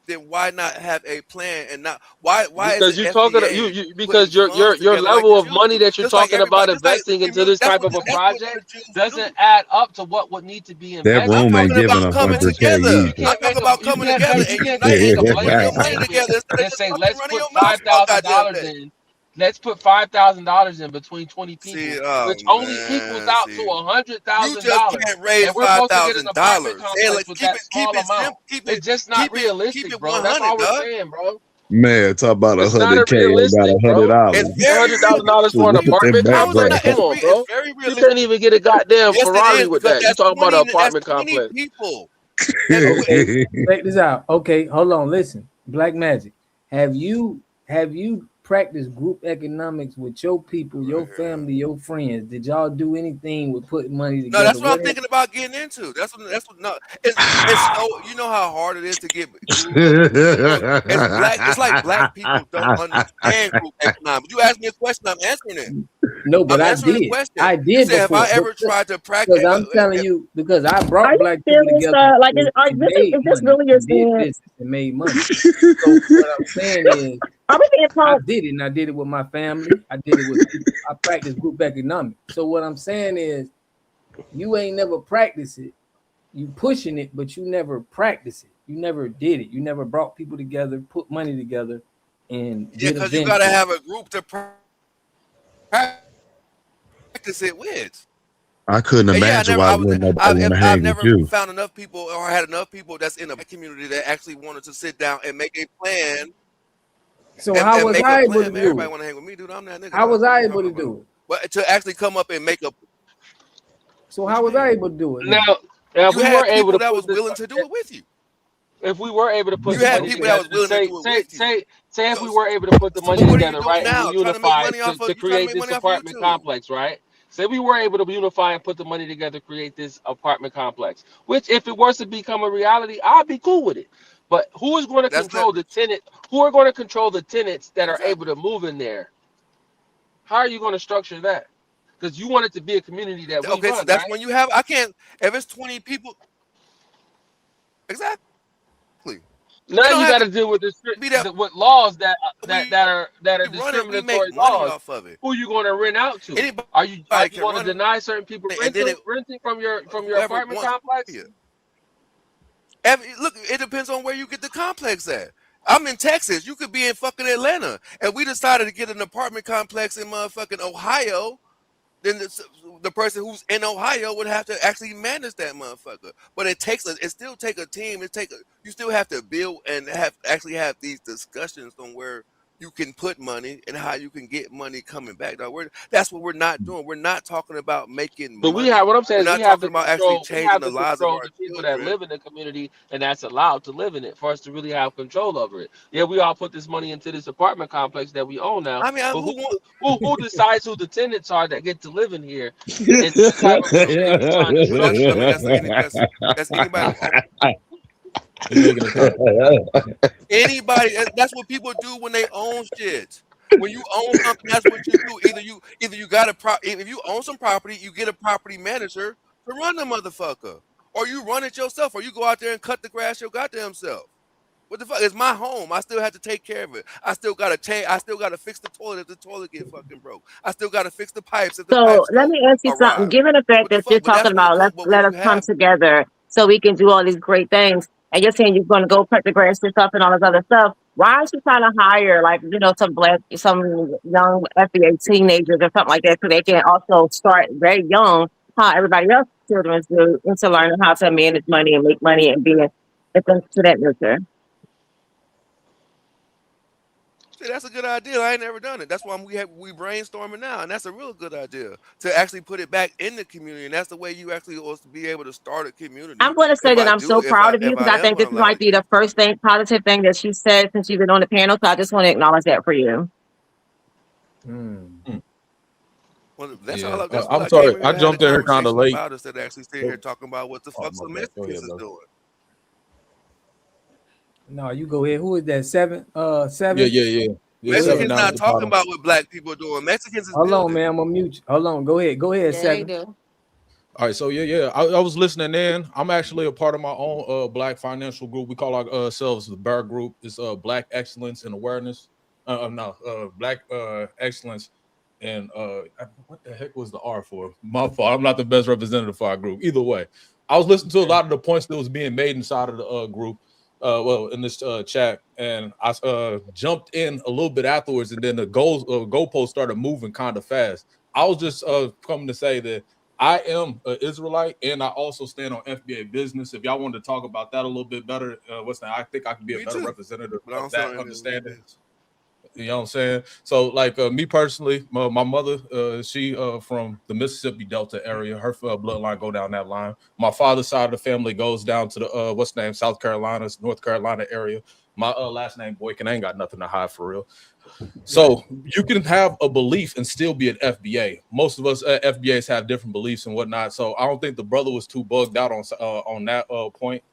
then why not have a plan and not why is the Because you're talking FBA putting because funds your together like the level of Jews money do? that you're talking about investing into this type of a That's what project the Jews doesn't do. add up to what would need to be That invested. I'm room ain't talking giving about a coming hundred K together. You either. I'm can't talking make a about you coming can't make together you and can't just make uniting a and putting your blanket money statement together instead of and just say fucking let's running put your mouth all goddamn $5,000 day. in. Let's put $5,000 in between 20 See, people, oh which only equals man, out to see. You just $100,000, can't raise and we're supposed to get an apartment $5,000. Say complex like with that keep small it amount. simple, It's just not keep realistic, it bro. That's 100, all we're dog. saying, bro. Man, talk about It's not a 100K ain't got realistic, bro. It's $100. very real. $100,000 for an Look at that apartment How is it complex. not? Come background. on, It's bro. very You can't realistic. even get a goddamn Yes, it Ferrari is with because that. You talking about an that's apartment 20 complex? people. And Okay, check this out. Okay, hold on. Listen, Black Magic. Have you practiced group economics with your people, your family, your friends? Did y'all do anything with putting money no, together? that's what I'm Whatever. thinking about getting into. That's what no. It's so you know how hard it is to get group. Look, it's like black people don't understand group economics. You asked me a question, I'm answering it. No, I'm but I answering the did. question. I You did said, have before. I ever tried to practice? Because I'm telling you, because I Are brought you black people serious? together Like, and made is this money really your and did stand? business and made money. So what I'm saying is, Are we being I told? did it, and I did it with my family. I did it with people. I practice group economics. So what I'm saying is, you ain't never practiced it. You pushing it, but you never practice it. You never did it. You never brought people together, put money together, and Yeah, did because you got events. to have a group to practice it with. I couldn't And yeah, imagine why wouldn't nobody want to I've hang with never you. found enough people or had enough people that's in a community that actually wanted to sit down and make a plan So how and was make a I able to plan. Man, do everybody it? want to hang with me, dude. I'm that nigga, How dog. was What are I you able talking to about? do it? But to actually come up and make a So what how you was I mean? able to do it Now, then? if You we were had able people to that put was this, willing to do it with you. if we were able to put You the had money people that together, was willing to do it with you. say if So we were able to put the money what are you together, doing right, and we now? Trying to make unified money off of to you trying to create make this money off of apartment YouTube. complex, right? Say we were able to unify and put the money together, create this apartment complex. Which, if it was to become a reality, I'd be cool with it. But who is going to That's the control the tenant? Who are going to control the tenants that are able exactly. to move in there? How are you going to structure that? Because you want it to be a community that we Okay, so run, that's right? when you have I can't if it's 20 people exactly. Now It don't you have got to to deal with be that with laws we that are run it, we make discriminatory money laws. off of it. Who you going to rent out to? Anybody Are you can going to run deny certain people it and then renting from your whoever apartment wants complex? it. Look, it depends on where you get the complex at. I'm in Texas. You could be in fucking Atlanta. And we decided to get an apartment complex in motherfucking Ohio. Then the person who's in Ohio would have to actually manage that motherfucker. But it still take a team. You still have to build and actually have these discussions on where you can put money and how you can get money coming back. That's what we're not doing. We're not talking about making But money. what I'm saying We're is we not have talking to about actually control. We changing have the to lives of control our the people that children. live in the community, and that's allowed to live in it for us to really have control over it. Yeah, we all put this money into this apartment complex that we own now, I mean, but who want? who decides who the tenants are that get to live in here, and what type of community we trying to Well, build that's I here? mean that's anybody who You making a comment? Anybody, that's what people do when they own shit. When you own something, that's what you do. Either you got if you own some property, you get a property manager to run the motherfucker, or you run it yourself, or you go out there and cut the grass your goddamn self. What the fuck? It's my home. I still have to take care of it. I still gotta fix the toilet if the toilet get fucking broke. I still gotta fix the pipes if the So pipes let don't me ask you something. arrive. Given the fact What the that you're fuck? But talking that's when about but when let you us come have together so we can do all these great things, and you're saying you're going to go cut the grass yourself and all this other stuff, why aren't you trying to hire like some young FBA teenagers or something like that so they can also start very young, how everybody else's children do, into learning how to manage money and make money and be into that nature. See, that's a good idea. I ain't never done it. That's why we brainstorming now, and that's a real good idea to actually put it back in the community. And that's the way you actually was to be able to start a I'm community. going to say If that I I'm so do, if proud of you if because I I am think this allowed might to be keep the first thing, positive thing that she said since you've been on the panel. So I just want to acknowledge that for you. Well, Yeah, that's what I'm I came sorry. here I to have a jumped in here kind of conversation late. about instead of actually sitting here Oh, talking about what the fuck my some bad. Go Mexicans ahead, is bro. doing. No, you go ahead. Who is that? Seven? Yeah, Seven? yeah, yeah. Yeah, Go ahead, seven Mexicans down not at the seven. talking bottom. about what black people are doing. Mexicans is Hold on, building. man. I'm gonna mute you. Hold on. Go ahead. Go ahead, Yeah, they Seven. do. All right, so yeah. I was listening in. I'm actually a part of my own black financial group. We call ourselves the Bear Group. It's Black Excellence and Awareness. Black Excellence and what the heck was the R for? My fault. I'm not the best representative for our group. Either way, I was listening to a lot of the points that was being made inside of the group. In this chat, and I jumped in a little bit afterwards, and then the goalpost started moving kind of fast. I was just coming to say that I am an Israelite, and I also stand on FBA business. If y'all wanted to talk about that a little bit better, I think I could be a Me better too, representative but I don't of sit that on any understanding. business. You know what I'm saying? So, like me personally, my mother, she from the Mississippi Delta area. Her bloodline go down that line. My father's side of the family goes down to the South Carolina, North Carolina area. My last name Boykin ain't got nothing to hide for real. So you can have a belief and still be an FBA. Most of us FBAs have different beliefs and whatnot. So I don't think the brother was too bugged out on that point.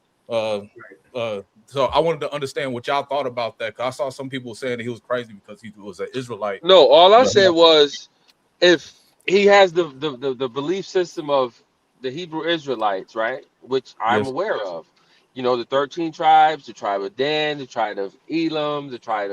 So I wanted to understand what y'all thought about that. Cause I saw some people saying that he was crazy because he was an Israelite. No, all I But said was if he has the belief system of the Hebrew Israelites, right, which I'm yes, aware of, the 13 tribes, the tribe of Dan, the tribe of Elam, the tribe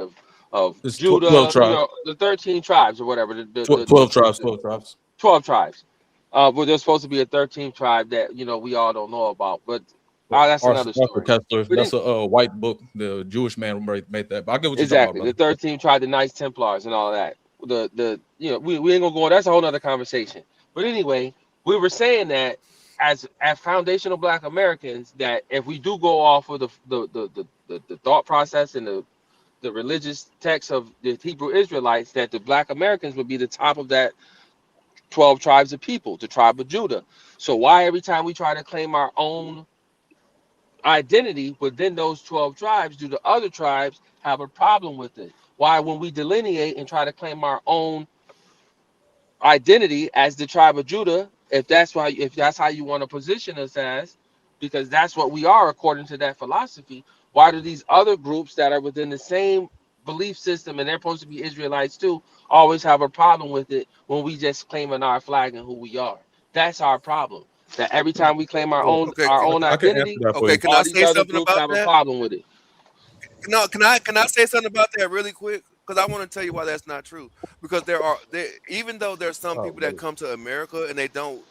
of it's 12 Judah, tribes, the 13 tribes or whatever, the, the, the, 12 tribes, the 12 tribes. 12 tribes. But there's supposed to be a 13th tribe that we all don't know about, but that's another Arthur story. Kessler, But that's a white book. The Jewish man made that. But I get what you're talking about, exactly, the brother. 13th tribe, the Knights Templars, and all of that. We ain't gonna go on. That's a whole other conversation. But anyway, we were saying that as foundational Black Americans, that if we do go off of the thought process and the religious text of the Hebrew Israelites, that the Black Americans would be the top of that 12 tribes of people, the tribe of Judah. So why every time we try to claim our own identity within those 12 tribes do the other tribes have a problem with it? Why, when we delineate and try to claim our own identity as the tribe of Judah, if that's how you want to position us as, because that's what we are according to that philosophy, why do these other groups that are within the same belief system and they're supposed to be Israelites too always have a problem with it when we just claiming our flag and who we are? That's our problem. That every time we claim our Well, own Okay, our own I can answer identity, that for okay. you. Can I all these say other something groups about have a that? problem with it. No, can I say something about that really quick? Because I want to tell you why that's not true. Because even though there's some Oh, people that wait. come to America and they don't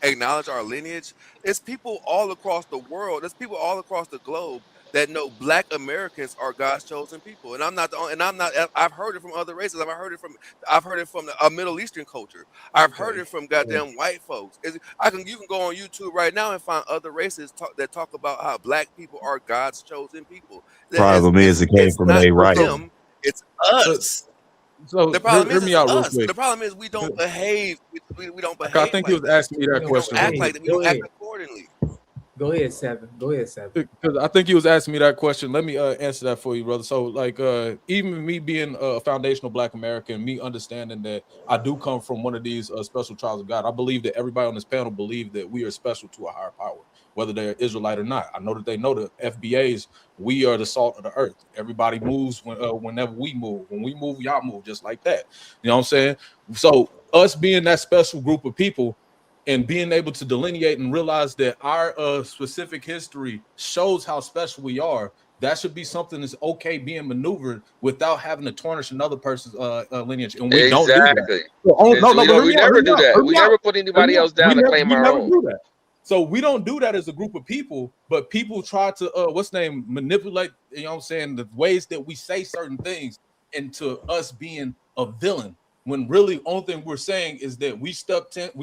acknowledge our lineage, it's people all across the world. There's people all across the globe that know Black Americans are God's chosen people, and I'm not the only, and I'm not. I've heard it from other races. I've heard it from a Middle Eastern culture. I've heard it from goddamn white folks. You can go on YouTube right now and find other races that talk about how Black people are God's chosen people. Problem is, it came It's from an not A right. them, it's us. So The problem hear is me it's out real us. quick. The problem is we don't behave. We don't I behave think he like was that. asking me that We don't question. act like that. We don't act accordingly. Go ahead, Seven. Go ahead, Seven. Because I think he was asking me that question. Let me answer that for you, brother. So, like, even me being a foundational Black American, me understanding that I do come from one of these special tribes of God, I believe that everybody on this panel believe that we are special to a higher power, whether they're Israelite or not. I know that they know the FBAs. We are the salt of the earth. Everybody moves whenever we move. When we move, y'all move just like that. You know what I'm saying? So, us being that special group of people, and being able to delineate and realize that our specific history shows how special we are, that should be something that's okay being maneuvered without having to tarnish another person's lineage. And we don't do that. So, We never do that. We never put anybody else down to claim our own. do that. So we don't do that as a group of people, but people try to manipulate, you know what I'm saying, the ways that we say certain things into us being a villain. When really only thing we're saying is that we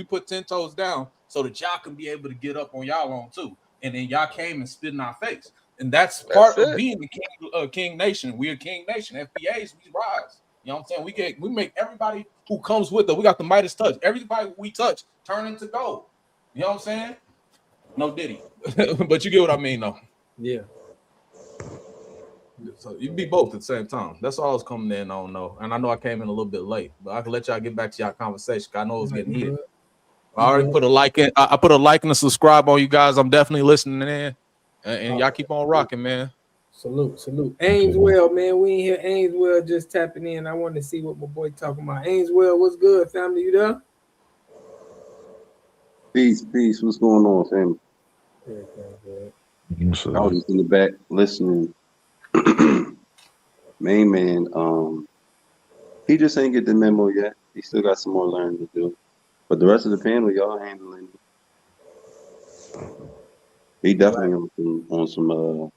put 10 toes down so that y'all can be able to get up on y'all own too. And then y'all came and spit in our face. And that's part of being the king nation. We're a king nation. FBAs, we rise. You know what I'm saying? We make everybody who comes with us. We got the Midas touch. Everybody we touch turn into gold. You know what I'm saying? No Diddy. But you get what I mean though. Yeah. So you be both at the same time. That's all I was coming in on though. And I know I came in a little bit late, but I can let y'all get back to y'all conversation. I know it was getting heated. I already put a like in. I put a like and a subscribe on you guys. I'm definitely listening in. And y'all keep on rocking, man. Salute. Ainswell, man. We ain't hear Ainswell just tapping in. I want to see what my boy talking about. Ainswell, what's good, family? You there? Peace. What's going on, family? I was just in the back listening. Main man, he just ain't get the memo yet. He still got some more learning to do. But the rest of the panel, y'all handling it. He definitely on some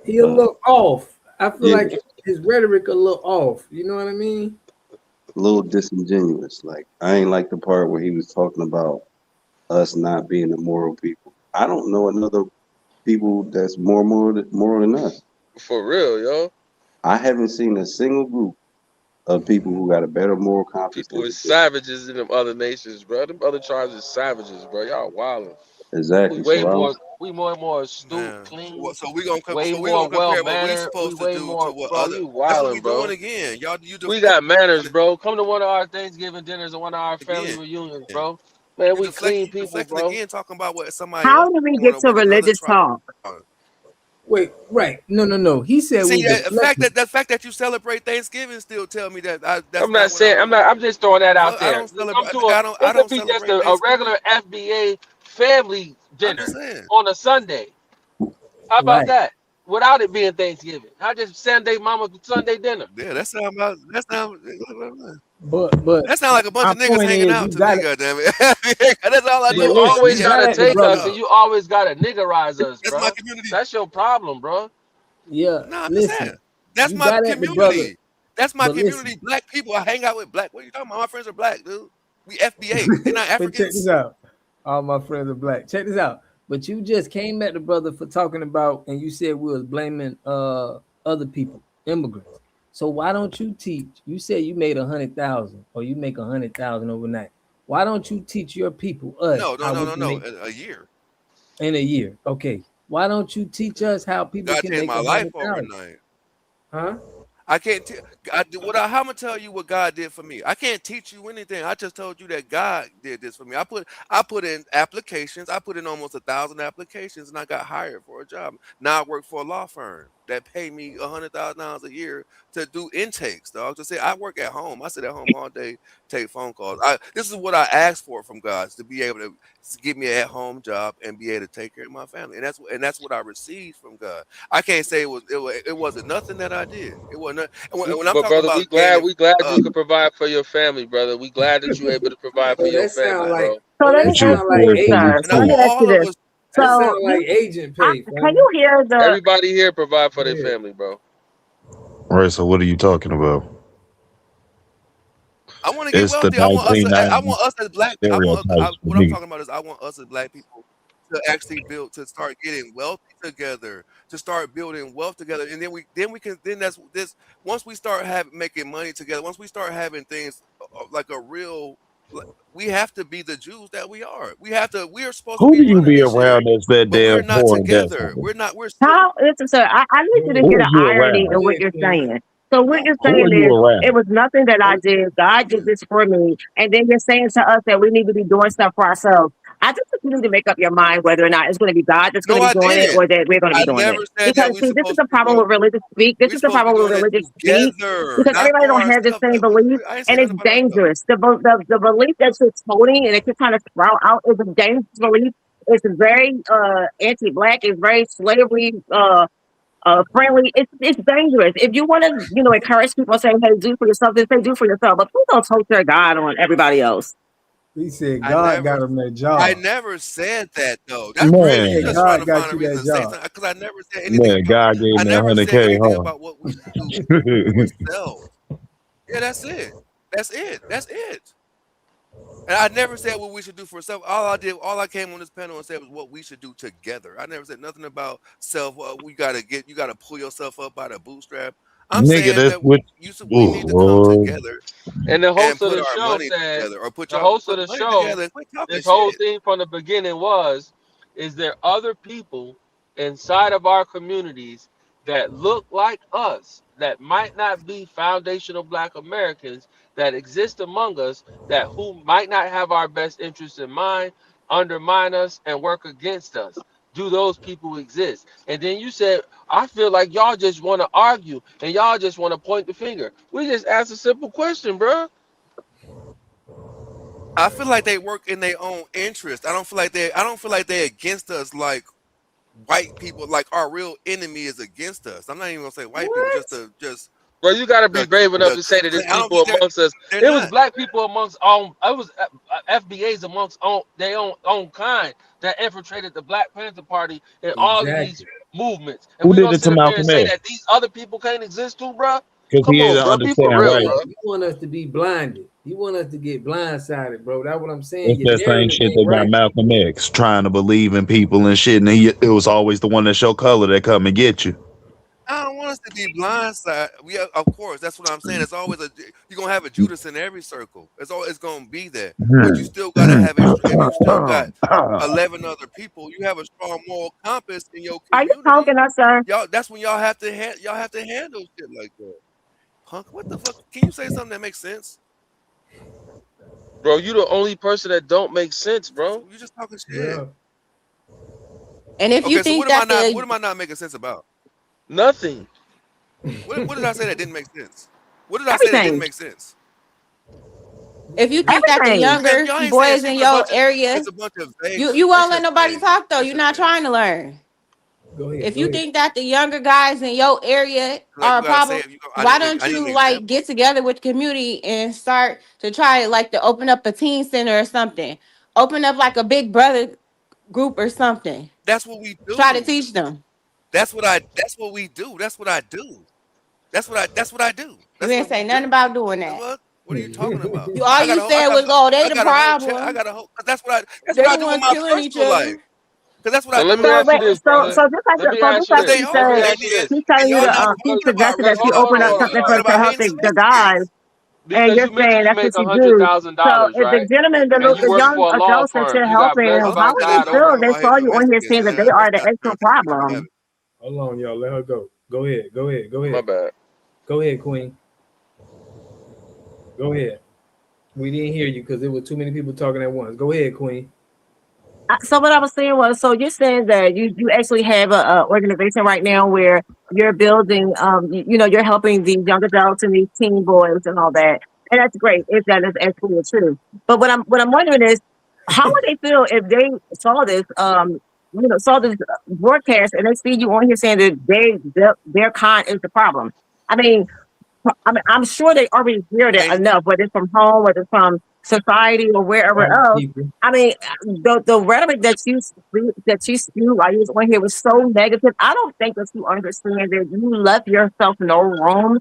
He a little off. I feel like his rhetoric a little off. You know what I mean? A little disingenuous. Like, I ain't like the part where he was talking about us not being a moral people. I don't know another people that's more moral than us. For real, yo. I haven't seen a single group of people who got a better moral compass. People is savages in them other nations, bro. Them other tribes is savages, bro. Y'all wildin'. Exactly. We more astute, clean. So we gonna more well compare what we mannered. supposed to do to what bro. other. You That's what we wildin', bro. doing again. We got manners, bro. Come to one of our Thanksgiving dinners or one of our family reunions, bro. Man, we clean people, bro. Again, talking about what somebody How else do we doing get or to what another religious tribe. talk? Wait, right? No. He said See, we the fact that you celebrate Thanksgiving still tell me that that's I'm not saying I'm just throwing that out there. I don't celebrate. It could be just a regular FBA family dinner on a Sunday. How about that? Without it being Thanksgiving, how just Sunday dinner? Yeah, that sound about that sound. But that sound like a bunch of niggas hanging out to me. Goddamn it! That's all I do. You always gotta take us, and you always gotta niggerize us, bro. My community. That's your problem, bro. Yeah. No, I'm just saying. That's my community. That's my community. Black people. I hang out with black. What are you talking about? My friends are black, dude. We FBA. They're not Africans. Check this out. All my friends are black. Check this out. But you just came at the brother for talking about, and you said we was blaming other people, immigrants. So why don't you teach? You said you made 100,000, or you make 100,000 overnight. Why don't you teach your people us? No. A year. In a year, okay. Why don't you teach us how people can make my life overnight? Huh? I can't. How I'm gonna tell you what God did for me? I can't teach you anything. I just told you that God did this for me. I put in applications. I put in almost 1,000 applications, and I got hired for a job. Now I work for a law firm that pay me $100,000 a year to do intakes. Dog, to say I work at home. I sit at home all day, take phone calls. This is what I asked for from God, to be able to give me an at-home job and be able to take care of my family. And that's what I received from God. I can't say it wasn't nothing that I did. It wasn't. When I'm but talking brother, about we glad you could provide for your family, brother. We glad that you're able to provide for your family, bro. So let me ask you this, sir. Let me ask you this. That So sound like agent pay, can you hear the? Everybody here provide for their family, bro. All right, so what are you talking about? I want to get It's the wealthy. I 1990s want us as black. stereotypes for What I'm me. talking about is I want us as black people to actually build, to start getting wealthy together, to start building wealth together, and then that's this. Once we start making money together, once we start having things like a real, we have to be the Jews that we are. We have to. We are supposed to Who be do you running be this shit, around that's that but we're damn not poor and together. desperate? We're not. We're still. How interesting. I need you to Who get are an you irony in around? what you're saying. So what you're Who are saying you is around? it was nothing that I did. God did this for me. And then you're saying to us that we need to be doing stuff for ourselves. I just think you need to make up your mind whether or not it's going to be God that's going No, to be I doing it didn't. or that we're going to be I doing never it. said that Because we see, this is supposed the to be problem doing. with religious speak. This We're is the supposed to be problem with doing it religious speak. together, Because not everybody for don't have the ourselves. same belief. I ain't And saying it's nothing about ourselves. dangerous. The belief that you're quoting and that you're trying to sprout out is a dangerous belief. It's very anti-black. It's very slavery friendly. It's dangerous. If you want to, encourage people saying, "Hey, do for yourself," then say, "Do for yourself." But please don't torture God on everybody else. He said I God never, got him that I job. never said that though. That's He crazy. You said Man, just trying God to find got a you reason that to say job. something because I never said anything man, about. God gave I me never said 100K, anything about what we should do for huh? ourselves. Yeah, that's it. That's it. That's it. And I never said what we should do for self. All I came on this panel and said was what we should do together. I never said nothing about self. You gotta pull yourself up by the bootstrap. I'm Nigga, saying that's that what. we need to come Oh, together And the and host of put the our show money said, together, or the host of put the money show, together and quit talking this whole shit. thing from the beginning was, is there other people inside of our communities that look like us, that might not be foundational Black Americans, that exist among us, that who might not have our best interests in mind, undermine us, and work against us? Do those people exist? And then you said, I feel like y'all just want to argue and y'all just want to point the finger. We just asked a simple question, bro. I feel like they work in their own interest. I don't feel like they're against us like white people, like our real enemy is against us. I'm not even gonna say white people, What? just Bro, you got to be brave enough the to say that it's I don't people think amongst us. they're It was not. black people amongst it was FBAs amongst their own kind that infiltrated the Black Panther Party and all of these Exactly. movements. And who we did gonna it sit to up here and Malcolm say X? that these other people can't exist too, bro? Because Come he on, didn't bro. Be for understand real, race. bro. You want us to be blinded. You want us to get blindsided, bro. That's what I'm saying. It's Your that same narrative shit ain't that got right. Malcolm X trying to believe in people and shit, and it was always the one that show color that come and get you. I don't want us to be blindsided. Of course, that's what I'm saying. It's always you're gonna have a Judas in every circle. It's gonna be there. But you still gotta have a. If you still got 11 other people, you have a strong moral compass in your Are you community. talking us, sir? Y'all, that's when y'all have to handle shit like that. Punk, what the fuck? Can you say something that makes sense? Bro, you the only person that don't make sense, bro. You just talking shit. Yeah. And if you Okay, so think that what the am I not making sense about? Nothing. What did I say that didn't make sense? What did I say that didn't Everything. make sense? if you think that the Everything. Man, younger y'all ain't saying boys shit in but a your bunch of area, it's a bunch of vague you shit. won't That's let just nobody vague. talk though. That's You're just not vague. trying to learn. Go ahead. If Go you ahead. think that the younger guys in your area Like are you a gotta say problem, if you why don't I need an you like example. get together with the community and start to try like to open up a teen center or something? Open up like a big brother group or something. That's what we Try to do. teach them. That's what we do. That's what I do. That's what I do. You That's didn't what we say nothing do. about doing The that. fuck? What are you talking about? You all you said was, "Oh, they I the got a whole chat. problem. That's what They I the do in ones my killing each personal life. other." Cause that's what I So let do me in So my ask you wait, this, personal brother. life. so just like Let me so ask just you Cause like they this. he Let me are said, ask you this. he's and telling you y'all to not keep talking about suggesting that you real Hold open on, up hold things. on, You're something hold talking on. about to help hating the Mexicans. guys, and Because you're you saying mentioned you that's make what you do. So $100,000, if the right? gentlemen, And you the work young for a law adults that firm. you're You got helping, blessed I'm by how not would saying they God nothing feel over. if wrong they about saw hating you on here saying Mexicans. that they That's are the not extra fair. You can have problem? it. Hold on, y'all. Let her go. Go ahead. Go ahead. Go My ahead. bad. Go ahead, Queen. Go ahead. We didn't hear you because there were too many people talking at once. Go ahead, Queen. So what I was saying was, so you're saying that you actually have a organization right now where you're building, you're helping the young adults and these teen boys and all that, and that's great if that is actually true. But what I'm wondering is, how would they feel if they saw this, saw this broadcast and they see you on here saying that their kind is the problem? I mean, I mean, I'm sure they already hear that And enough, whether it's from home, whether it's from society or wherever White else. people. I mean, the rhetoric that you spew while you was on here was so negative. I don't think that you understand that you left yourself no room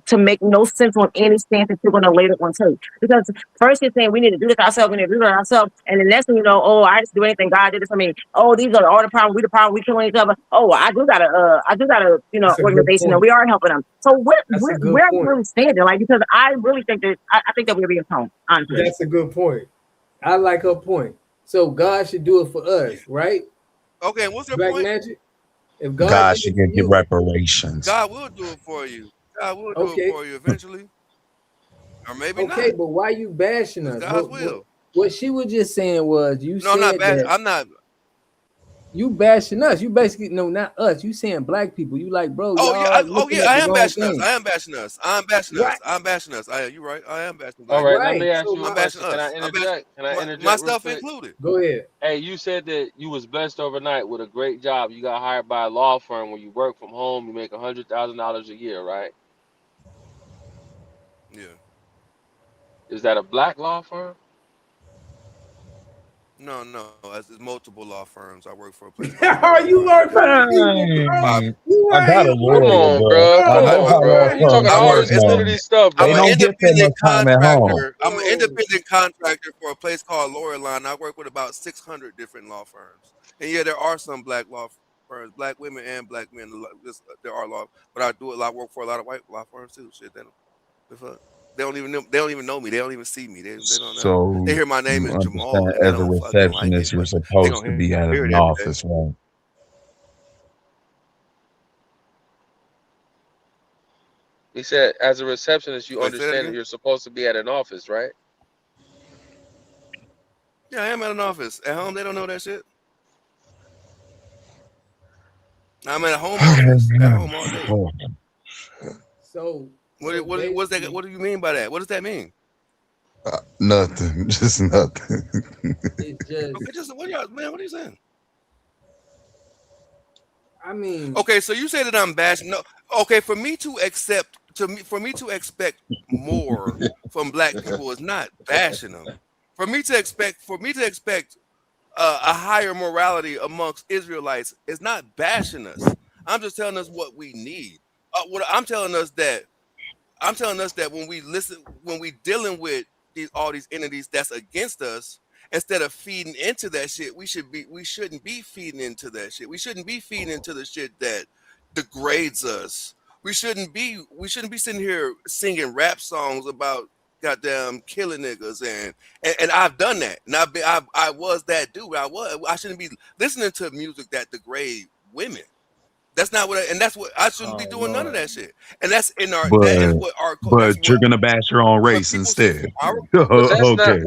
to make no sense on any stance that you're going to later on take. Because first you're saying we need to do this ourselves, we need to do that ourselves, and the next thing you know, oh, I didn't do anything, God did this for me. Oh, these are all the problems. We the problem. We killing each other. Oh, I do got a That's a good organization, and point. we are helping them. So That's a good where are you point. really standing? Like, because I really think that I think that we're being toned, honestly. That's a good point. I like her point. So God should do it for yeah. us, right? Okay, what's your Black point? Magic. If God God did should it for get you, reparations. God will do it for you. God will do it okay, for you eventually, or maybe okay, not. but why you bashing It's us? God's will. What she was just saying was you No, I'm not said bad. that I'm not. you bashing us. You basically no, not us. You saying black people. You like, bro, Oh yeah. y'all Oh looking yeah. at I the am wrong bashing us. thing. I am bashing us. I'm bashing Right, us. I'm bashing us. You're right. I am bashing All black right, people. let me right. ask So you a I'm my bashing question. Can I us. I'm bashing interject? Can I my interject real stuff quick? included. go ahead. Hey, you said that you was blessed overnight with a great job. You got hired by a law firm where you work from home. You make $100,000 a year, right? Yeah. Is that a black law firm? No, no. It's multiple law firms. I work for a place called You Lawyer learn Line. from the people, bro. Dang. You I out got a here Come putting lawyer, on, bro. bro. I Come know oh on, how bro. law You man. firms talking I all work work, this as a community man. stuff, They I'm an bro. don't get that much independent time at home. contractor. I'm an Yo, independent contractor for a place called Lawyer Line. I work with about 600 different law firms. And yeah, there are some black law firms, black women and black men. There are law, but I do a lot. Work for a lot of white law firms too. Shit, they don't. The fuck? They don't even know. They don't even know me. They don't even see me. They don't know. They So hear my name you is Jamal, understand, and they as a don't fucking like it. receptionist, you're But they supposed to gonna be at hear an it every day. office, right? He said, as a receptionist, you Wait, say that understand that again. you're supposed to be at an office, right? Yeah, I am at an office. At home, they don't know that shit. I'm at a home office. At home all day. so What? What's that? basically What do you mean by that? What does that mean? Nothing, just nothing. it's just Okay, just what y'all, man? What are you saying? I mean Okay, so you say that I'm bashing. No, okay, for me to expect more from black people is not bashing them. For me to expect a higher morality amongst Israelites is not bashing us. I'm just telling us what we need. What I'm telling us that when we dealing with all these entities that's against us, instead of feeding into that shit, we shouldn't be feeding into that shit. We shouldn't be feeding into the shit that degrades us. We shouldn't be sitting here singing rap songs about goddamn killing niggas and I've done that. And I was that dude. I shouldn't be listening to music that degrade women. That's not and that's what I shouldn't be oh doing none of Lord. that shit. And that's in our but that is what our that's but what you're gonna bash your own when race people say instead. our But that's not Okay.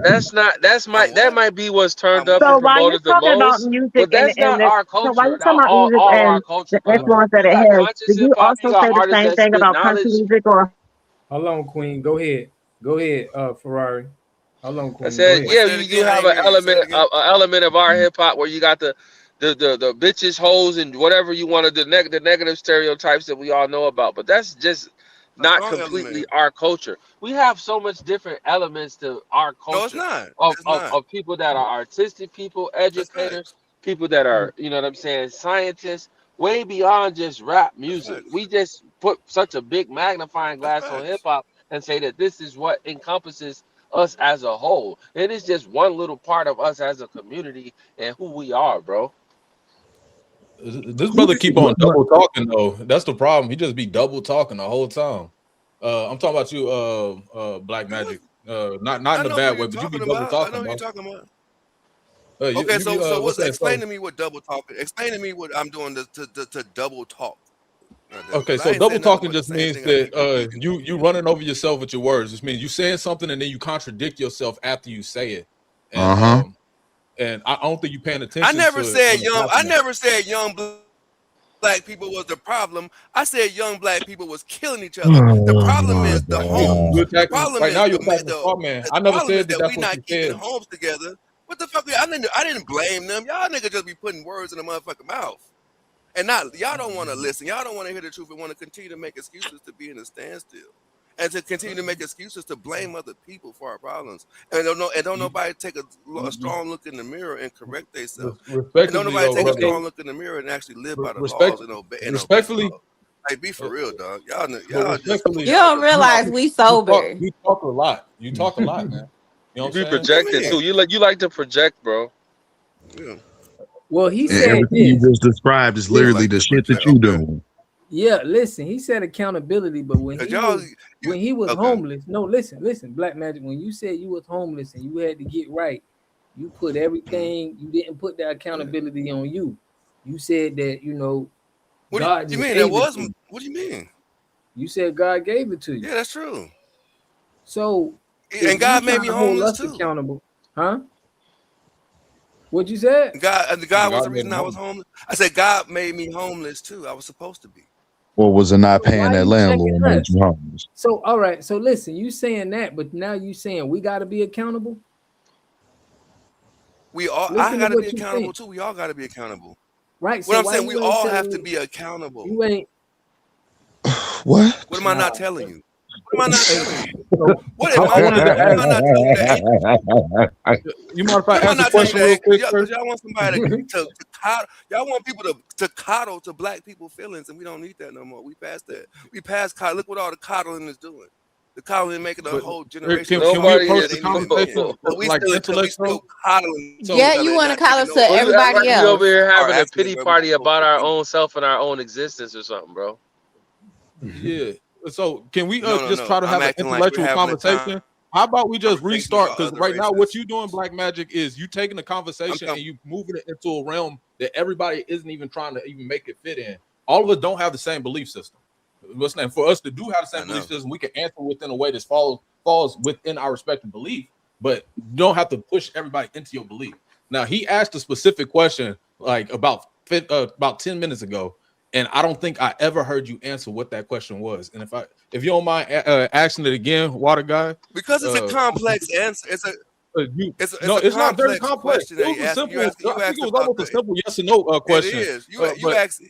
I'm that what? might be what's turned I'm up what? and So while you're promoted the talking about most, music but that's and not our so while culture. you're Now talking about music all our and culture, the Hold like on. influence you that it got has, conscious did hip you hop, you also got say the artists same that thing spit about country knowledge. music or Hold on, Queen. Go ahead. Go ahead, Ferrari. Hold on, I Queen. Go said, ahead. Wait, yeah, say it you do again. I have ain't an hear you. Say element, it again. a element of our hip hop where you got the bitches, hoes, and whatever you want to the negative stereotypes that we all know about. But that's just A not strong completely element. our culture. We have so much different elements to our No, it's culture not. of It's not. people that are artistic people, That's educators, facts. people that are, you know what I'm saying, scientists, way beyond just rap That's music. facts. We just put such a big magnifying That's glass on hip facts. hop and say that this is what encompasses us as a whole. It is just one little part of us as a community and who we are, bro. This brother keep on double talking though. That's the problem. He just be double talking the whole time. I'm talking about you, Black Magic. Not I in a know who bad you're way, but you be talking double about. I talking, know who you're bro. talking about. You Okay, you be what's what's that? explain So to me what double talking? Explain to me what I'm doing to double talk. Goddamn, okay, because so I ain't double saying nothing talking but the just same means thing I keep that repeating. you running over yourself with your words. This means you saying something and then you contradict yourself after you say it. And Uh-huh. I don't think you paying attention to it when it's I happening. never said young black people was the problem. I said young black people was killing each other. The Oh problem my is the homes. You God. The attacking problem right is now. You're attacking the straw man. I the never problem is said that that that's we what not you keeping said. homes together. What the fuck? I didn't blame them. Y'all niggas just be putting words in the motherfucking mouth. And not y'all don't want to listen. Y'all don't want to hear the truth and want to continue to make excuses to be in a standstill. and to continue to make excuses to blame other people for our problems. And don't nobody take a strong look in the mirror and correct themselves. And don't Respectively, nobody though, take a brother. strong look in the mirror and actually live by the Respect, laws and obey the respectfully. laws. Like, be for real, dog. Y'all But just respectfully, You don't y'all realize we sober. you talk a lot. You talk a lot, man. You know You what be I'm saying? projecting too. You like to project, bro. Yeah. Well, he And said everything you this. just described is I literally like the to shit that project. you Okay. doing. Yeah, listen, he said accountability, but when Cause he y'all, was when he was okay. homeless, no, listen, Black Magic, when you said you was homeless and you had to get right, you put everything, you didn't put the accountability on you. You said that, What do God you just mean? That gave it was. to you. What do you mean? You said God gave it to you. Yeah, that's true. So if And you God made trying me to hold homeless us too. accountable, huh? What you said? God was God the made reason him I was homeless. homeless. I said God made me homeless too. I was supposed to be. Or was it not So paying why that you checking landlord made us? you homeless? So all right, so listen, you saying that, but now you saying we got to be accountable. We all. I Listen to got to be what you accountable saying, too. We all got to be accountable. right? What So I'm why saying, we you ain't all telling have to me be accountable. you ain't? What? What am I not Nah. telling you? What am I not Hey, telling you? so What I am I wanted not? to What am ask. I not telling you that ain't true? You mind if I What am I ask a not telling you question that real ain't? quick, Because sir? y'all want somebody to coddle. Y'all want people to coddle to black people feelings, and we don't need that no more. We passed that. We passed coddle. Look what all the coddling is doing. The coddling making a But whole generation of can we slaves Nobody approach that the is. ain't even men. conversation But we like still intellectual? coddling each Yeah, So you other and want to not call taking us no to Well, you act everybody like we over else. here or having a asking pity where we party supposed about to our be. own self and our own existence or something, bro. yeah. So can we just No. try to I'm have an acting like we're intellectual having a conversation? How about we just conversation restart? about Because other right now, what races. you doing, Black Magic, is you taking the I'm conversation and talking. you moving it into a realm that everybody isn't even trying to even make it fit in. All of us don't have the same belief system. What's name? For us to do have the I same belief know. system, we can answer within a way that falls within our respective belief, but you don't have to push everybody into your belief. Now, he asked a specific question like about 10 minutes ago, and I don't think I ever heard you answer what that question was. And if you don't mind asking it again, Water Guy, Because it's a complex answer. It's no, a it's not very complex complex. question It that he was a asked. simple. I You think asked it was about almost a the. simple yes or no It question. is. You But asked.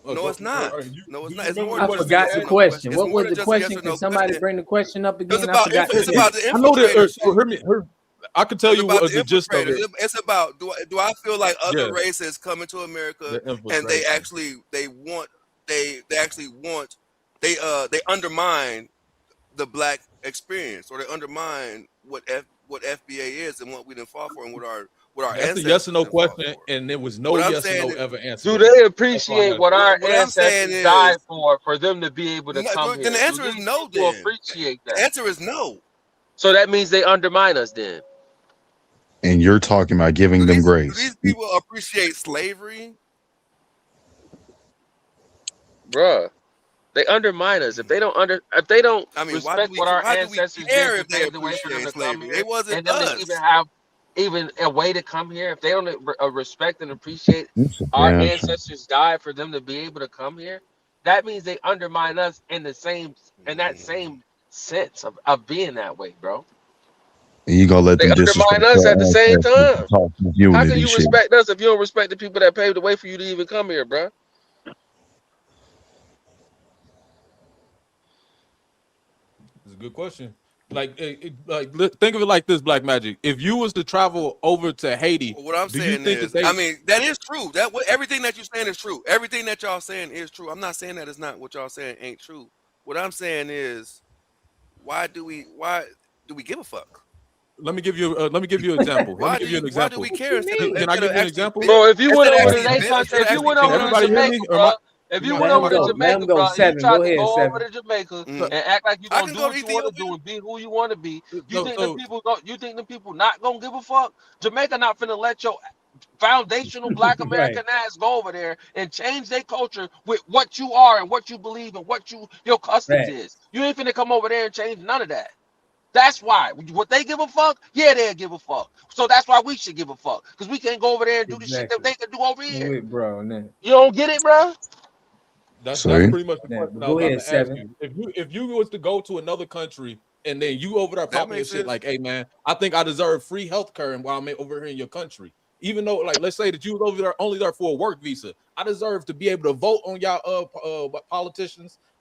No, it's not. No, it's do not. you It's remember more the than I just question a you forgot yes the or asked? no question. question. It's What more was than the just a yes question? or Can no somebody question. bring the question up It's again? I about forgot the it's about question. the I know that. infiltrators. Hear me. I can tell It's you about the the gist of infiltrators. it. It's about do I feel like other Yeah, races come into America the and they infiltration. actually they actually want they undermine the black experience, or they undermine what FBA is and what we didn't fought for and what our That's a yes or ancestors no didn't fought question, for. and there was no What I'm yes or saying no is, ever answer Do to that. they That's why I appreciate asked what the our what question. I'm saying ancestors died is for them to be able to no, come then the here? Do answer is these no. people Then appreciate the that? answer is no. So that means they undermine us then, And you're talking about giving them Do grace. these people appreciate slavery? bruh. They undermine us if they don't I mean, respect what our why do we ancestors did care to if they pave the way for them appreciate to come slavery? It here wasn't and them to even us. have even a way to come here. If they don't respect and appreciate That's a our damn shame. ancestors died for them to be able to come here, that means they undermine us in that same sense of being that way, bro. And you gonna let They them undermine disrespect us at your the same ancestors time. and talk How can unity you shit. respect us if you don't respect the people that paved the way for you to even come here, bro? It's a good question. Think of it like this, Black Magic. If you was to travel over to Haiti, What I'm do you saying think that is, I they mean, that is true. Everything that you're saying is true. Everything that y'all saying is true. I'm not saying that it's not what y'all saying ain't true. What I'm saying is, why do we give a fuck? let me give you an example. Let me give you an Why do we example. What care you instead of mean? Can I give you an actually example? Bro, if you went over to their country, instead of if you actually went Can over building to everybody hear ourselves? Jamaica, me? bro, if you Let went him over to go. Let him Jamaica, go. bro, and you Seven. tried Go to ahead, go over Seven. to Jamaica Mhm. and act like you're I gonna can do go to what you want to Ethiopia. do and be who you want to be, So, so you think the people not gonna give a fuck? Jamaica not finna let your foundational black Right. American ass go over there and change their culture with what you are and what you believe and what your customs Right. is. You ain't finna come over there and change none of that. That's why. Would they give a fuck? Yeah, they'll give a fuck. So that's why we should give a fuck. Because we can't go over there and do the shit that Exactly. they can do over I'm here. with bro on that. You don't get it, bro? that's See? pretty much the That. question But I was go about ahead, to ask Seven. you. If you was to go to another country and then you over there That popping your makes shit sense. like, hey man, I think I deserve free health care and while I'm over here in your country. Even though, like, let's say that you was over there only there for a work visa, I deserve to be able to vote on y'all politicians.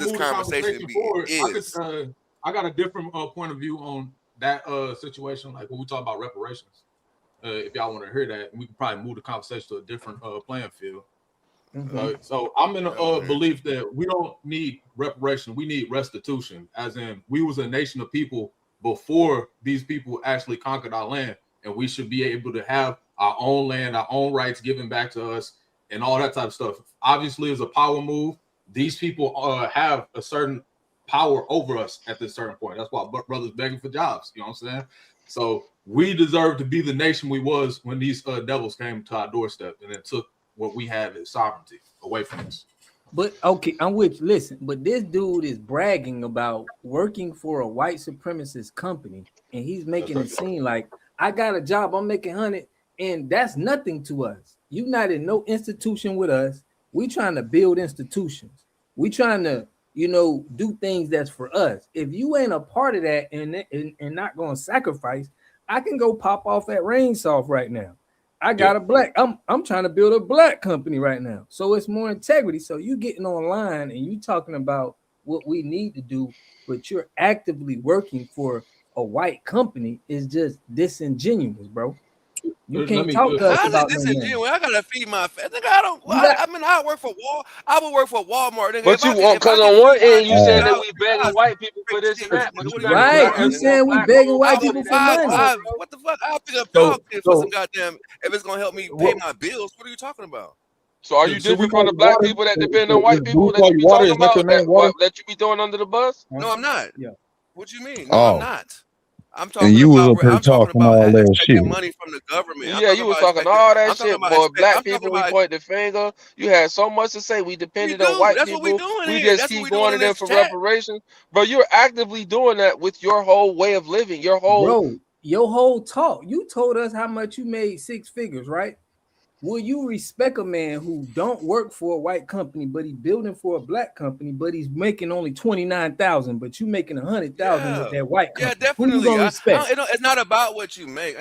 to this move the conversation conversation forward, is. I got a different point of view on that situation. Like when we talk about reparations, if y'all want to hear that, we can probably move the conversation to a different playing field. So I'm in a belief that we don't need reparation. We need restitution, as in we was a nation of people before these people actually conquered our land, and we should be able to have our own land, our own rights given back to us, and all that type of stuff. Obviously, it's a power move. These people have a certain power over us at this certain point. That's why brothers begging for jobs. You know what I'm saying? So we deserve to be the nation we was when these devils came to our doorstep and then took what we had as sovereignty away from us. But okay, I'm with you. Listen, but this dude is bragging about working for a white supremacist company, and he's making it seem like I got a job, I'm making 100, and that's nothing to us. You not in no institution with us. We trying to build institutions. We trying to, do things that's for us. If you ain't a part of that and not going to sacrifice, I can go pop off at Rain Soft right now. I got a black. I'm trying to build a black company right now, so it's more integrity. So you getting online and you talking about what we need to do, but you're actively working for a white company is just disingenuous, bro. You can't talk to us How's it about no disingenuous? money. I gotta feed my family. I don't. I work for I would work for Walmart. Nigga. But you want, because on one end you saying that we begging white people for this and that, but you got Right? black You and saying we black begging owned white people companies for as money? well, bro. What the fuck? I'll pick up dog shit for some goddamn. If it's gonna help me pay my bills, what are you talking about? So are you different from the black people that depend on white people that you be talking about that you be throwing under the bus? No, I'm not. Yeah. What you mean? No, I'm not. I'm And talking you was about. up here I'm talking talking about all that expecting shit. money from the government. Yeah, you was talking all that shit, boy. Black people, we point the finger. You had so much to say. We depended on white That's what we people. doing We here. just That's what keep we doing going in to them this for chat. reparations. Bro, you're actively doing that with your whole way of living. Your whole Bro, your whole talk. You told us how much you made 6 figures, right? Will you respect a man who don't work for a white company, but he's building for a black company, but he's making only 29,000, but you making 100,000 with that white company? Yeah, Who you definitely. gonna respect? It's not about what you make.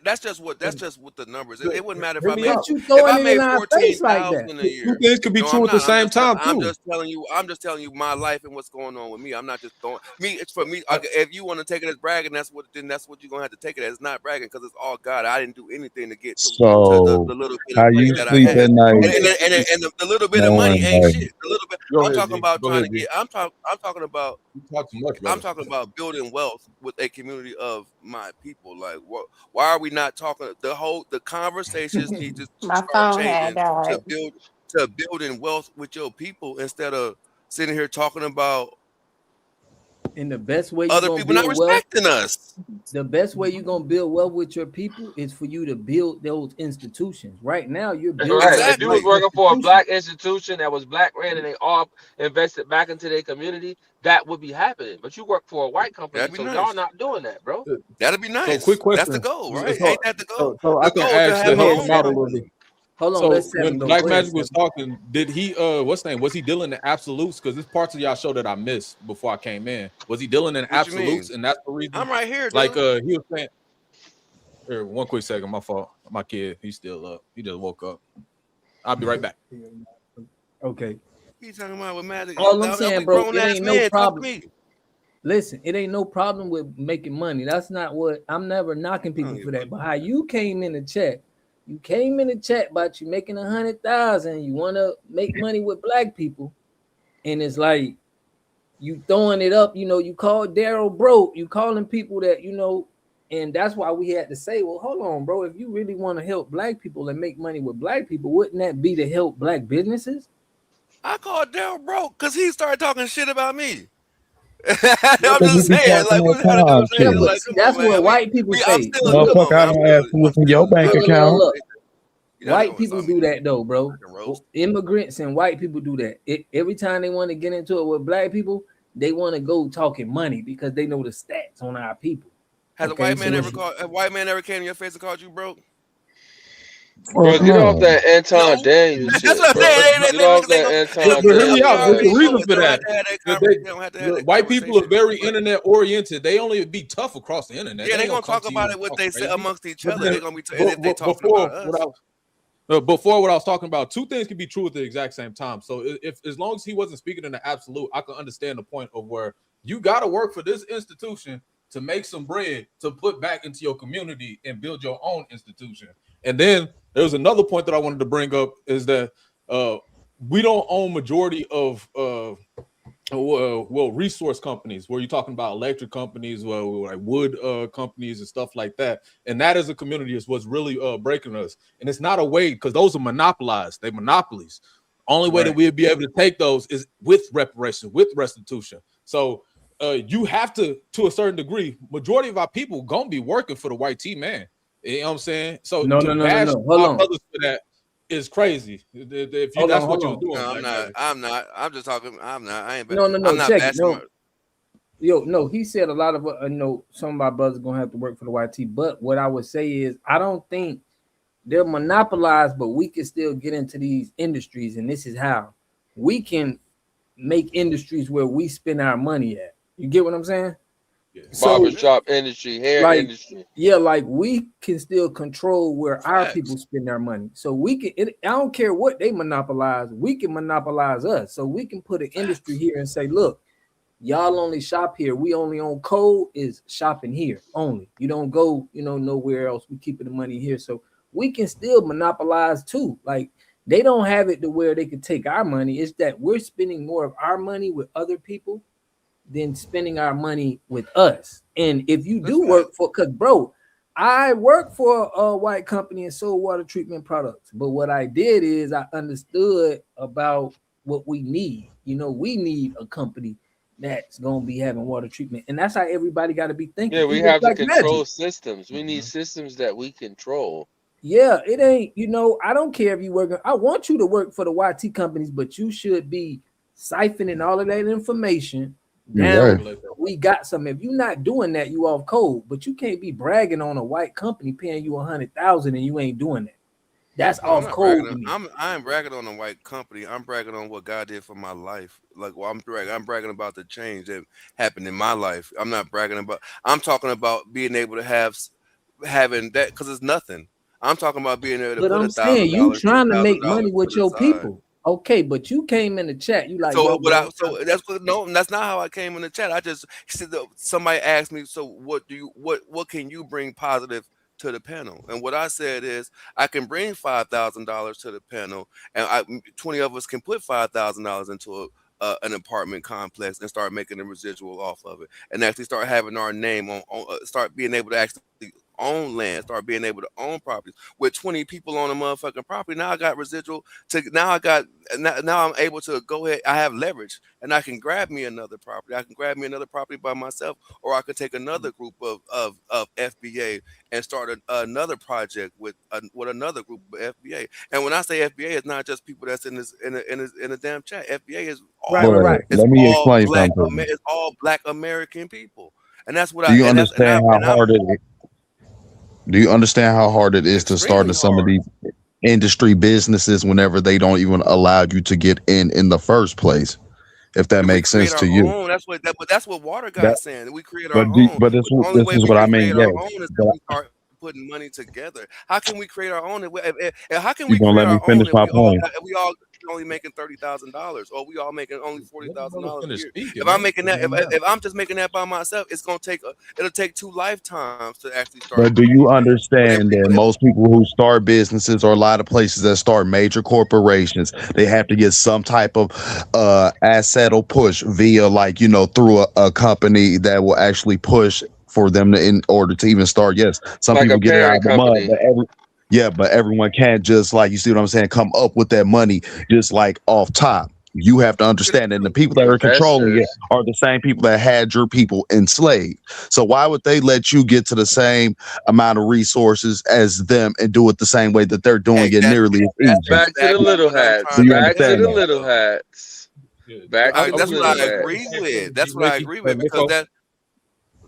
That's just what the numbers. It wouldn't matter if I made But you throwing it in our face like 14,000 that. a year. Two things could be No, true I'm at the not. same time I'm too. just telling you. I'm just telling you my life and what's going on with me. I'm not just throwing me. It's for me. If you want to take it as bragging, that's what you're gonna have to take it as. It's not bragging because it's all God. I didn't do anything to get to So the little bit of how money you that I sleep had, at night and the little bit of money knowing ain't like shit. The little bit. Go I'm ahead, talking G. about Go trying ahead, to G. get. I'm talking about. You talk too much, I'm brother. talking about building wealth with a community of my people. Like, what? Why are we not talking? The conversations need to My start phone had changing died. to building wealth with your people instead of sitting here talking about And the best way you're other gonna people not build wealth, respecting us. the best way you're gonna build wealth with your people is for you to build those institutions. Right now, you're building right. If you was Exactly. working for a institutions. black institution that was black ran and they all invested back into their community, that would be happening. But you work for a white company, That'd be so y'all nice. not doing that, bro. That'd be So quick nice. That's the question. goal, right? So, Ain't that the goal? so I The can goal is to actually have my help own him out a company. little bit. Hold on, So let's when seven go. Black Go ahead, Magic was seven. talking, did he what's the name? Was he dealing in absolutes? Because there's parts of y'all show that I missed before I came in. Was he dealing in What you absolutes? mean? And that's the reason. I'm right here, Like dude. he was saying. Here, one quick second, my fault. My kid, he's still up. He just woke up. I'll be right back. Okay. He talking about with magic. All I'm saying, We bro, grown it ass ain't no men. Talk to problem. me. Listen, it ain't no problem with making money. That's not what I'm never knocking people for that. But how you came in the chat, you came in the chat about you making 100,000. You want to make money with black people, and it's like you throwing it up. You call Daryl broke. You calling people that and that's why we had to say, well, hold on, bro. If you really want to help black people and make money with black people, wouldn't that be to help black businesses? I called Daryl broke because he started talking shit about me. I'm because you just be saying, talking like, that what's got to do time with Yeah, saying, shit. but like, see, come that's on, man. what white people I'm say. still, Look, come on, Motherfucker, I man. don't ask what's in your bank account. look. You're not White doing people something. do that though, bro. I can roast. Immigrants and white people do that. Every time they want to get into it with black people, they want to go talking money because they know the stats on our people. Has a Okay, white so man it's- a white man ever came in your face and called you broke? Bro, Fuck get off no. that Anton No. Daniel That's shit, what I'm bro. saying. Get They off niggas ain't that gonna. Anton But hear me Daniel out. shit, There's man. a reason for They don't have that. to have that That conversation. They don't have to have that white people are conversation. very But internet oriented. They only be tough across the internet. yeah, They they ain't gonna come talk to you about and it what talk they say crazy. amongst each But other. then, They're gonna be and if they talking before about what us. before what I was talking about, two things can be true at the exact same time. So if as long as he wasn't speaking in the absolute, I can understand the point of where you got to work for this institution to make some bread to put back into your community and build your own institution. And then there's another point that I wanted to bring up is that we don't own majority of well, resource companies, where you're talking about electric companies, well, like wood companies and stuff like that. And that as a community is what's really breaking us. And it's not a way, because those are monopolized. They monopolies. Only way that we'd be able to take those is with reparation, with restitution. So you have to a certain degree, majority of our people gonna be working for the white T man. You know what I'm saying? So No. to bash Hold our on. brothers for that is crazy. If you, that's what you was doing. No, Black I'm not. I'm just talking. I'm not. I ain't. No. I'm not Check it. bashing. No, he said a lot of some of my brothers gonna have to work for the YT. But what I would say is, I don't think they're monopolized, but we can still get into these industries, and this is how we can make industries where we spend our money at. You get what I'm saying? Yeah. Barbershop industry, hair industry. Yeah, like we can still control where our people spend their money. So we can. I don't care what they monopolize. We can monopolize us. So we can put an industry here and say, look, y'all only shop here. We only own code is shopping here only. You don't go, nowhere else. We keeping the money here. So we can still monopolize too. Like they don't have it to where they can take our money. It's that we're spending more of our money with other people than spending our money with us. And if you do work for, because bro, I work for a white company and sold water treatment products. But what I did is I understood about what we need. We need a company that's gonna be having water treatment, and that's how everybody got to be thinking. Yeah, we have to control systems. We need systems that we control. Yeah, it ain't. I don't care if you work. I want you to work for the YT companies, but you should be siphoning all of that information down. Right. We got some. If you're not doing that, you off code. But you can't be bragging on a white company paying you $100,000 and you ain't doing that. That's off code. I ain't bragging on a white company. I'm bragging on what God did for my life. Like, I'm bragging about the change that happened in my life. I'm not bragging about. I'm talking about being able to having that, because it's nothing. I'm talking about being able to but put I'm saying you trying to make money with your side. people. Okay, but you came in the chat. You like, so that's not how I came in the chat. I just said somebody asked me, so what can you bring positive to the panel? And what I said is, I can bring $5,000 to the panel, and 20 of us can put $5,000 into an apartment complex and start making a residual off of it, and actually start having our name on start being able to actually own land, start being able to own properties. With 20 people on a motherfucking property, now I got residual now I'm able to go ahead. I have leverage, and I can grab me another property. I can grab me another property by myself, or I could take another group of FBA and start another project with another group of FBA. And when I say FBA, it's not just people that's in a damn chat. FBA is all right. Let me explain something. It's all Black American people, and that's what Do you understand how hard it is? Do you understand how hard it is to start some of these industry businesses whenever they don't even allow you to get in the first place? If that makes sense to you. That's what Water Guy's saying. We create our But own. this is what I mean. Yeah. Our own is that we start putting money together. How can we create our own? How can You we gonna create let me our finish own? my point? We all only making $30,000, or we all making only $40,000 a year. Speaking, if I'm making that, if I'm just making that by myself, it's gonna take it'll take 2 lifetimes to actually start. But do you understand that most people who start businesses, or a lot of places that start major corporations, they have to get some type of asset or push via, like, through a company that will actually push for them to, in order to even start. Yes, some like people get it out of the company. mud, but everyone can't just, like, you see what I'm saying, come up with that money just like off top. You have to understand that the people that are controlling it are the same people that had your people enslaved. So why would they let you get to the same amount of resources as them and do it the same way that they're doing it nearly as easy? Back to the little hats. Do you Back to understand the that? little hats. Back to the That's little what I hats. agree with. That's what I agree with, because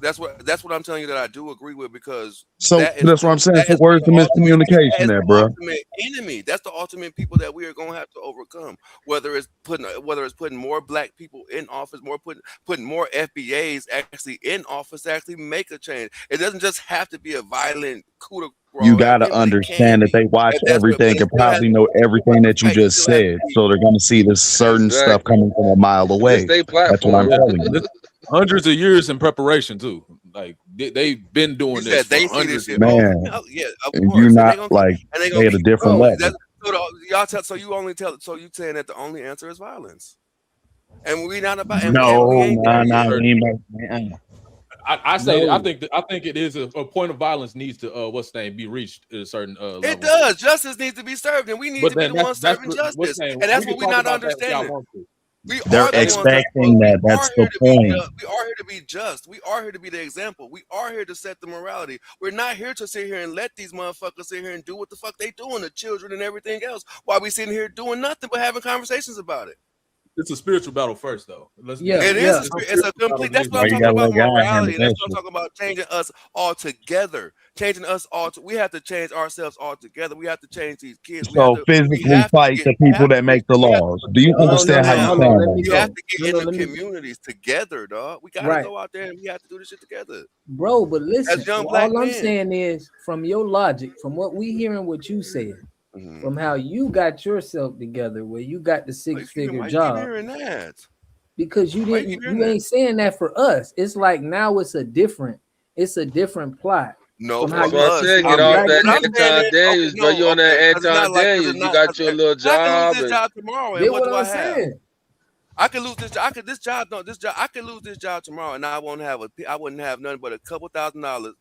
that's what I'm telling you that I do agree with, because so that's what I'm saying. So where's the miscommunication there, bro? Ultimate enemy. That's the ultimate people that we are going to have to overcome. Whether it's putting more Black people in office, putting more FBAs actually in office to actually make a change. It doesn't just have to be a violent coup de grace. You got to understand that they watch everything and probably know everything that you just said. So they're going to see this certain stuff coming from a mile away. That's what I'm telling you. Hundreds of years in preparation too. Like they've been doing this for hundreds of years. Man, and you're not like they at a different level. So y'all so you saying that the only answer is violence? And we not about and we No, ain't nah, there nah, yet. we ain't I say No. I think it is a point of violence needs to be reached at a certain It level. does. Justice needs to be served, and we need But to be then the ones that's serving what's justice. name. And We that's can what we're talk not about that if y'all understanding. want to. We They're are the ones that expecting that. we That's are the here to be point. we are here to be just. We are here to be the example. We are here to set the morality. We're not here to sit here and let these motherfuckers sit here and do what the fuck they doing to children and everything else while we sitting here doing nothing but having conversations about it. It's a spiritual battle first, though. Let's be Yeah, honest. It is yeah. it's a complete. That's what I'm Why you talking gotta about. let God handle Morality. That's that what I'm shit? talking about. Changing us all together. Changing us all. We have to change ourselves all together. We have to change these kids. We have So to. We physically have to fight get. the We people have to that get. make the We have to laws. put Do you together. No, understand how you hold Fam, on. sound Let right me we now? have go. to get No, in no, the let me. communities together, dog. We got to Right, go out there and we have to do this shit together bro. But as listen, young black all I'm men. saying is, from your logic, from what we hearing, what you said, Mm-hmm. from how you got yourself together, where you got the Why six-figure you keep job, hearing that? because you Why you keep didn't, hearing you that? ain't saying that for us. It's like now it's a different plot No, from how for That's why I you us. said see get the off black What that I'm people. saying Anton is, okay, Daniels, bro. no, You on that okay, because it's Anton not like Daniels. You got your little I can lose job this and job tomorrow, and Get what what do I'm I have? saying? I could lose this job. I could lose this job tomorrow, and I wouldn't have nothing but a couple $1,000s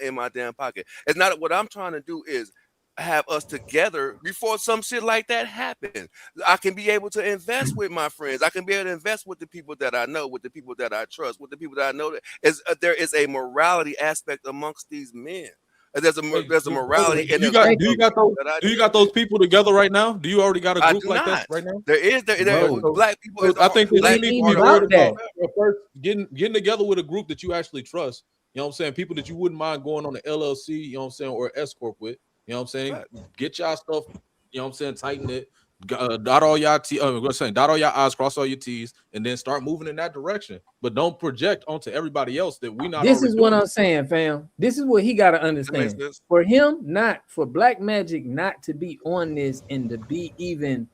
in my damn pocket. It's not what I'm trying to do is have us together before some shit like that happens. I can be able to invest with my friends. I can be able to invest with the people that I know, with the people that I trust, with the people that I know that is there is a morality aspect amongst these men. There's Hey, a brother, morality in do you the got group do you of got people those that I do you deal got those with. people together right now? Do you already got a I group do like that not. right now? There is Bro, black people So I think that it you black ain't need people to even are be the about worried hardest. that. about first getting together with a group that you actually trust. You know what I'm saying? People that you wouldn't mind going on the LLC, you know what I'm saying, or S corp with. You know what I'm saying? Right. Get y'all stuff, you know what I'm saying, tighten it, dot all y'all dot all y'all I's, cross all your T's, and then start moving in that direction. But don't project onto everybody else that we're not This already is what doing. I'm saying, fam. This is what he got to That makes understand. sense. For him, not for Black Magic, not to be on this and to be even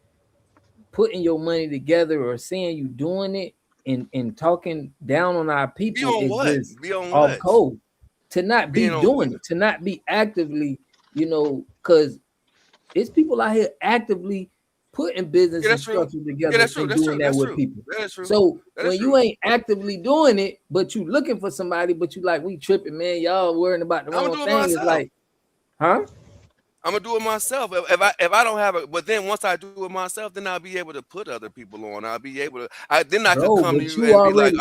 putting your money together or saying you doing it and talking down on our Be people on is what? just Be on off what? code. To not be Being on what? doing it, to not be actively, because it's people out here actively putting business Yeah, and that's true. structure Yeah, together that's true. and That's doing true. that That's with true. people. That is true. So That is when you true. ain't actively doing it, but you looking for somebody, but you like, we tripping, man, y'all worrying about the I'm gonna wrong do it thing. It's myself. like, huh? I'm gonna do it myself. If I don't have it, but then once I do it myself, then I'll be able to put other people on. I'll be able to. Then I could Bro, come to but you you and be like, already,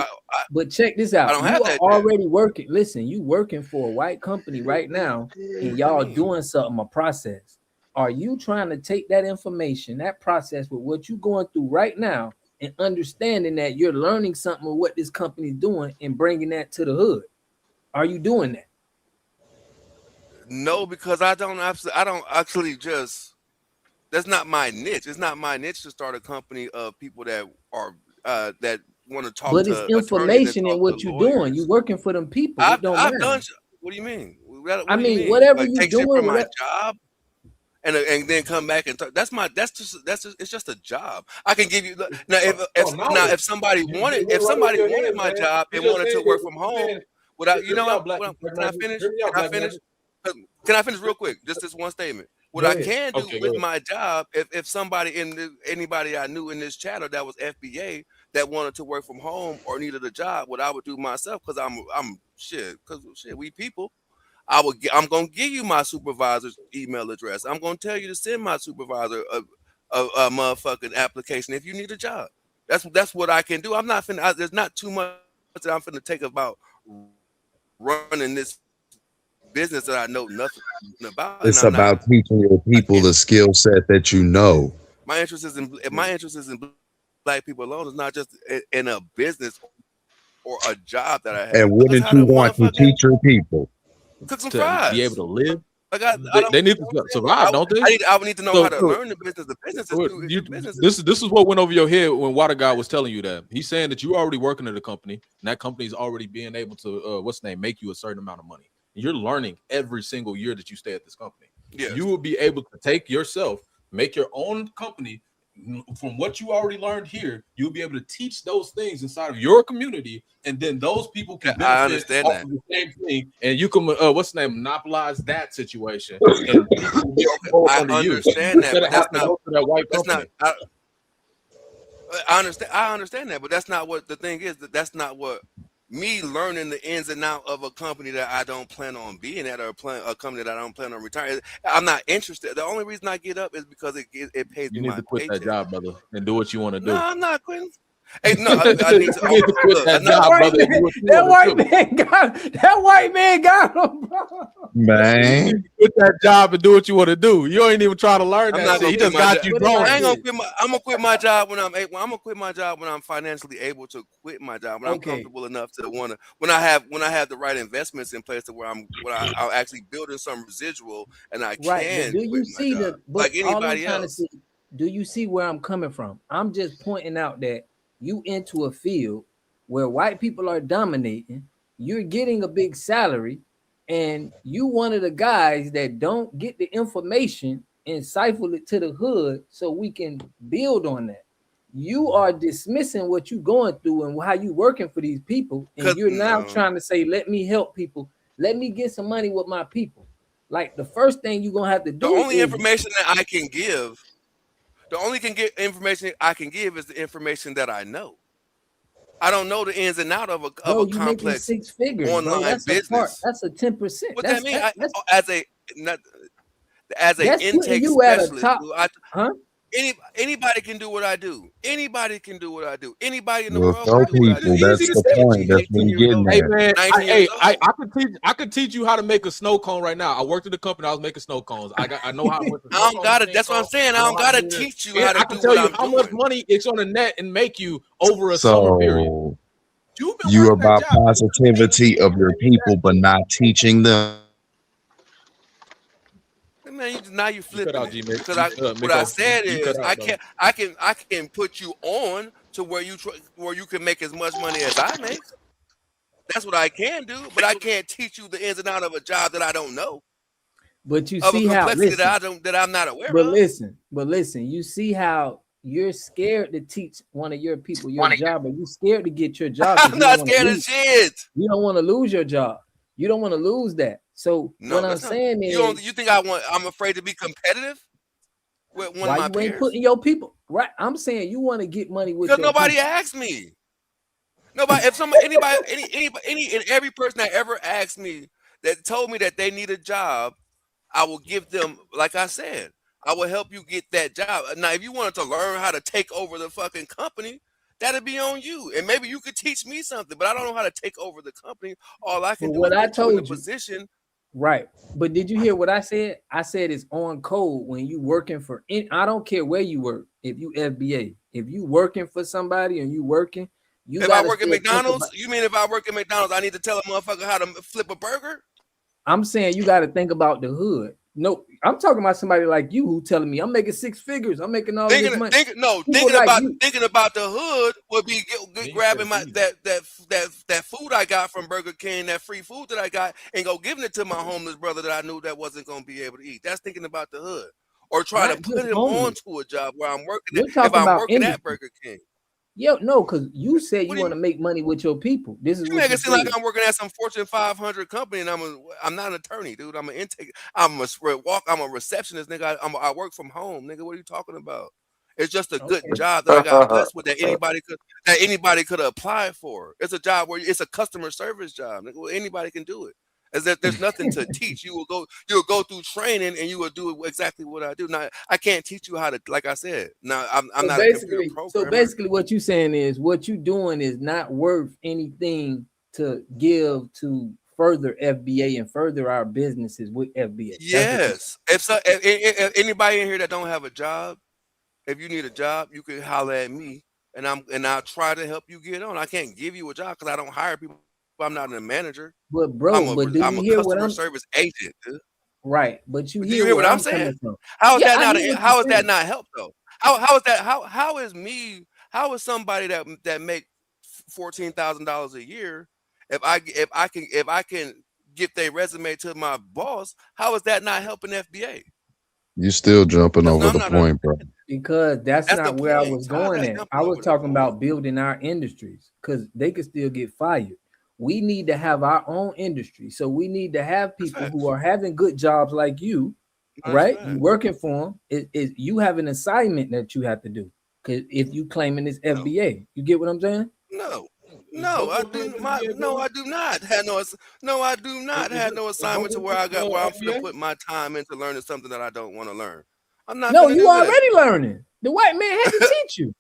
but check this I out. don't You have are that yet. already working. Listen, you working for a white company right now, and What that y'all mean? doing something, a process. Are you trying to take that information, that process with what you're going through right now, and understanding that you're learning something of what this company's doing and bringing that to the hood? Are you doing that? No, because I don't actually just. That's not my niche. It's not my niche to start a company of people that are that want to talk But it's to attorneys and information in talk to what you're doing. You lawyers. working for them people. It don't I've matter. done. What do you mean? I What do you mean, mean? whatever Like you take shit doing, from my whatever. job and then come back and talk. It's just a job. I can give you now Knowledge. if somebody You went right over your head, my man. job You and just wanted said to it. work from What you home saying? without Hear me out, Black can I Magic. finish? Hear me out, Can I Black finish? Magic. Can I finish real quick? Just this one statement. What Go I ahead. can do Okay, go with ahead. my job, if somebody anybody I knew in this channel that was FBA that wanted to work from home or needed a job, what I would do myself, because we people. I'm gonna give you my supervisor's email address. I'm gonna tell you to send my supervisor a motherfucking application if you need a job. That's what I can do. I'm not finna. There's not too much that I'm finna take about running this business that I know nothing about, and It's I'm not about teaching your people the in. skill set that you know. My interest is in black people alone. It's not just in a business or a job that I And have. what Because did how you to want to motherfucking teach your people? cook some To be able fries. to live, Like I don't. they need You to know what I'm saying? survive, don't they? I would need to know how to So learn the business. The business is too. The business is. this is what went over your head when Water God was telling you that. He's saying that you're already working at a company, and that company is already being able to make you a certain amount of money. And you're learning every single year that you stay at this company. Yes. You will be able to take yourself, make your own company from what you already learned here. You'll be able to teach those things inside of your community, and then those people can I benefit understand off that. of the same thing, and you can monopolize that situation, and people will be able to go up I under you understand that, instead but of having to go to that white that's not. company. I understand that, but that's not what the thing is. That's not what me learning the ins and out of a company that I don't plan on being at, or a company that I don't plan on retiring. I'm not interested. The only reason I get up is because it pays You me need my to quit that paycheck. job, brother, and do what you want to No, do. I'm not quitting. Hey, no, I need to. You need to quit Look, that another job, thing. brother, and do what you That want white to do. man got that white man got him, bro. Man, Quit that job and do what you want to do. You ain't even trying to learn I'm that not shit. gonna He quit just my got job. you Put it going. like I ain't gonna this. quit my. I'm gonna quit my job when I'm able. I'm gonna quit my job when I'm financially able to quit my job. When I'm Okay, comfortable enough to want to. When I have the right investments in place to where I'm actually building some residual and I right. But can do quit you my see job the? like But all I'm anybody trying to else. see, do you see where I'm coming from? I'm just pointing out that you into a field where white people are dominating. You're getting a big salary, and you one of the guys that don't get the information and siphon it to the hood so we can build on that. You are dismissing what you're going through and how you working for these people, and Cause you're now no, trying to say, let me help people, let me get some money with my people. Like the first thing you're gonna have to the do only is, information that I can give, the only can get information I can give is the information that I know. I don't know the ins and out of bro, a you making complex 6 figures, bro. online That's a part. business. That's a 10%. What that mean? As a not, as a That's putting intake you at a specialist, top, huh? anybody can do what I do. Anybody can do what I do. Anybody in the well, world can tell do what I do. people It's easy that's to the say, point. G. That's what 18 he years getting old, Hey at. man, 19 years old. I could teach you how to make a snow cone right now. I worked at the company. I was making snow cones. I know how much a I snow don't cone gotta. machine That's what I'm costs. saying. I I know don't how to gotta do this, teach you and how to I do can tell what you I'm how much doing. money it's on the net and make you over a summer period. So You've been you working that about job. positivity of your people, but not teaching them. Man, now you You cut flipping out, it G because Mix. what I Miko. said You cut is out, brother. I can put you on to where you can make as much money as I make. That's what I can do, but I can't teach you the ins and out of a job that I don't know, But you of a see how, complexity listen, that I'm not aware of. but listen, you see how you're scared to teach one of your people your job, and you scared to get your job because I'm you don't not want to scared of lose. shit. You don't want to lose your job. You don't want to lose that. So what No, I'm that's not. saying You don't. is, You think I'm afraid to be competitive with one of why my you ain't peers? putting your people right? I'm saying you want to get money with Because your nobody people. asked me. Nobody. If somebody, anybody, any, and every person that ever asked me that told me that they need a job, I will give them. Like I said, I will help you get that job. Now, if you wanted to learn how to take over the fucking company, that'd be on you, and maybe you could teach me something. But I don't know how to take over the company. All I can But do is what I put you in a told you, position. right? But did you hear what I said? I said it's on code when you working for. I don't care where you work. If you FBA, if you working for somebody and you working, you If I got to work at still think McDonald's, about. you mean if I work at McDonald's, I need to tell a motherfucker how to flip a burger? I'm saying you got to think about the hood. No, I'm talking about somebody like you who telling me I'm making 6 figures. I'm making all of this money. People like you. Thinking about the hood would be Then you said grabbing it's my easy. that food I got from Burger King, that free food that I got, and go giving it to my homeless brother that I knew that wasn't going to be able to eat. That's thinking about the hood, or trying to Not put just him homeless. onto a job where I'm working at. We're If talking I'm about working at industry. Burger King, Yo, no, because you said what you do you want to make money with your people. This is You what make you it seem like said. I'm working at some Fortune 500 company, and I'm not an attorney, dude. I'm an intake. I'm a receptionist, nigga. I work from home, nigga. What are you talking about? It's just a good Okay. job that I got blessed with that anybody could apply for. It's a job where it's a customer service job, nigga. Well, anybody can do it. As that there's nothing to teach. You'll go through training and you will do exactly what I do. Now I can't teach you how to, like I said. Now I'm So not a computer programmer. basically, what you saying is what you doing is not worth anything to give to further FBA and further our businesses with FBA. That's what you saying. Yes. If anybody in here that don't have a job, if you need a job, you can holler at me, and I'll try to help you get on. I can't give you a job because I don't hire people. I'm not a manager. But bro, but do I'm you a hear what customer I'm service agent, dude. right? But you Do you hear hear what where I'm I'm saying? coming from. How is Yeah, that I not hear what you're how is that saying. not help though? How is that how is somebody that make $14,000 a year, if I can get their resume to my boss, how is that not helping FBA? You still jumping Because no, over I'm the not point, bro. Because that's that's the not where I point. was How's going that at. I jumping was over the talking point? about building our industries because they could still get fired. We need to have our own industry. So we need to have That's people who facts. are having good jobs like you, That's right? You facts. working for them. You have an assignment that you have to do. Cause if you claiming this FBA, you get what I'm saying? No, I do not have no assignment to where I'm finna put my time into learning something that I don't want to learn. I'm not No, finna you do that. already learning. The white man had to teach you.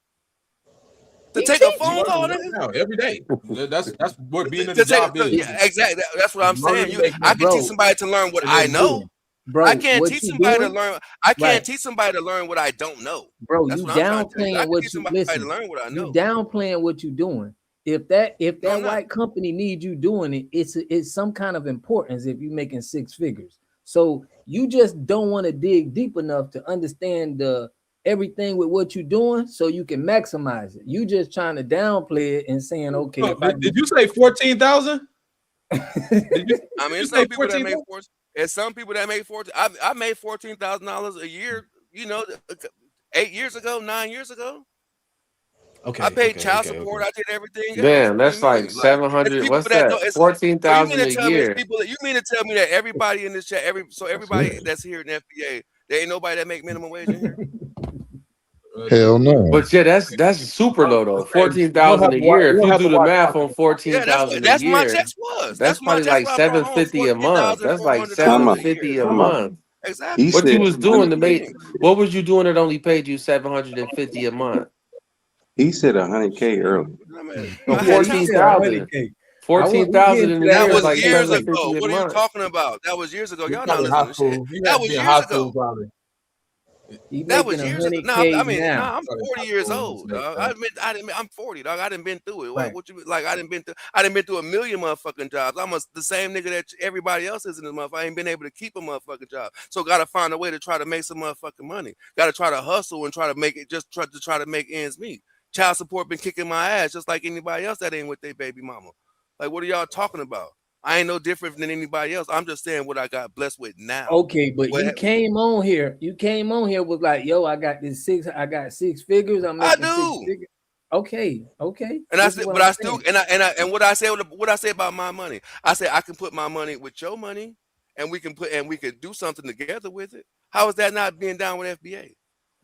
To take a phone call every day. That's what being in to the job is. yeah, exactly. That's what I'm saying. I can teach somebody to learn what and I then do know. it. Bro, I can't what teach you somebody to doing? learn. I can't Right. teach somebody to learn what I don't know. Bro, That's you what I'm trying to tell you. I downplaying can what teach you somebody to listen. learn what I You know. downplaying what you doing. If that No, I'm not. white company needs you doing it, it's some kind of importance if you're making 6 figures. So you just don't want to dig deep enough to understand the everything with what you're doing so you can maximize it. You just trying to downplay it and saying, okay, Oh, did you say 14,000? I mean, some people that make 14, and some people that make 14. I made $14,000 a year. 8 years ago, 9 years ago. Okay, I paid child support. I did everything else. Damn, What do that's you mean? like 700. It's What's people that don't. that? So you mean 14,000 to a tell me it's year. people that you mean to tell me that everybody in this chat, everybody that's here in FBA, there ain't nobody that make minimum wage in here? Hell no. But yeah, that's super low though. 14,000 a year. If you do the math on Yeah, 14,000 a that's my year, checks was. that's probably That's like what I brought home. 750 a month. That's like Time out. $14,400 a year. 750 a month. Exactly. He What said you was doing to make? 100K. What was you doing that only paid you 750 a month? He said 100K earlier. No, I had child support. 14,000. 14,000 in a That year is was like years ago. 750 a What are you month. talking about? That was years ago. He's Y'all not probably listening high to shit. school. He That had to was be in years high ago. school probably. He That was making years ago. No, 100K I mean, now. I'm 40 years old. I'm 40, dog. I done been through it. Right. What you like? I done been through a million motherfucking jobs. I'm the same nigga that everybody else is in this motherfucker. I ain't been able to keep a motherfucking job. So gotta find a way to try to make some motherfucking money. Gotta try to hustle and try to make it try to make ends meet. Child support been kicking my ass just like anybody else that ain't with their baby mama. Like, what are y'all talking about? I ain't no different than anybody else. I'm just saying what I got blessed with now. Okay, but you came on here. You came on here with like, yo, I got 6 figures. I'm making 6 figures. Okay. And I said, but I still and what I say about my money. I say I can put my money with your money, and we could do something together with it. How is that not being down with FBA?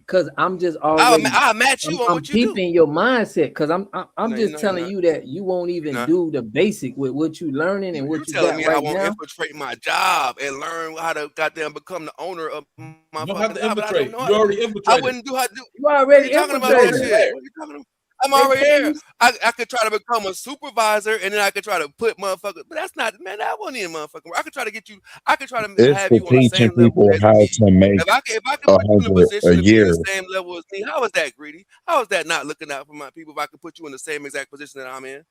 Because I'm just already I'll match you on I'm what you do. peeping your mindset because I'm No, just telling you that you won't even do the basic with what you learning and what you telling got me right I won't now. infiltrate my job and learn how to goddamn become the owner of my You don't have fucking to job. But I infiltrate. don't know You how to already do it. I infiltrated. wouldn't do how to do. You already What are you talking about that infiltrated. shit? What are you talking about? I'm already there. I could try to become a supervisor and then I could try to put motherfuckers, but that's not, man, that wasn't even motherfucking. I could try to get you, I could try to It's have for you on the teaching same level people as how me. to make If I could put you in a 100 position a to be in year. the same level as me, how is that greedy? How is that not looking out for my people if I could put you in the same exact position that I'm in?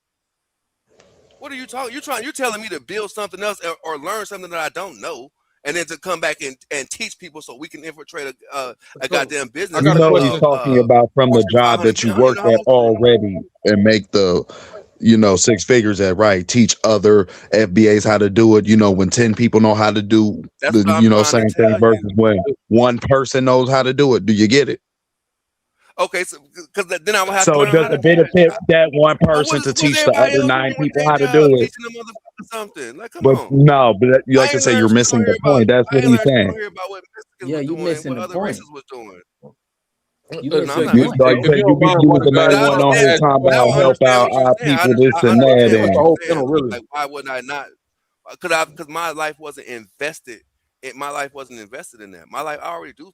What are you talking? You're telling me to build something else or learn something that I don't know, and then to come back and teach people so we can infiltrate a goddamn business. I got You a know question. he's talking about from the Fortune job 500. that you I don't even work know how at much. already and make the 6 figures at right. Teach other FBAs how to do it. When 10 people know how to do That's the what I'm trying to same thing tell versus you. when one person knows how to do it. Do you get it? Okay, so because then I would have to So learn does how to it do that. benefit that one But person to what's teach the everybody other else 9 doing with people their how to job? do it? Teaching them motherfuckers something. Like, come But on. no, but like I I ain't said, learned you're shit on missing the here point. That's I what ain't he's learned shit on saying. here about what Mexicans Yeah, was you doing and missing what the other point. races was doing. You Hey, missing No, I'm the not You point. missing like no I if said, you you don't be mind, you was one the guy, But main I one I on want to here understand. ask you a talking Now question. about I help understand. out our people, this I and understand that, That's what the and whole you're saying. panel, really. Like, why would I not? Because my life wasn't invested. My life wasn't invested in that. My life, I already do.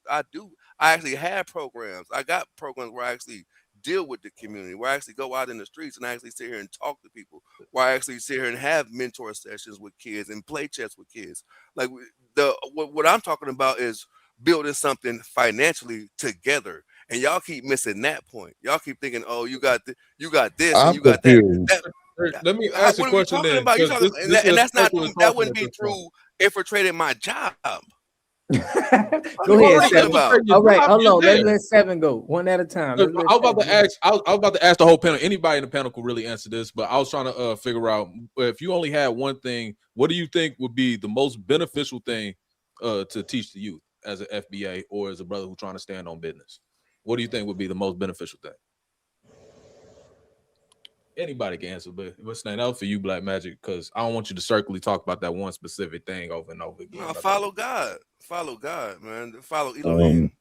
I actually had programs. I got programs where I actually deal with the community, where I actually go out in the streets and I actually sit here and talk to people, where I actually sit here and have mentor sessions with kids and play chess with kids. Like what I'm talking about is building something financially together. And y'all keep missing that point. Y'all keep thinking, oh, you got this and I'm you got that. confused. Let me ask a What are we question talking then, about? You because talking, this and is that's not circular that talking wouldn't at be this point. true infiltrating my job. What are Go we ahead, talking 7. about? All right, Job hold is on. there. Let 7 go one at a time. I Let's let was about 7 to go. ask. I was about to ask the whole panel. Anybody in the panel could really answer this, but I was trying to figure out if you only had one thing, what do you think would be the most beneficial thing to teach the youth as an FBA or as a brother who's trying to stand on business? What do you think would be the most beneficial thing? Anybody can answer, but what's stand out for you, Black Magic? Because I don't want you to circularly talk about that one specific thing over and over again. No, follow God. Follow God, man. Follow um, Elohim.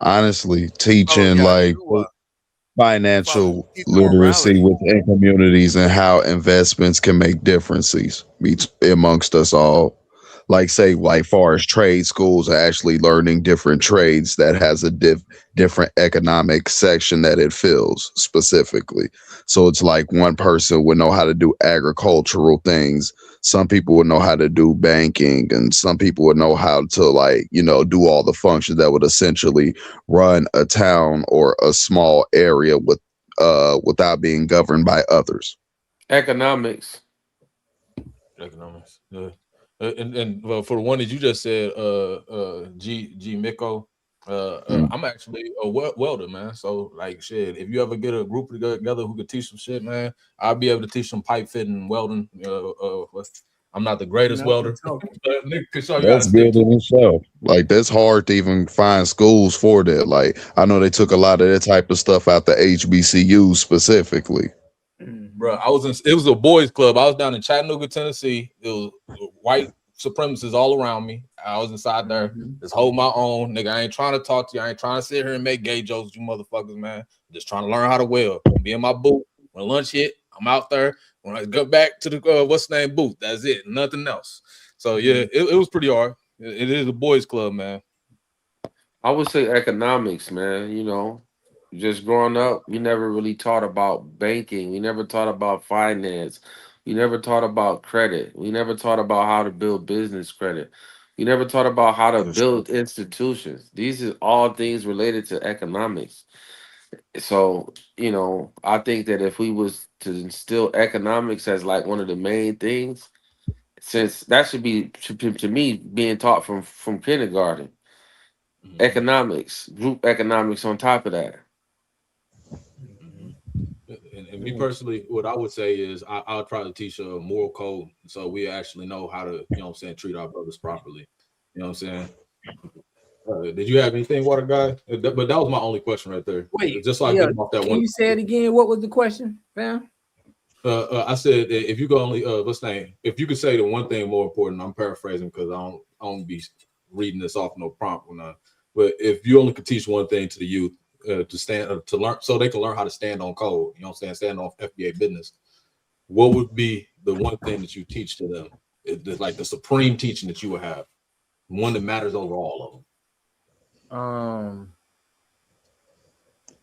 honestly, Follow teaching like Yahuwah. financial keep the literacy morality. within communities and how investments can make differences amongst us all. Like say, like far as trade schools are actually learning different trades that has a different economic section that it fills specifically. So it's like one person would know how to do agricultural things. Some people would know how to do banking, and some people would know how to like, do all the functions that would essentially run a town or a small area without being governed by others. Economics. Economics. Yeah. And well, for the one that you just said, G Miko, I'm actually a welder, man. So like shit, if you ever get a group together who could teach some shit, man, I'll be able to teach some pipe fitting and welding. I'm not the greatest welder, but nigga can show you how to That's stick good to in itself. Like that's hard to even find schools for that. Like I know they took a lot of that type of stuff out the HBCUs specifically. bro. It was a boys club. I was down in Chattanooga, Tennessee. It was white supremacists all around me. I was inside there, just hold my own. Nigga, I ain't trying to talk to you. I ain't trying to sit here and make gay jokes, you motherfuckers, man. I'm just trying to learn how to weld. Be in my booth. When lunch hit, I'm out there. When I go back to the what's the name booth, that's it. Nothing else. So yeah, it was pretty hard. It is a boys club, man. I would say economics, man. Just growing up, we never really taught about banking. We never taught about finance. We never taught about credit. We never taught about how to build business credit. We never taught about how to build institutions. These are all things related to economics. So, I think that if we was to instill economics as like one of the main things, since that should be to me being taught from kindergarten. Economics, group economics on top of that. And me personally, what I would say is I'll try to teach a moral code so we actually know how to, treat our brothers properly. You know what I'm saying? Did you have anything, Water Guy? But that was my only question right there. Wait, just so I get off that can one. you say it again? What was the question, fam? I said if you could only if you could say the one thing more important, I'm paraphrasing because I don't be reading this off no prompt or not. But if you only could teach one thing to the youth to stand to learn so they can learn how to stand on code, stand on FBA business, what would be the one thing that you teach to them? It's like the supreme teaching that you would have, one that matters over all of them.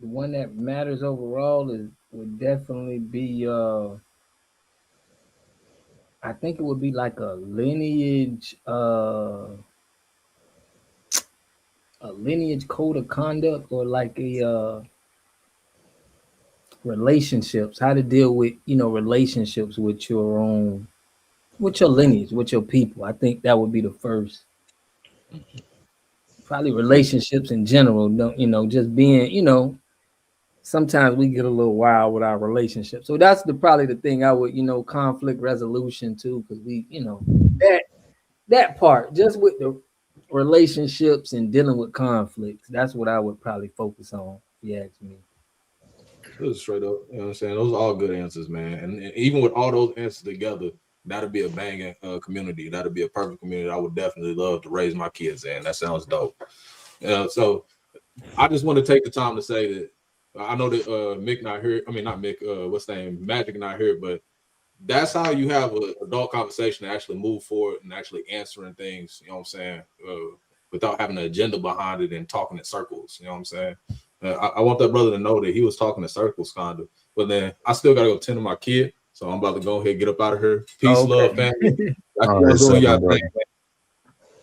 The one that matters overall would definitely be I think it would be like a lineage code of conduct, or like a relationships, how to deal with relationships with your lineage, with your people. I think that would be the first. Probably relationships in general. Don't just being. Sometimes we get a little wild with our relationships, so that's probably the thing I would conflict resolution too, because we that part just with the relationships and dealing with conflicts. That's what I would probably focus on. If you ask me. This is straight up, you know what I'm saying? Those are all good answers, man. And even with all those answers together, that'd be a banging community. That'd be a perfect community. I would definitely love to raise my kids in. That sounds dope. So I just want to take the time to say that I know that Mick not here. I mean, not Mick. What's the name? Magic not here. But that's how you have an adult conversation to actually move forward and actually answering things. You know what I'm saying? Without having an agenda behind it and talking in circles. You know what I'm saying? I want that brother to know that he was talking in circles, kind of. But then I still got to go tend to my kid. So I'm about to go ahead and get up out of here. Peace, love, family.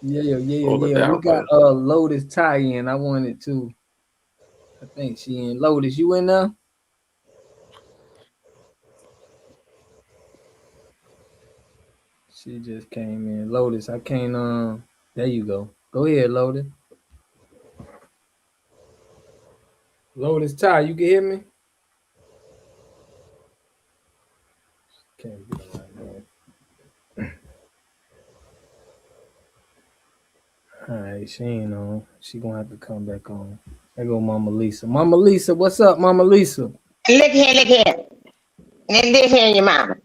Yeah. We got Lotus Ty in. I wanted to. I think she in. Lotus, you in there? She just came in. Lotus, I can't. There you go. Go ahead, Lotus. Lotus Ty, you can hear me? Can't get on right now. All right, she ain't on. She gonna have to come back on. There go Mama Lisa. Mama Lisa, what's up, Mama Lisa? Look here. This here your mama.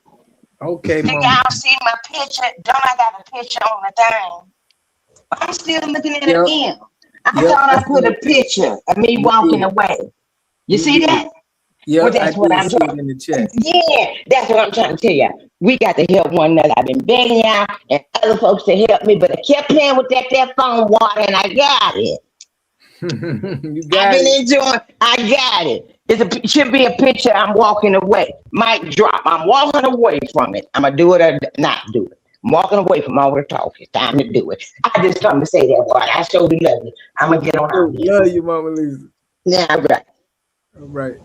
Okay, Mama. Y'all see my picture? Don't I got a picture on the thing? I'm still looking at it again. I thought I put a picture of me walking away. You see that? Yeah, Well, I that's what did I'm see it trying. in the chat. Yeah, that's what I'm trying to tell you. We got to help one another. I've been begging y'all and other folks to help me, but I kept playing with that phone water, and I got it. You I've got been it. enjoying. I got it. Should be a picture. I'm walking away. Mic drop. I'm walking away from it. I'm gonna do it or not do it. I'm walking away from all the talk. It's time to do it. I just come to say that, boy. I sure do love you. I'm gonna get on out here. Love you, Mama Lisa. Yeah, all right. All right.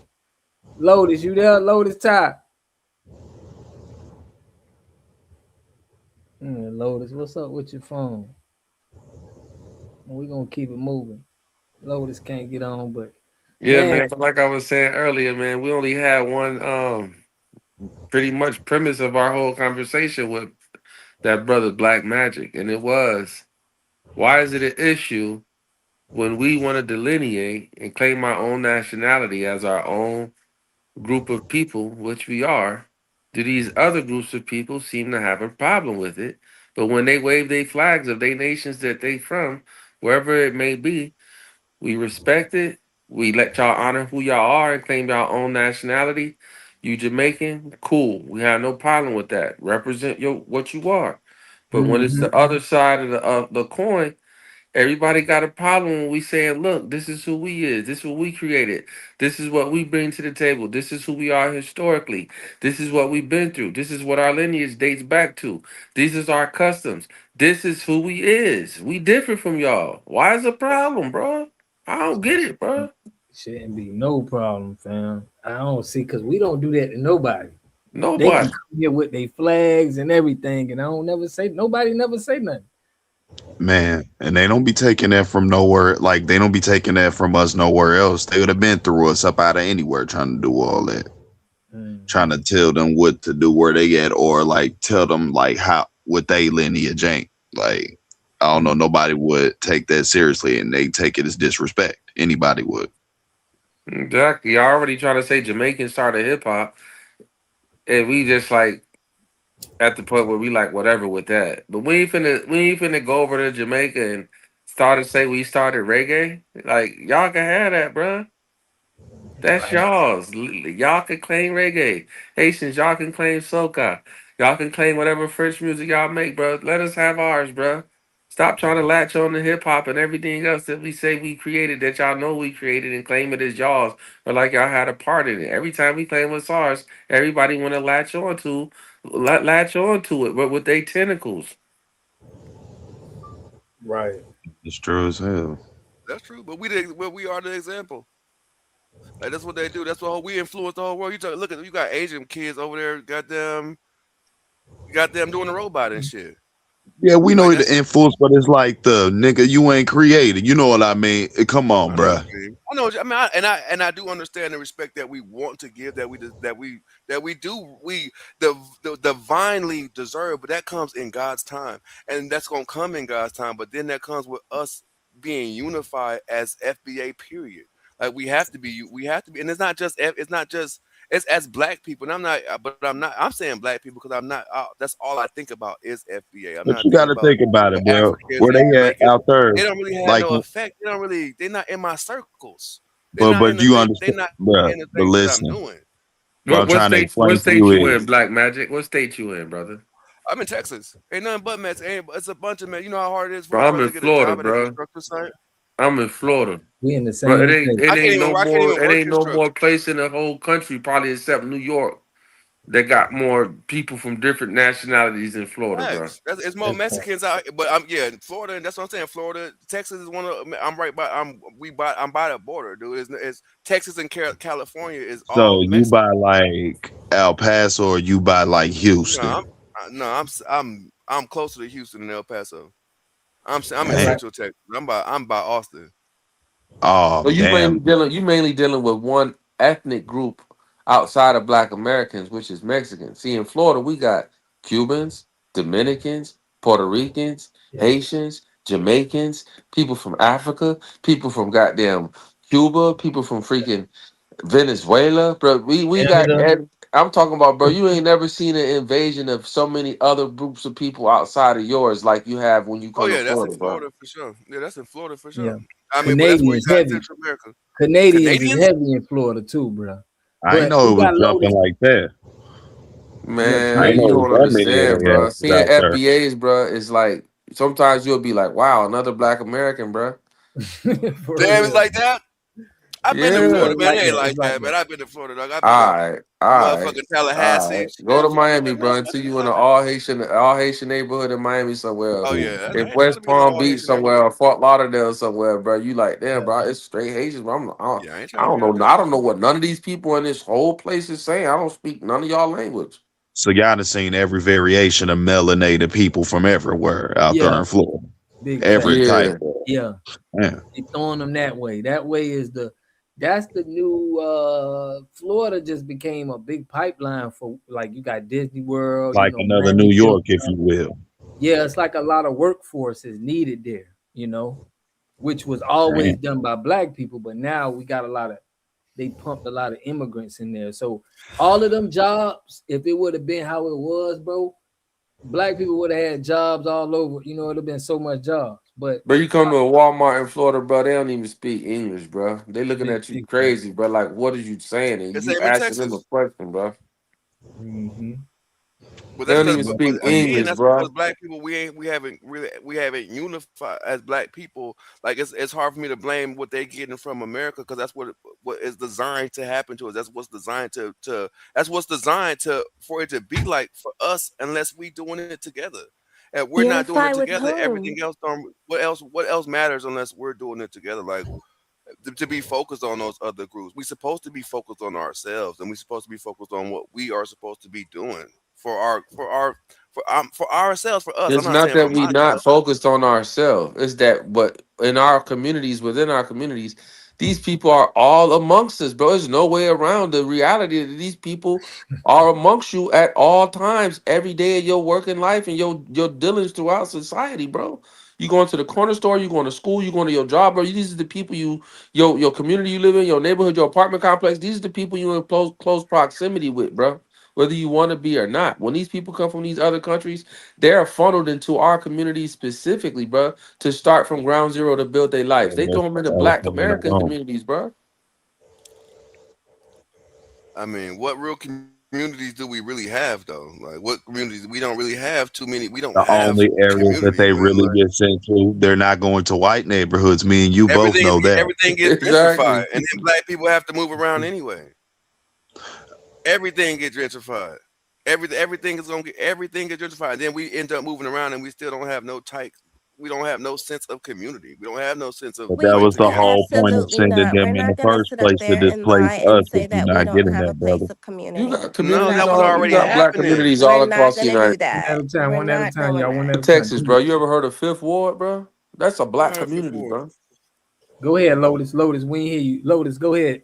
Lotus, you there? Lotus Ty. Lotus, what's up with your phone? We're gonna keep it moving. Lotus can't get on, but Yeah, man, man. Like I was saying earlier, man, we only had one pretty much premise of our whole conversation with that brother Black Magic, and it was, why is it an issue when we want to delineate and claim our own nationality as our own group of people, which we are? Do these other groups of people seem to have a problem with it? But when they wave their flags of their nations that they from, wherever it may be, we respect it. We let y'all honor who y'all are and claim y'all own nationality. You Jamaican, cool. We have no problem with that. Represent your what you are. But when it's the other side of the coin, everybody got a problem when we saying, look, this is who we is. This is what we created. This is what we bring to the table. This is who we are historically. This is what we've been through. This is what our lineage dates back to. These is our customs. This is who we is. We different from y'all. Why is a problem, bro? I don't get it, bro. shouldn't be no problem, fam. I don't see because we don't do that to nobody. They can Nobody. come here with their flags and everything, and I don't never say nobody never say nothing. Man, and they don't be taking that from nowhere. Like they don't be taking that from us nowhere else. They would have been through us up out of anywhere trying to do all that. Trying to tell them what to do, where they at, or like tell them like how what they lineage ain't. Like I don't know, nobody would take that seriously, and they take it as disrespect. Anybody would. Exactly. Y'all already trying to say Jamaican started hip hop, and we just like at the point where we like whatever with that. But we ain't finna go over to Jamaica and start to say we started reggae. Like y'all can have that, bruh. That's y'all's. Y'all can claim reggae. Haitians, y'all can claim soca. Y'all can claim whatever French music y'all make, bro. Let us have ours, bro. Stop trying to latch on to hip hop and everything else that we say we created, that y'all know we created, and claim it as y'all's, or like y'all had a part in it. Every time we claim what's ours, everybody want to latch on to it, but with their tentacles. Right. It's true as hell. That's true, but we are the example. Like that's what they do. That's what we influence the whole world. Look at you got Asian kids over there, got them doing the robot and shit. Yeah, we know Like the that's influence, but it's like the nigga you ain't created. You know what I mean? Come on, I know what bruh. you mean. I know. I mean, I do understand the respect that we want to give, that we do the divinely deserve, but that comes in God's time, and that's gonna come in God's time. But then that comes with us being unified as FBA. Period. Like we have to be, and it's not just it's as black people. And I'm not, but I'm not. I'm saying black people because I'm not. That's all I think about is FBA. I'm But not you thinking got to about think about it, bro. Africans Where and they at Jamaicans. out there? They don't really have Like, no effect. They're not in my circles. but you They're understand, not bro. in the But things that I'm listen, doing. what I'm trying to What explain to state you you in, is, Black Magic? What state you in, brother? I'm in Texas. Ain't nothing but mess. It's a bunch of men. You know how hard it is for a Bro, I'm brother in to get a Florida, job at a bro. construction site? I'm in Florida. We in the But same place. I can't even it work ain't no construction. more place in the whole country, probably except New York, that got more people from different nationalities in Florida, bro. It's more Mexicans out, but I'm Florida. And that's what I'm saying. Florida, Texas is one of. I'm right by. I'm by the border, dude. It's Texas and California is so all you Mexican. buy like El Paso or you buy like No, Houston? I'm closer to Houston than El Paso. I'm in Damn. Central Texas. I'm by Austin. Oh So damn. you mainly dealing with one ethnic group outside of Black Americans, which is Mexicans. See, in Florida, we got Cubans, Dominicans, Puerto Ricans, Haitians, Jamaicans, people from Africa, people from goddamn Cuba, people from freaking Venezuela, bro. We got. Canada. I'm talking about, bro. You ain't never seen an invasion of so many other groups of people outside of yours like you have when you Oh come to yeah, that's in Florida, bro. Florida for sure. Yeah, that's in Florida for Yeah. sure. I mean, but that's where you Canadians got heavy. Central America. Canadians is Canadians? heavy in Florida too, bro. I ain't But know we it was got jumping Lotus. like that. Yeah, I Man, ain't you know it crazy. was don't that many understand, bro. aliens Seeing out there. FBAs, bro, is like sometimes you'll be like, wow, another black American, bro. For Damn, it's real. like that. I've been to Yeah. Florida, It's man. like It ain't that. like It's like that, man. that. I've been to Florida, dog. I've been to All right, motherfucking all Tallahassee right. and shit. Go Man, to what, Miami, man, bro, that's until you in fun. an all Haitian neighborhood in Miami somewhere else. Oh yeah, In I West gotta be in the Palm all Beach Haitian somewhere, neighborhood. or Fort Lauderdale somewhere, bro. You like, damn, Yeah. bro, it's straight Haitians, bro. Yeah, I ain't I trying to don't be out know. there. I don't know what none of these people in this whole place is saying. I don't speak none of y'all language. So y'all done seen every variation of melanated people from everywhere out there Yeah. in Florida. Big Every fact. type Yeah. of Yeah. yeah. They throwing them that way. That way is that's the new Florida just became a big pipeline for, like, you got Disney World, Like another New Miami built York, if up. you will. Yeah, it's like a lot of workforce is needed there, which was always Man. done by black people, but now we got they pumped a lot of immigrants in there. So all of them jobs, if it would have been how it was, bro, black people would have had jobs all over. It would have been so much jobs. But Bro, you come to a Walmart in Florida, bro, they don't even speak English, bro. They looking big, at you big fact. crazy, bro. Like, what are you saying? And The you same in asking them a Texas. question, bro. Mm-hmm. But They that's don't because, even but speak again, English, that's bro. because black people we haven't unified as black people. Like it's hard for me to blame what they getting from America because that's what is designed to happen to us. That's what's designed that's what's designed to for it to be like for us unless we doing it together. And we're not doing it Unify with together. Everything whom? else don't. What else matters unless we're doing it together? Like to be focused on those other groups. We're supposed to be focused on ourselves, and we're supposed to be focused on what we are supposed to be doing for ourselves, for us. I'm It's not not saying for that we not myself. focused on ourselves. It's that, but in our communities, within our communities, these people are all amongst us, bro. There's no way around the reality that these people are amongst you at all times, every day of your working life and your dealings throughout society, bro. You going to the corner store, you going to school, you going to your job, bro. These are the people your community you live in, your neighborhood, your apartment complex. These are the people you in close proximity with, bro. Whether you want to be or not. When these people come from these other countries, they're funneled into our community specifically, bro, to start from ground zero to build their lives. They throw them into Black Elephant in the American room. communities, bro. I mean, what real communities do we really have though? Like, what communities? We don't really have too many. We don't The have only areas that communities, they man. really Like get sent to, they're not going to white neighborhoods. Me and you both everything, know that. everything gets gentrified, Exactly. and then black people have to move around anyway. Everything gets gentrified. Everything gets gentrified. Then we end up moving around, and we still don't have no tight. We don't have no sense of community. We don't have no sense of But that We like was the togetherness. whole point of absolutely sending not. We're them in not the going to first sit up place to there and displace lie and us if say you're that we not don't getting have a that, brother. place of You community. got We're No, communities not that was going to all you do already got that. black happening. communities all We're not across the going to do United One at that. a time. We're One at a not time, doing y'all. One that. at a time. Texas, Go bro. ahead. You ever heard of Fifth Ward, bro? That's a Never black heard fifth community, ward. bro. Go ahead, Lotus. Lotus, we ain't hear you. Lotus, go ahead.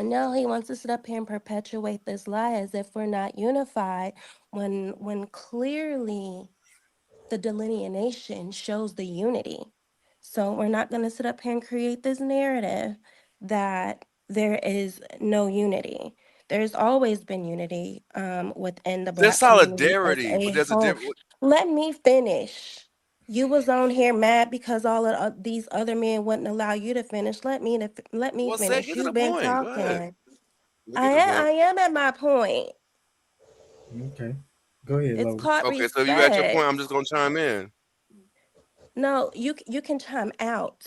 No, he wants to sit up here and perpetuate this lie as if we're not unified when clearly the delineation shows the unity. So we're not going to sit up here and create this narrative that there is no unity. There's always been unity within the There's Black community as solidarity, a but there's a whole. different. Let me finish. You was on here mad because all of these other men wouldn't allow you to finish. Let me Well, say finish. get to the You've been point. Go ahead. talking. We get to the point. I am at my point. Okay. Go ahead, It's Lotus. called Okay, so you at your point. respect. I'm just gonna chime in. No, you can chime out,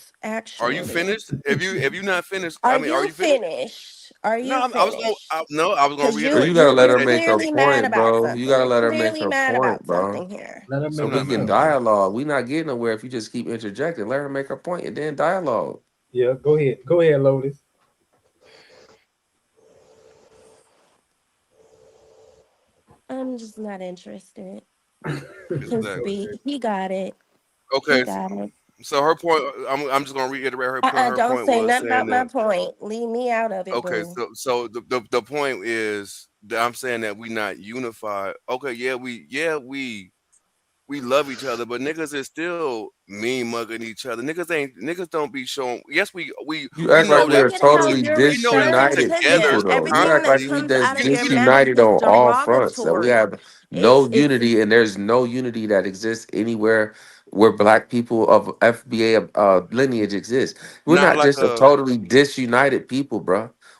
Are you actually. finished? If you not finished, I Are mean, are you you finished? finished? Are No, you I was gonna. finished? No, I was gonna Because Bro, you you reiterate gotta you something let you her you're said. make her clearly mad point, about bro. You something. gotta You're let her make clearly her mad point, about bro. something here. Let her So make we her can point. dialogue. We not getting nowhere if you just keep interjecting. Let her make her point and then dialogue. Yeah, go ahead. Go ahead, Lotus. I'm just not interested. He can Exactly. speak. He got it. He Okay, got it. so her point. I'm just gonna reiterate her point. Her Don't point say was nothing saying about my that. point. Leave me out of it, Okay, boo. so the point is that I'm saying that we not unified. Okay, we love each other, but niggas is still mean mugging each other. Niggas don't be showing. Yes, You we act I like know we that are get how totally you're we know that we referring disunited to together people, them. though. You Everything act that like constantly. we comes just out of We your we mouth disunited is on all fronts. That we derogatory. have no It's unity, and there's no unity that exists anywhere where black people of FBA lineage exist. We're not not like just a a totally disunited people, bro.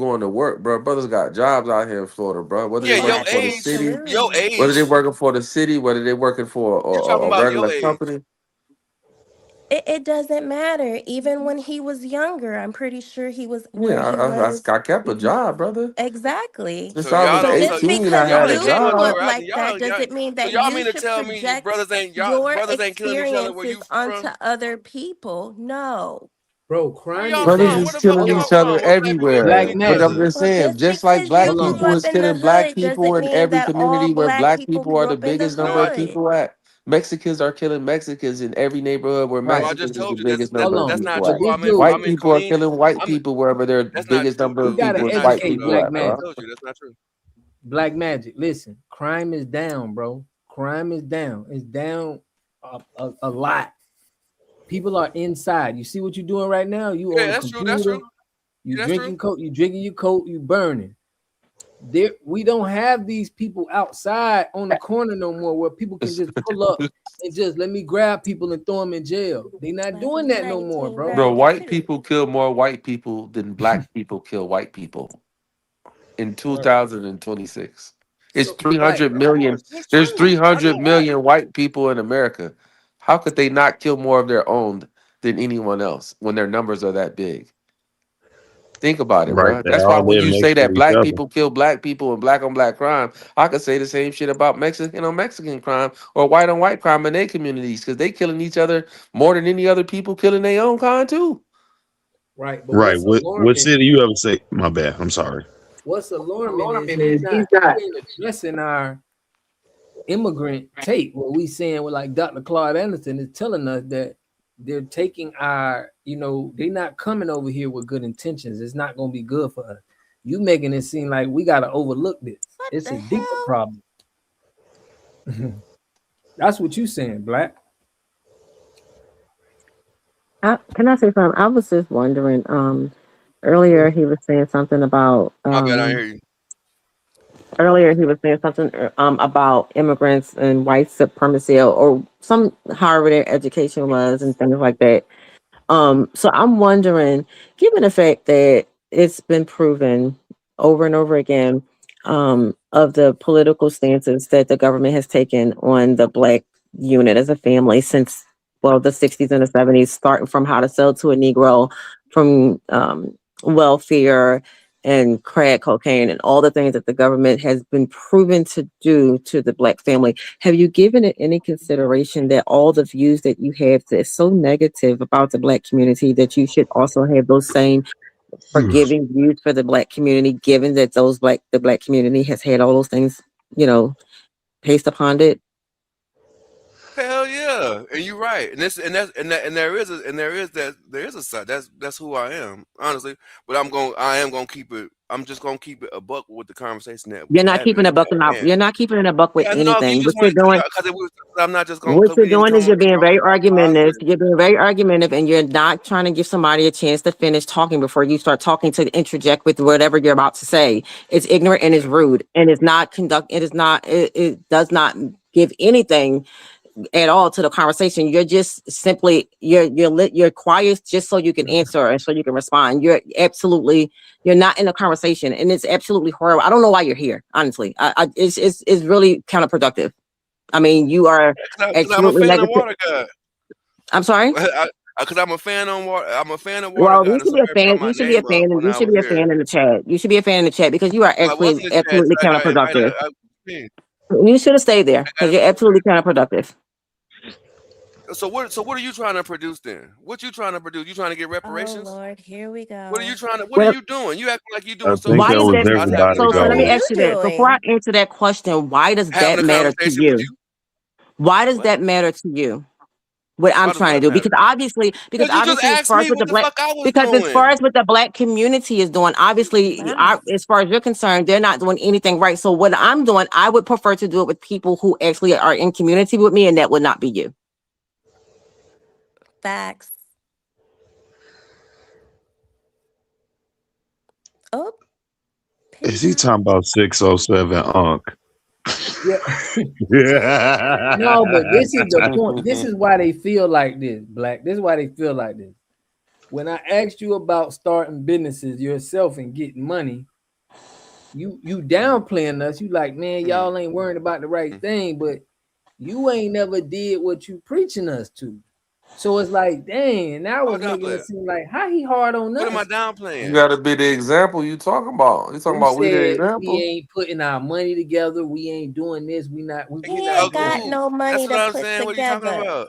going to work, bro. Brothers got jobs out here in Florida, bro. Whether Yeah, they your working for the age, city, your whether they age. working for the city, whether they working for You talking a about your regular age. company. It doesn't matter. Even when he was younger, I'm pretty sure he was where Yeah, he was. I kept a job, brother. Exactly. Since So I y'all was So don't. So, just 18, I because y'all had a done you came grew up to job. up where I, like that doesn't mean so that y'all you mean to should tell me project your brothers ain't killing each other where you experiences from? onto other people. No. Bro, crime is Brothers down. is killing Hold on. each other Black everywhere. But I'm Magic. just Well, saying, just just like because black you Hold people grew on. is up in the killing black hood people doesn't in mean every that all community where black black people people are grew the up in the biggest number of hood. people at. Mexicans are killing Mexicans in every neighborhood where Bro, Right. I Mexicans just is the told you that's biggest Hold number of that's on. not people But at. true. this I'm in dude, White I'm in people are Killeen. killing white I'm people wherever their That's not biggest true, number we of dude. gotta people That's is not white true educate people though. Black at, I just bro. Magic. told you that's not true. Black Magic. Listen, crime is down, bro. Crime is down. It's down a lot. People are inside. You see what you're doing right now? You Yeah, on a that's true. That's computer. true. You Yeah, that's true. drinking coke. You drinking your coke. You burning. There, we don't have these people outside on the corner no more, where people can just pull up and just let me grab people and throw them in jail. They not Like doing that no more, bro. Bro, white 1992. people kill more white people than black people kill white people in Right. 2026. It's So right, 300 million. It's There's true. I know 300 that. million white people in America. How could they not kill more of their own than anyone else when their numbers are that big? Think about it, Right. bro. They That's why all when live you next say to that each black other. people kill black people and black on black crime, I could say the same shit about Mexican on Mexican crime or white on white crime in their communities because they killing each other more than any other people killing their own kind too. right. But Right. what's What alarming? city you ever say? My bad. I'm sorry. What's alarming is he ain't addressing our immigrant take. What we saying with like Dr. Claude Anderson is telling us that they're taking our, they're not coming over here with good intentions. It's not gonna be good for us. You making it seem like we gotta overlook this. What It's the a deeper hell? problem. That's what you saying, Black. Can I say something? I was just wondering. Earlier he was saying something about My bad, I didn't hear you. about immigrants and white supremacy or some however their education was and things like that. So I'm wondering, given the fact that it's been proven over and over again, of the political stances that the government has taken on the black unit as a family since, well, the 60s and the 70s, starting from how to sell to a Negro, from welfare and crack cocaine and all the things that the government has been proven to do to the black family. Have you given it any consideration that all the views that you have that's so negative about the black community, that you should also have those same forgiving views for the black community, given that the black community has had all those things, based upon it? Hell yeah, and you're right, and this and that's and that and there is a side. That's who I am, honestly. But I am gonna keep it. I'm just gonna keep it a buck with the conversation that You're we not having. keeping a buck Like, up. man, You're not keeping it a buck with yeah, no, you anything. just want because I'm not just gonna What because you're we ain't doing is talking you're being about very positive. argumentative. You're being very argumentative, and you're not trying to give somebody a chance to finish talking before you start talking, to interject with whatever you're about to say. It's ignorant and it's rude, and it's not conduct. It is not. It does not give anything at all to the conversation. You're just simply you're quiet just so you can answer and so you can respond. You're not in a conversation, and it's absolutely horrible. I don't know why you're here. Honestly, it's really counterproductive. I mean, you are Because I'm a absolutely fan of negative. Water God. I'm sorry. Because I'm a fan on Water. I'm a fan of Water Well, you God, and should be a somebody fan. brought my You should be a name up fan, and when you I should was be a here. fan in the chat. You should be a fan in the chat because you are Well, I was in the chat. absolutely I invited. counterproductive. You should have stayed there I got because you're absolutely counterproductive. So what are you trying to produce then? What you trying to produce? You trying to get Oh reparations? Lord, here we What are you go. trying to? What are Well, you doing? You acting like you I doing think something why that does was that? good. I was having everybody a So let What are me though. conversation. you ask you that. Before I doing? answer that question, why does Having that a matter to conversation with you? you. Why does What? that matter to you? What I'm Why does trying to what do, matter? because Because you just obviously, asked me what the fuck I was as far doing. as what the black community is doing, obviously, Wow. as far as you're concerned, they're not doing anything right. So what I'm doing, I would prefer to do it with people who actually are in community with me, and that would not be you. Facts. Oh, Is peace he out. talking about 607 Unc? Yeah. No, but Yeah. this is the point. This is why they feel like this, Black. This is why they feel like this. When I asked you about starting businesses yourself and getting money, you downplaying us. You like, man, y'all ain't worrying about the right thing, but you ain't never did what you preaching us to. So it's like, dang, that I'm a was making it downplayer. seem like how he hard on What am I us. You downplaying? got to be the example you talking about. You talking You about we the said we example. ain't putting our money together. We ain't doing this. We He not ain't doing got Who? that. no money That's what to I'm put saying. What are you talking together. about?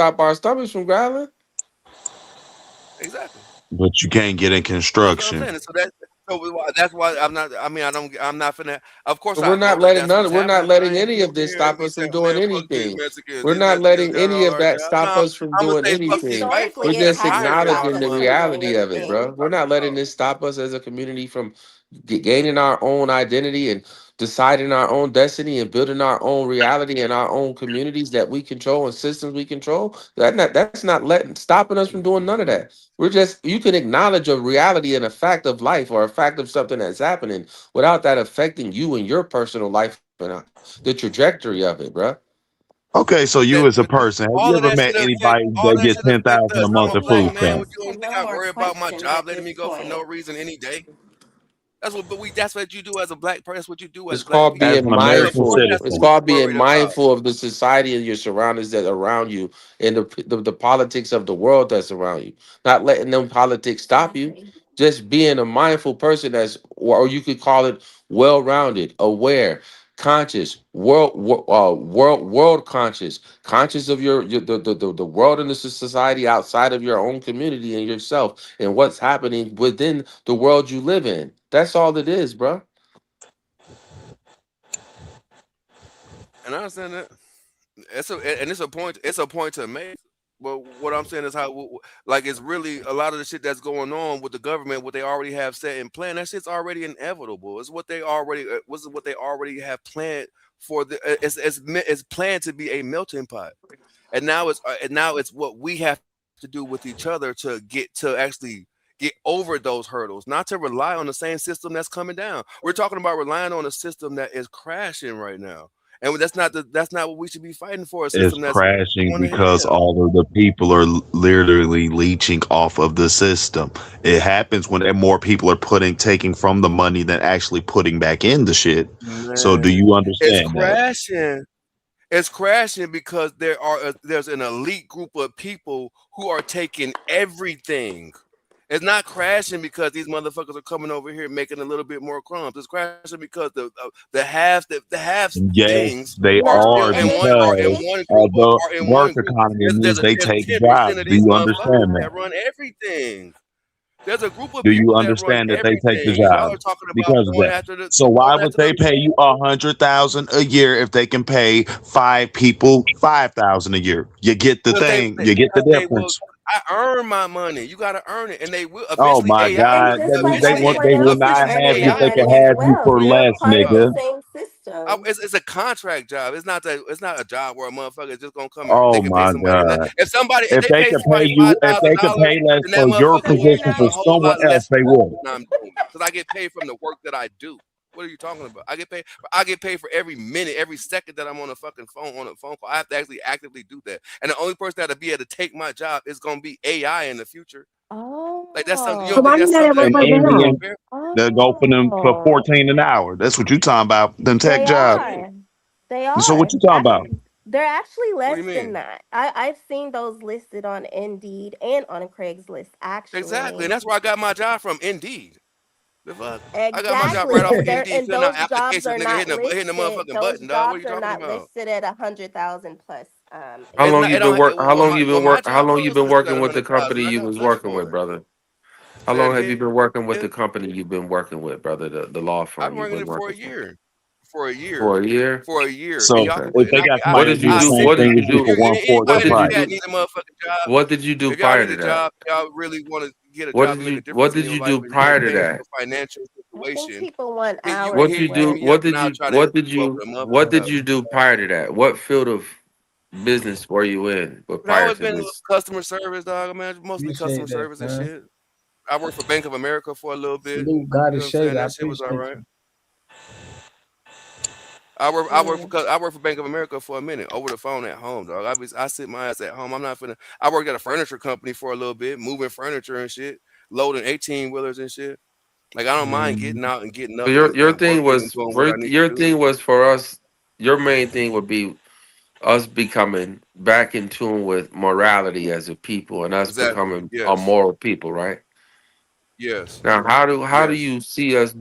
stop our stomachs from growling. Exactly. But you can't get in That's what I'm construction. saying. That's why I'm not. I mean, I'm not finna. Of course, But I we're know not that letting that's what's none. We're not happening. But I letting ain't any finna of sit this here and stop be us from telling doing man, fuck these anything. Mexicans. We're These not Mexicans letting got any all of our that jobs. stop No, us from I'm gonna doing say fuck these anything. white We're Historically, folks it that's just hasn't hiring stopped all acknowledging the us the from doing reality motherfuckers. of it, anything. bro. We're not letting this stop us as a community from gaining our own identity and deciding our own destiny and building our own reality and our own communities that we control and systems we control. That's not letting stopping us from doing none of that. We're just you can acknowledge a reality and a fact of life or a fact of something that's happening without that affecting you and your personal life and the trajectory of it, bro. Okay, so you That as a person, have you all of ever that met shit affect anybody all that that get shit affect 10,000 a us. I'm month a in black food man. stamps? What you think I worry about my job letting me go for no reason any day? That's what you do as a black person. That's what you do as It's black called As people. being an We of American course mindful. that's It's what citizen, we called being worried about. mindful of the society and your surroundings that around you and the politics of the world that's around you. Not letting them politics stop you. Just being a mindful person that's, or you could call it well-rounded, aware, conscious, world conscious, conscious of the world and the society outside of your own community and yourself and what's happening within the world you live in. That's all it is, bro. And I understand that. It's a point. It's a point to make. But what I'm saying is like, it's really a lot of the shit that's going on with the government, what they already have set in plan. That shit's already inevitable. It's what they already what they already have planned for the. It's planned to be a melting pot, and now it's what we have to do with each other to actually get over those hurdles, not to rely on the same system that's coming down. We're talking about relying on a system that is crashing right now. And that's not what we should be fighting for, a is system that's crashing going to because hell. all of the people are literally leeching off of the system. It happens when more people are taking from the money than actually putting back in the shit. So, do Man, you it's understand that? crashing. It's crashing because there's an elite group of people who are taking everything. It's not crashing because these motherfuckers are coming over here making a little bit more crumbs. It's crashing because the halves Yes, things they are No, still are in and because one group the are in work one group. economy means they There's take 10% jobs. of Do these you motherfuckers understand that? that run everything. There's a group of Do you people that run understand that they take the everything, and y'all job are talking about because of going that? after So going why would after they the pay you 100,000 a year if they can pay 5 people 5,000 a year? You get the thing. You get the because they will. difference. I earn my money. You got to earn it, and they will Oh eventually. my AI and God! just like how you They want will them to not earn have your you if they AI can money will. as have you well. for You're a less, part of the nigga. same system. It's a contract job. It's not that. It's not a job where a motherfucker is just gonna come and they Oh can pay my somebody less. God! If If they they pay could pay somebody you, if they could $5,000, pay less then that for your motherfucker So will you're position do for a not. whole someone lot else, less they work would. than I'm doing because I get paid from the work that I do. What are you talking about? I get paid for every minute, every second that I'm on a fucking phone on a phone call. I have to actually actively do that. And the only person that'll be able to take my job is gonna be AI in the future. Like that's something you So don't think why Oh. you that's not at something work that And right really is now? Indian, fair? they'll go for them for Oh. 14 an hour. That's what you talking about. Them tech They What do jobs. you mean? are. They So what are. you talking about? Actually, they're actually What do less you than mean? that. I've seen those listed on Indeed and on Craigslist, Exactly, and actually. that's where I got my job from. Indeed, the fuck, I got my job right Exactly. off of And they're Indeed, and filling out those jobs applications, are nigga, not hitting the listed. motherfucking Those button, dog. What are jobs you are talking not about? listed at 100,000 plus How It's long not. you It been don't. work? How long you been Well, my work? How job long you was been listed at working with the 100,000. company I you got was money working for with, it. brother? How Say it long have you again. been working with It, the company you've been working with, brother? The law I've firm been you've working been it for a working for year. For a year. for a year. For a year, and So y'all Okay. can put if and they got What somebody to did do you the I do? same send What you. did thing you as you do? for What Anybody 140 did that's you price. got do? need a motherfucking job. What did you do If y'all prior need to a that? job, y'all really want to get a What job did and make a you What difference in did your you life, do and you prior ain't to paying for that? your financial I think situation, people want What hourly you hit do? me work. up, and I'll try to hook you up with a What motherfucking did job. you do prior to that? What field of business were you in? But But I prior always to been this, customer service, dog. Man, mostly customer Appreciate that, service and man. shit. I worked for Bank of America for a little bit. Salute, God You know is what I'm shade. saying? I That shit was all appreciate right. you. Mm. I work for Bank of America for a minute over the phone at home, dog. I sit my ass at home. I'm not finna. I worked at a furniture company for a little bit, moving furniture and shit, loading 18 wheelers and shit. Like I don't mind getting out and getting so up your and thing working and was doing what I need to your do. thing was for us. Your main thing would be us becoming back in tune with morality as a people, and us Exactly. becoming a Yes. moral people, right? Yes. Now, how do Yes. you see us?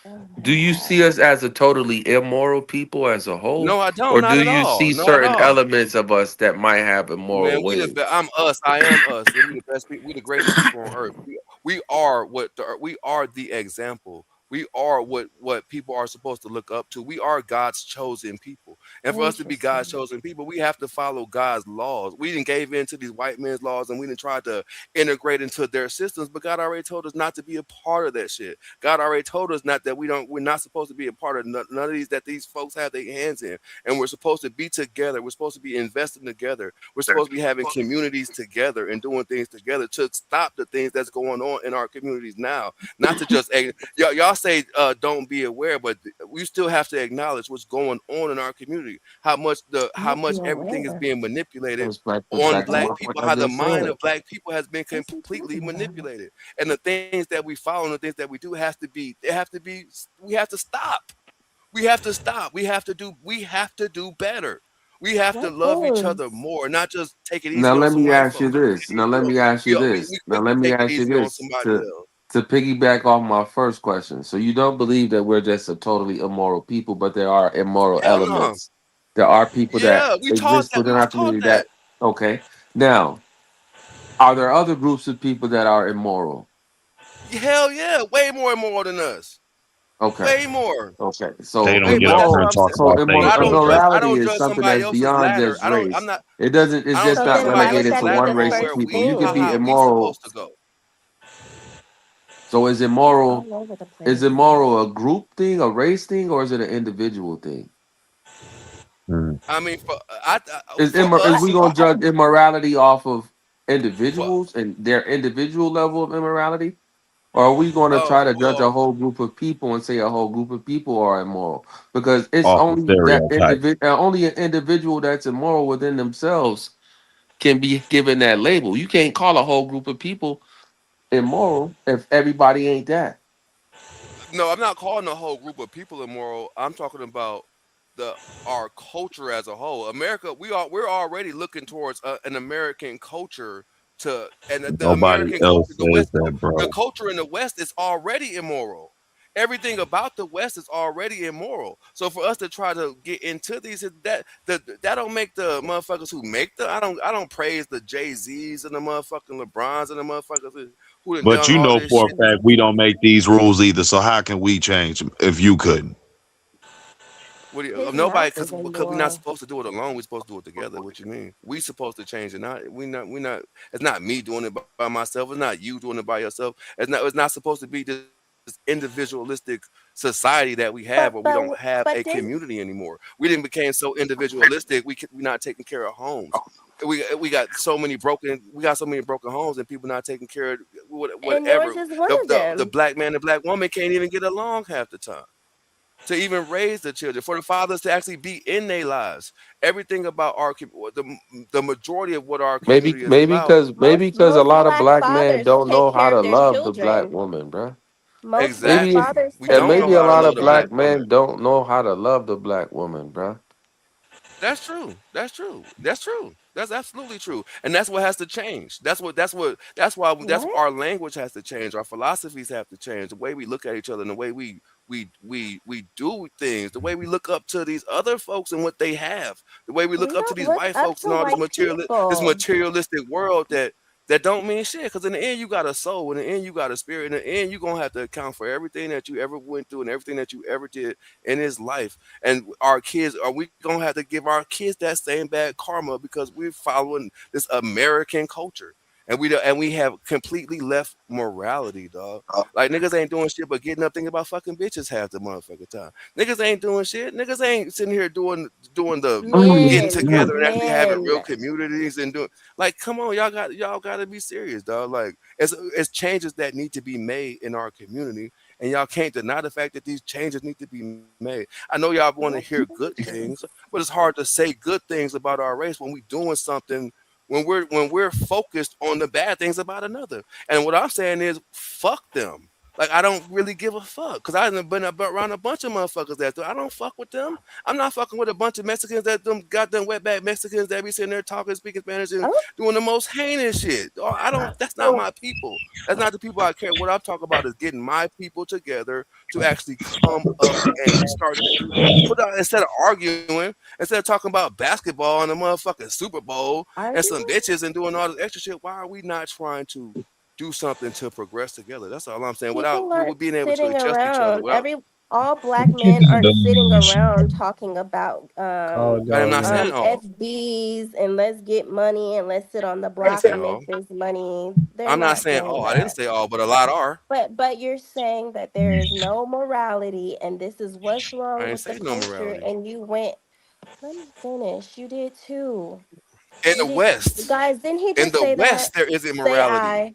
Oh Do my you God. see us as a totally immoral people as a whole, No, I don't. or Not do at you all. see No, at certain all. elements of us that might have Man, immoral we the ways? I'm us. I am us, and we the best people. We the greatest people on earth. We are we are the example. We are what people are supposed to look up to. We are God's chosen people, and for us to be God's Interesting. chosen people, we have to follow God's laws. We didn't gave in to these white men's laws, and we didn't try to integrate into their systems. But God already told us not to be a part of that shit. God already told us not that we're not supposed to be a part of none of these that these folks have their hands in, and we're supposed to be together. We're supposed to be investing together. We're supposed to be having communities together and doing things together to stop the things that's going on in our communities now. Not to just y'all say don't be aware, but we still have to acknowledge what's going on in our communities. how much everything is being manipulated Goes back to on my black point people, I how the just mind said. of black people has been completely manipulated, and the things that we follow and the things that we do has to be they have to be we have to stop. We have to stop. We have to do better. We have to What love each other things? more, not just take it Now easy on let some me white ask you folks. this. Now let me ask you this. We Now quick to let me take it ask you easy on this somebody to else. piggyback off my first question. So you don't believe that we're just a totally immoral people, but there are immoral Hell no. elements. There are people that Yeah, we taught exist that. We within was our taught community that. that okay. Now, are there other groups of people that are immoral? Hell yeah, way more immoral than us. Okay. Way more. Okay. They So don't Way, get but up that's here what and immoral I'm talk saying. so about they But immoral. I immorality don't is judge something somebody that's else's beyond ladder. just race. It doesn't it's I don't just So judge not then why somebody is relegated else's to that not ladder one the race on of first where people. we You could thing? be how we immoral. supposed to go. So He's all over the is place. immoral a group thing, a race thing, or is it an individual thing? Mm. I mean, for Is us, we gonna judge immorality off of for individuals and their individual level of immorality? Or are we gonna try to judge a well, whole group of people and say a whole group of people are immoral? Because it's Off the only that stereotype. only an individual that's immoral within themselves can be given that label. You can't call a whole group of people immoral if everybody ain't that. no, I'm not calling the whole group of people immoral. I'm talking about the our culture as a whole. America, we're already looking towards an American culture to and the Nobody American else culture, the says West, that, the bro. culture in the West is already immoral. Everything about the West is already immoral. So for us to try to get into these that don't make the motherfuckers who make I don't praise the Jay-Z's and the motherfucking LeBrons and the motherfuckers who done But done you all know this for shit. a fact we don't make these rules either. So how can we change them if you couldn't? What do you, His nobody mouth because is we're not immoral. supposed to do it alone. We're supposed to do it together. What you mean? We supposed to change it. Not we not. It's not me doing it by myself. It's not you doing it by yourself. It's not supposed to be this individualistic society that we have where we But don't but have a but this community anymore. We didn't became so individualistic. We're not taking care of homes. We got so many broken homes and people not taking care of and whatever. yours is one of The them. black man and black woman can't even get along half the time to even raise the children, for the fathers to actually be in their lives. Everything about the majority of what our Maybe community is maybe about. because maybe because a Most lot of black black men fathers don't take know how care to of their love the black children. woman, bruh. Most black Maybe Exactly. fathers We take and don't care know of maybe their a how to lot love of the children. black black woman. men don't know how to love the black woman, bruh. That's true. That's true. That's true. That's absolutely true. And that's what has to change. That's why What? our language has to change. Our philosophies have to change. The way we look at each other and the way we do things, the way we look up to these other folks and what they have, the way we look We up to don't these look white up folks and to all white this people. materialistic world that don't mean shit. Because in the end, you got a soul. In the end, you got a spirit. In the end, you're gonna have to account for everything that you ever went through and everything that you ever did in this life. And our kids, are we gonna have to give our kids that same bad karma because we're following this American culture? And we have completely left morality, dog. Like niggas ain't doing shit but getting up thinking about fucking bitches half the motherfucking time. Niggas ain't doing shit. Niggas ain't sitting here doing the getting together and actually having real Men. communities and doing like, come on, y'all got to be serious, dog. Like, it's changes that need to be made in our community, and y'all can't deny the fact that these changes need to be made. I know y'all want to hear good things, but it's hard to say good things about our race when we doing something when we're focused on the bad things about another. And what I'm saying is, fuck them. Like I don't really give a fuck because I've been around a bunch of motherfuckers that do. I don't fuck with them. I'm not fucking with a bunch of Mexicans that them goddamn wetback Mexicans that be sitting there talking, speaking Spanish and Oh, doing the most heinous shit. Oh, I don't. That's not my people. That's not the people I care. What I'm talking about is getting my people together to actually come up and start put out instead of arguing, instead of talking about basketball and the motherfucking Super Bowl and some arguing? bitches and doing all this extra shit. Why are we not trying to do something to progress together? That's all I'm saying. Without People we aren't being able to sitting adjust each other. around. Without All black men aren't sitting around talking about Call I am not saying Darlene. all. FBs and let's get money and let's sit on the I didn't block say and all. make this money. They're I'm not not saying doing all. I didn't that. say all, but a lot are. But you're saying that there is no morality and this is what's I wrong ain't with the say no culture, morality. and you went, let me finish. You did too. In You the did, West, guys, didn't he in just the say that? West, there is Say immorality. I.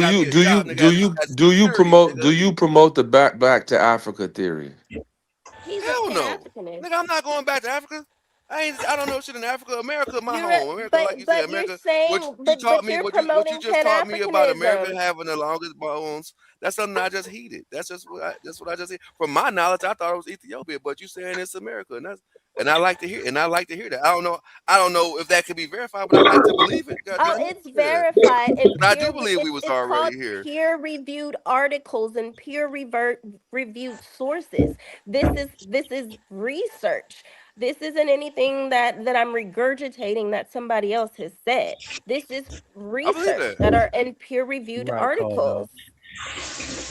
nigga gotta be a job, nigga. As a security, nigga. do you promote the back to Africa theory? He's a Hell Pan no, Africanist. nigga. I'm not going back to Africa. I don't know shit in Africa. America, my You're home. America, like you said, you're America. What saying you taught me, you're what you promoting just Pan taught me about America Africanism. having the longest bones. That's something I just heeded. That's what I just heard. From my knowledge, I thought it was Ethiopia, but you saying it's America, and And I like to hear, that. I don't know if that could be verified, but I like to believe it. God Oh, damn it. it's Yeah. verified and And I do believe we was it's called already here. peer-reviewed articles and peer-reviewed sources. This is research. This isn't anything that I'm regurgitating that somebody else has said. This is I believe research that. that are in peer-reviewed Right, call dog. articles.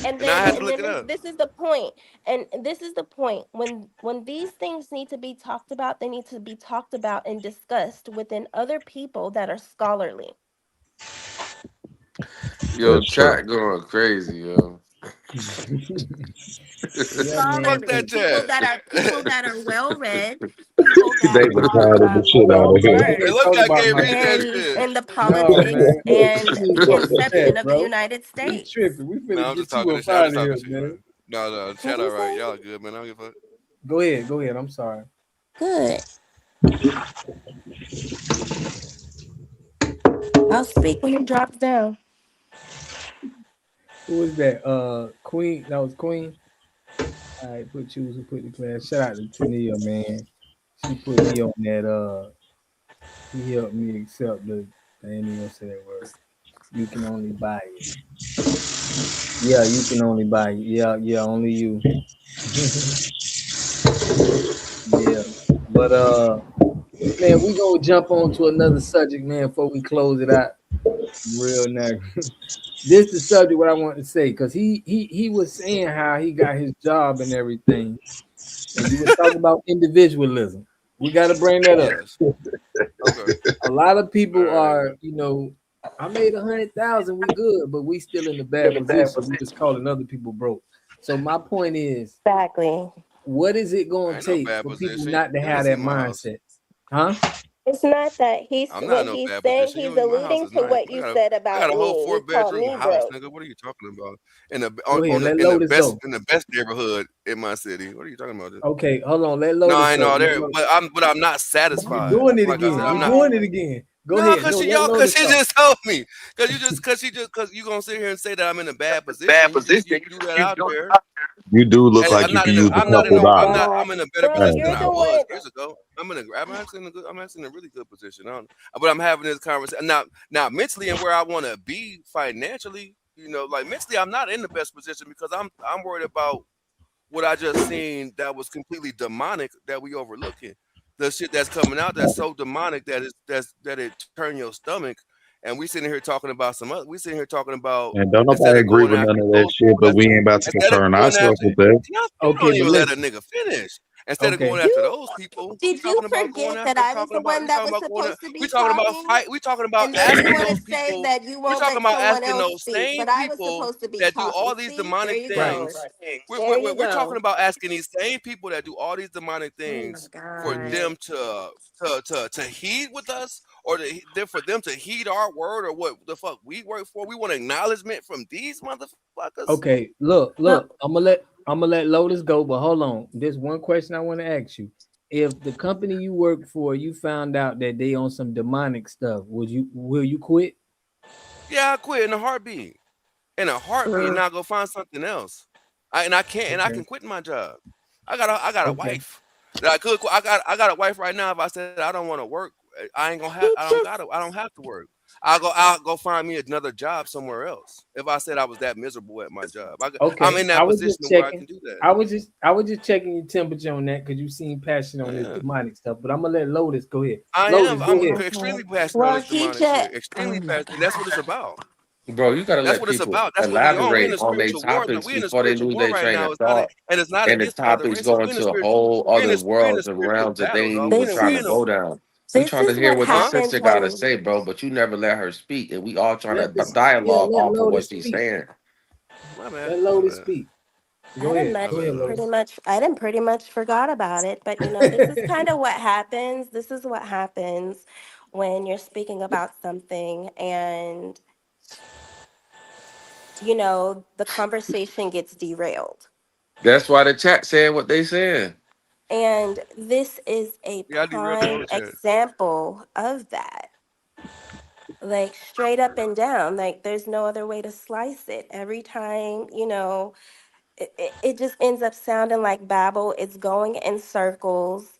And And I then had to and look then it up. this is the point. And this is the point. When these things need to be talked about, they need to be talked about and discussed within other people that are scholarly. Yo, That's true. chat going crazy, yo. Yeah, man. Fuck Scholarly that people chat. that are well read, people that David are tired of the shit out of No, we him. Hey, can't look, talk I about can't my read that chat. shit. in the No, politics man. and We ain't talk the inception chat, of the bro. United You States. tripping. We No, finna I'm just get you talking this up shit. I'm out just of talking here, shit, man. man. No, What'd chat you all right. say? Y'all good, man. I don't give a fuck. Go ahead. Go ahead. I'm sorry. Good. I'll speak when it drops down. Who was that? Queen. That was Queen. All right, put you who put the class. Shout out to Tania, man. She put me on that. She helped me accept the. I ain't even gonna say that word. You can only buy it. Yeah, you can only buy it. Yeah, yeah, only you. Yeah, but man, we gonna jump on to another subject, man, before we close it out. Real now. This the subject what I want to say because he was saying how he got his job and everything, and you were talking about individualism. We got to bring that up. Yes. Okay. A lot of All people right. are, I made 100,000, we good, but we still in a bad position. We just calling other people broke. So my point is, Exactly. what is it I gonna ain't no take bad for people position. not to You ain't have that seen my house. mindset? Huh? It's not that he's I'm not what in no he's bad saying. position. He's My house alluding is to nice. what you said I got about a whole me. You called 4-bedroom me house, broke. nigga. What are you talking about? In the Go ahead, let Lotus go. best neighborhood in my city. What are you talking about? Okay, hold on, let No, Lotus I ain't go. all there, but I'm not You're satisfied. doing it Like I said, again. I'm You're not. doing it again. Go No, ahead. cause No, she let y'all, cause Lotus she talk. just told me, cause you gonna sit here and say that I'm in a bad position. You threw that out there, You do look and like you can use a Oh couple my dollars. I'm in a better bro, position Hey, than you're I the was one. years ago. I'm actually in a really good position. But I'm having this conversation now mentally and where I want to be financially. Like mentally, I'm not in the best position because I'm worried about what I just seen that was completely demonic that we overlooking. The shit that's coming out that's so demonic that it turn your stomach. And we sitting here talking about we sitting here talking about and don't instead nobody of agree going with after none of that those shit, people but that's we ain't about to instead of concern going ourselves after with that. y'all Okay, don't but even let a listen. nigga finish. Instead of Okay. going after You those people, did you forget that I was the one that was going. supposed to We be talking about talking? fight. We talking about And then you asking want to those say people. that you We won't talking let about someone asking else those speak, same but I was people supposed to be that do talking. all these See, there demonic you Right. go. things. There you We're talking go. about asking these same people that do all these demonic Oh my things for god. them to heed with us, or for them to heed our word, or what the fuck we work for. We want acknowledgement from these motherfuckers. Okay. Look. I'm gonna let Lotus go, but hold on. There's one question I want to ask you. If the company you work for, you found out that they on some demonic stuff, will you quit? Yeah, I quit in a heartbeat. In a heartbeat, Mm. now go find something else. I Okay. can quit my job. I got a Okay. wife that I could. I got a wife right now. If I said I don't want to work, I ain't gonna have. He just I don't have to work. I'll go find me another job somewhere else. If I said I was that miserable at my job, I'm Okay. in I that was just position where I checking. can do that. I was just checking your temperature on that because you seem passionate on this Yeah, demonic stuff. But I'm gonna let Lotus go ahead. I Lotus, am. go I'm ahead. extremely passionate on well, this he demonic just shit. oh Extremely my passionate. That's what it's god. about. Bro, you gotta That's let what it's people about. That's what we on. We in elaborate a on their spiritual war. topics We in a before they spiritual lose war their right train now. of It's not. thought, And it's not and the against other topics races. go We in a into a spiritual. whole other We're in a worlds and spiritual realms of battle, things dog. we was trying We to in a go This down. We this trying to is hear what what the huh? happens sister got to when say, bro, but you never let her speak, and we all trying Let to this yeah, dialogue let off of what Lotus she's speak. saying. My bad. Let My Lotus bad. speak. I Go didn't ahead. much My Go bad, ahead, Lotus. pretty Lotus. much I didn't pretty much forgot about it, but this is kind of what happens. This is what happens when you're speaking about something and the conversation gets derailed. That's why the chat said what they said. And this is a Yeah, I derailed the prime whole chat. example of that. Like straight up and down. Like there's no other way to slice it. Every time, it just ends up sounding like babble. It's going in circles.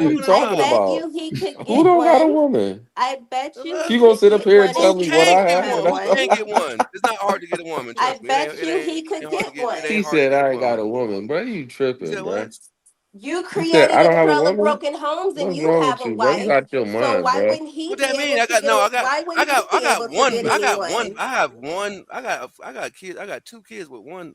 are you What is I talking y'all? bet about? you he could Who get don't got a one. woman? I bet you Uh, You he gonna could sit up get here and one tell if Who me he what can't I did get have? have one? Who one. can't get one? It's not hard to get a woman. I Trust me. bet It you ain't. he It could ain't hard to get get. It one. He ain't hard to said get a I ain't got woman. a woman, bro. You You said tripping, bro? what? You He said created I a don't have a trail of woman. broken homes and What's you wrong have with a you, bro? You wife. got your So mind, why bro. wouldn't he What be that mean? able to get a why wouldn't he I be got able to one. get anyone? I have one. I got kids. I got 2 kids with one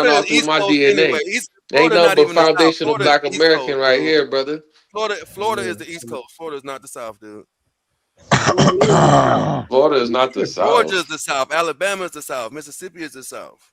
run Florida all is through East my Coast anyway. DNA. Ain't Florida nothing not but even the South. foundational Florida is black East American Coast, right dude. here, brother. Florida is the East Coast. Florida is not the South, dude. Florida is not the Georgia is South. the South. Alabama is the South. Mississippi is the South.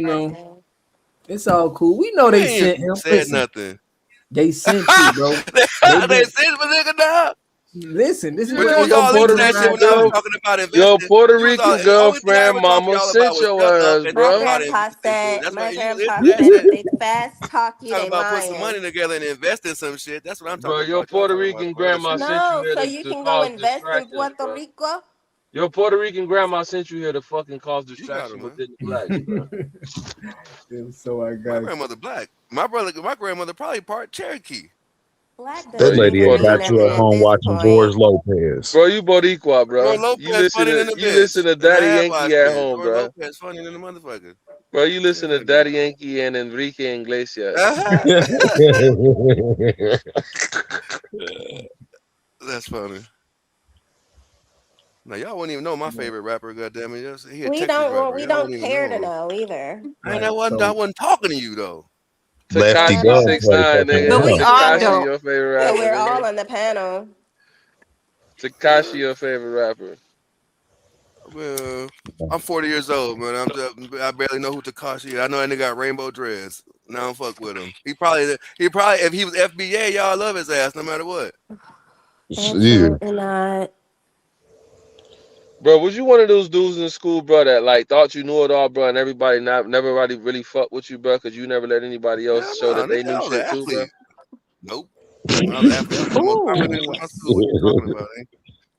you know, person. it's all cool. We know You they ain't sent him. said Listen, they they sent you, bro. They been said my nigga now. listen. This is But what you they was gonna all do into to Puerto the that shit Rican when I was girl, talking about your investing. Puerto You was all Rican the only thing I girlfriend ever talked to mama y'all about sent was your shut up ass, and My talk bro. about grandpa investing shit. said, That's my what you was grandpa into that said if shit. they fast talk you, Talking they about putting some lying. money together and invest in some shit. That's what I'm Bro, talking your about. Y'all Puerto talking about Rican some other grandma shit. sent you No, here so to, you to can go cause invest in distractions, Puerto bro. Rico. Your Puerto Rican grandma sent you here to fucking cause You got her, distraction man. within the blacks, bro. so I My got you. grandmother black. My grandmother probably part Cherokee. Black Bro, That doesn't you lady even had Puerto mean got you Rican, at nothing bro. at home this watching George point. Lopez. Bro, you Boricua, Roy bro. You Lopez listen funny to than a you bitch. listen to And I Daddy have Yankee watched at this. home, Roy bro. Lopez funny than a motherfucker. Bro, you listen to Daddy Yankee and Enrique Iglesias. That's funny. Now y'all wouldn't even know my favorite rapper. Goddamn it, he a We Texas don't want. rapper. We Y'all don't wouldn't even care know to him. know either. And Right. I wasn't talking to you though. Lefty Takashi does Okay, play 6ix9ine, fucking But nigga. we around. all Takashi, don't. your favorite so rapper, we're all nigga. on the panel. Takashi, your favorite rapper. Well, I'm 40 years old, man. I barely know who Takashi is. I know that nigga got rainbow dreads. Now I don't fuck with him. He probably if he was FBA, y'all love his ass no matter what. Yeah. Absolutely not. Bro, was you one of those dudes in school, bro, that like thought you knew it all, bro, and everybody never really fucked with you, bro, because you never let anybody else Hell show no, that they nigga, knew I was an shit too, bro? athlete. Nope. When I was an athlete, I was the most popular nigga in Ooh. my school. What you talking about, eh?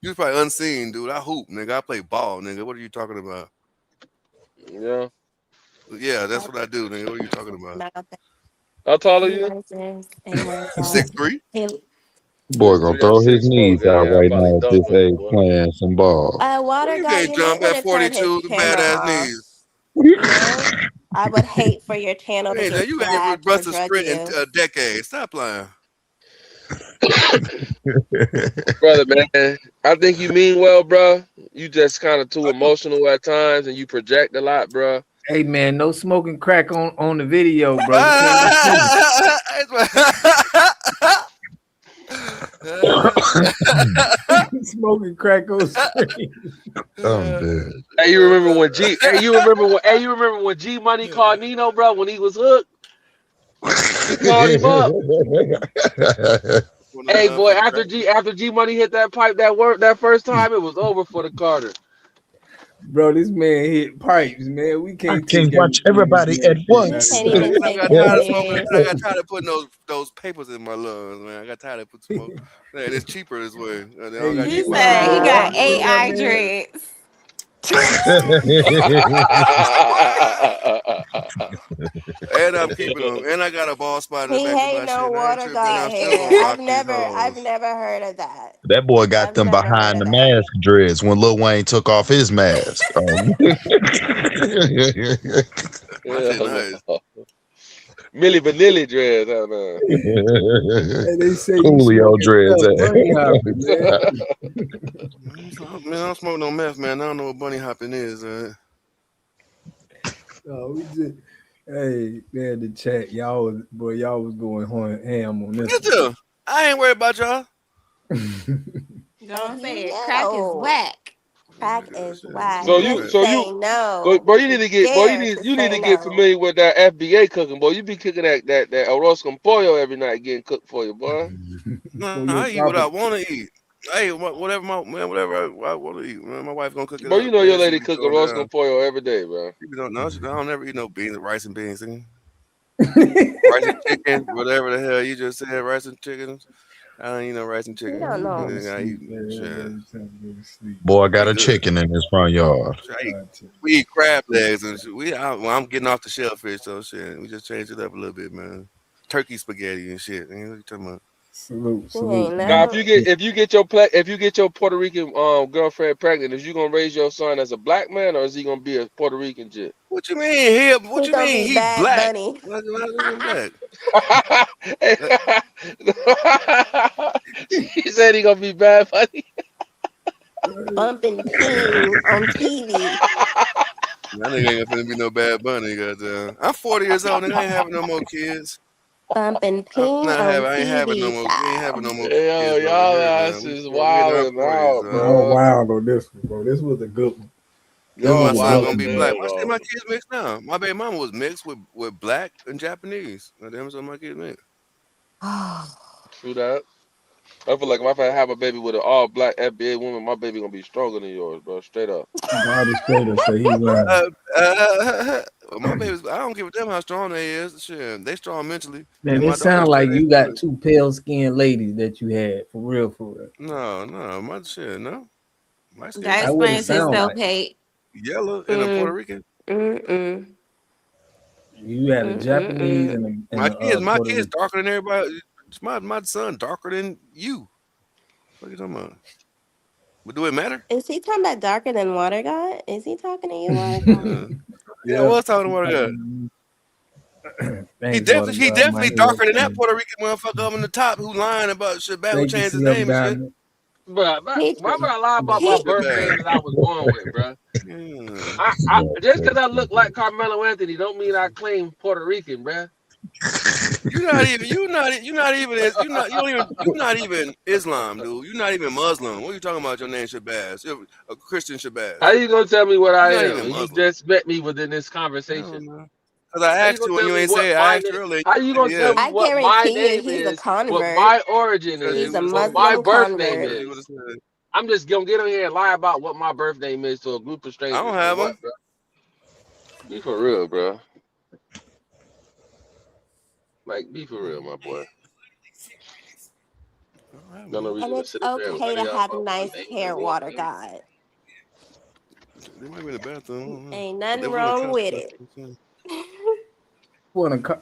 You was probably unseen, dude. I hoop, nigga. I play ball, nigga. What are you talking about? Yeah. Yeah, that's what I do, nigga. What are you talking about? Not that How tall are he you? wasn't and like that. 6'3". He, Boy Six gonna three. I'm throw his 6'4". knees out Yeah, I right probably now at dunk this on you, age boy. playing some ball. Well, Water you guy, can't you might jump want at to turn his 42 with bad camera ass off. knees. You know, I would hate for your channel to get You ain't flagged for rust a drug sprint in use. a decade. Stop playing. Brother, man, I think you mean well, bro. You just kind of too I do. emotional at times, and you project a lot, bro. Hey man, no smoking crack on the video, bro. We can't see. Smoking crack on screen. I'm dead. Hey, you remember when G? Hey, you remember when? Hey, you remember when G Money called Nino, bro? When he was hooked, he called him up. For Hey, boy, the crack. after G Money hit that pipe that first time, it was over for the Carter. Bro, this man hit pipes, man. We I can't can't take watch everything this everybody at man say We not once. can't as even Man, I take got him tired of smoking. serious. I got tired of putting those papers in my lungs, man. I got tired of putting smoke. Man, it's cheaper this way. I Hey, don't got to you He keep my might as said lungs he well got rock pumping. with that AI man. dreads. And I'm keeping them. And I got a bald spot in the He back of ain't my no shit. I ain't water tripping. god I'm still hair. gonna rock these I've hoes. never heard of that. That boy got I've them never heard behind of the that. mask dreads when Lil Wayne took off his mask. My shit Hell nice. no. Millie Vanilli dreads, huh, man? Hey, they say you Coolio smoking dreads. stuff, bunny hopping, man. Man, I don't smoke no meth, man. I don't know what bunny hopping is. No, we just hey man, the chat, y'all was going ham on this Get you. I ain't worried about y'all. one. Don't say it. Crack is No. whack. Crack is whack. So you, Just so you, say so, no. boy, you need Just to get, boy, dare to you need say to get no. familiar with that FBA cooking, boy. You be cooking that arroz con pollo every night, getting cooked for you, boy. No, Pollo I eat what I tropical. want to eat. I eat whatever I want to eat. Man, my wife gonna cook it Bro, you up, know your man. She lady be cook throwing arroz con down. pollo every day, bro. People don't know. I don't never eat no beans, rice and beans. Rice and chicken, whatever the hell you just said, rice and chicken. I don't eat no rice and You chicken. don't Go know. to I sleep, eat shit. man. Time to go to sleep. Boy got We a good. chicken in his front yard. Shit, God, we eat crab legs and shit. Well, I'm getting off the shellfish, so shit. We just changed it up a little bit, man. Turkey spaghetti and shit. Man, what you talking about? He ain't Now, never. if you get your Puerto Rican girlfriend pregnant, is you gonna raise your son as a black man or is he gonna be a Puerto Rican chick? What you mean? What He you gonna mean? be He Bad black? Bunny. What is he black? Uh, She said he gonna be bad funny. Bumping King on TV. That nigga ain't gonna be no bad bunny. Goddamn. I'm 40 years old, nigga. I ain't having no more kids. Bumping I'm King not on having. I ain't having no TV more. We ain't having style. no more Yo, kids over y'all here, man. asses We in our wilding 40s. out, y'all bro. wild on this one, bro. This was a good one. This Y'all My was a son good wild gonna as one, be bro. black. hell, My shit, bro. my kids mixed now. My baby mama was mixed with black and Japanese. Damn, so my kids mixed. True that. I feel like if I have a baby with an all black FBA woman, my baby gonna be stronger than yours, bro. Straight up. Bobby Strader say he lying. Uh, well, my babies, I don't give a damn how strong they is. Shit, they strong mentally, Man, and it my daughters sound say like they you got strong. two pale skinned ladies that you had for real, for real. No, my shit, no. My skin That That's tone, what it explains his sound self like. hate. yellow and a Puerto Mm, Rican. mm-mm, You had a Japanese mm-mm. and a My Puerto kids Rican. darker than everybody. My son darker than you. What you talking about? But do it matter? Is he talking about darker than Water God? Is he talking to you, Water God? Yeah. Yeah, I Yeah. was talking about that. Thanks, He autograph my definitely head. darker than that Puerto Rican motherfucker up in the top who lying about shit back who Thank you, changed his Slim name and shit. Diamond. Bro, He why would I lie about my Shit birth name bad. that I was born with, bro? Yeah. I just because I look like Carmelo Anthony don't mean I claim Puerto Rican, bro. You don't even, you're not even Islam, dude. You're not even Muslim. What are you talking about? Your name Shabazz. You're a Christian How Shabazz. you gonna tell me what You're I not am? even And you Muslim. just met me within this I conversation. don't know. Because I How you asked gonna you and tell you me ain't what say it. I my asked name? you earlier. How you You gonna said tell yes. me I what my guarantee you name he's a is, what convert. my origin Because you He's is, a would have what said my Muslim yes. birth name convert. Because you would is? have said, I'm just gonna get on here and lie about what my birth name is to a group of I don't strangers for have what, them. bro? Be for real, bro. Like, be for real, my boy. I don't have None of them. reason And to it's sit up there and lie okay to to y'all have about my nice name and hair, what water name. god. They might be in the bathroom. I don't know. Ain't But they nothing was on the wrong couch. with That's it. what I'm saying.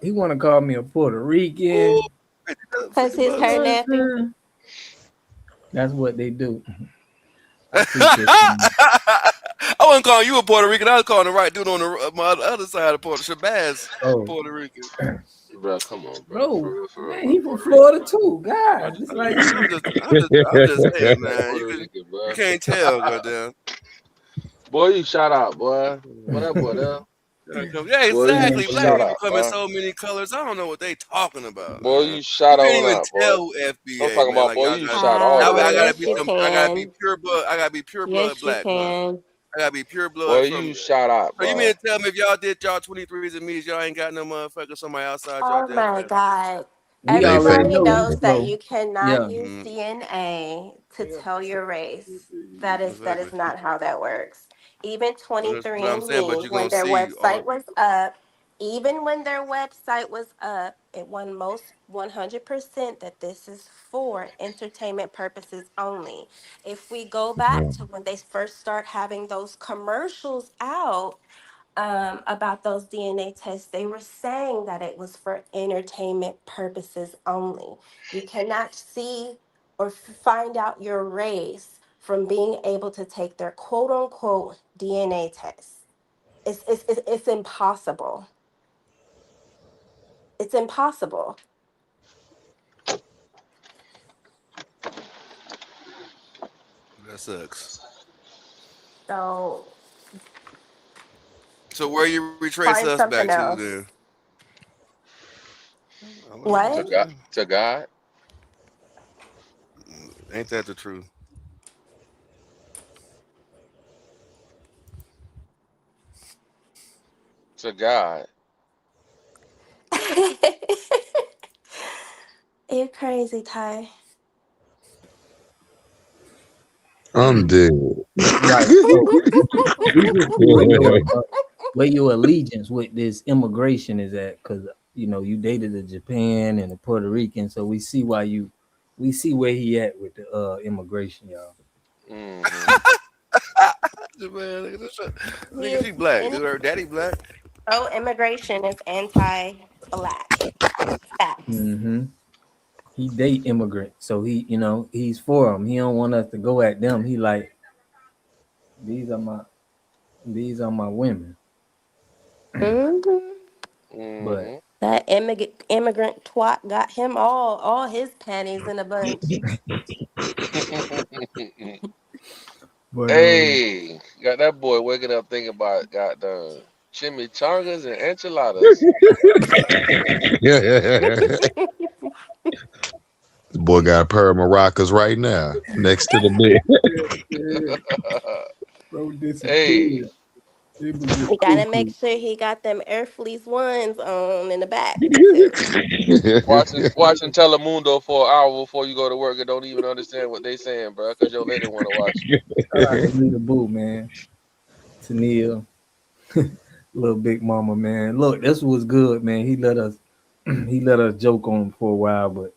He wanna call me a Puerto Ooh, Rican. 'Cause 50 his You bucks. know hair what I'm nappy. saying? That's what they do. I appreciate you. I wasn't calling you a Puerto Rican. I was calling the right dude on my other side of Puerto Shabazz, Oh, Puerto Rican. Bro, come on, bro. bro, For real, man, bro. he from Puerto Rican, Florida bro. too. God, it's like I'm just saying, man. Puerto Rican, You bro. can't tell, goddamn. Boy, you shout out, boy. What up, boy? Yeah, Boy, you exactly. Black shout people out, come in boy. so many colors. I don't know what they talking about, Boy, man. you You shout can't on even out, boy. tell who I'm FBA, talking man. about, Like boy, y'all you got. shout all the way I out, gotta Yes, be you boy. some. I gotta be can. pure blood. I gotta be pure blood Yes, you black, huh? can. I gotta be pure Boy, blood from. you shout out, So you mean boy. to tell me if y'all did y'all 23s and me's, y'all ain't got no motherfucker somebody outside y'all Oh death my family? God. we They already fake. Everybody know, knows that bro. you cannot Yeah, use Mm-hmm. DNA to tell your race. That Exactly. is not how that works. Even But I'm saying, but 23andMe, you're when gonna their see all. website was up, even when their website was up, it won most 100% that this is for entertainment purposes only. If we go back to when they first start having those commercials out, about those DNA tests, they were saying that it was for entertainment purposes only. You cannot see or find out your race from being able to take their quote unquote DNA test. It's impossible. It's impossible. That sucks. So So where you retrace find us back something to then? else. Well, To What? God, to God, ain't that the truth? to God. You're crazy, Ty. I'm dead. right. So we just see where your allegiance with this immigration is at, because you dated a Japan and a Puerto Rican, so we see where he at with the immigration, y'all. Mm-hmm. Man, look at this shit. He Nigga, is she black, dude. Her daddy black. pro immigration is anti black. Facts. Hmm. He date immigrant, so he's for them. He don't want us to go at them. He like these are my these are my women, Hmm. but Mm-hmm. That immigrant twat got him all his panties in a bunch. but Hey, got that boy waking up thinking about goddamn chimichangas and enchiladas. The boy got a pair of maracas right now next to the bed. bro Hey, disappeared. It was just We gotta make cuckoo. sure he got them Air Fleece ones on in the back too. watching Telemundo for an hour before you go to work and don't even understand what they saying, bro, because your lady want to watch. Shout out to Nita Boo, man. Tania, little big mama, man. Look, this was good, man. He let us he let us joke on him for a while, but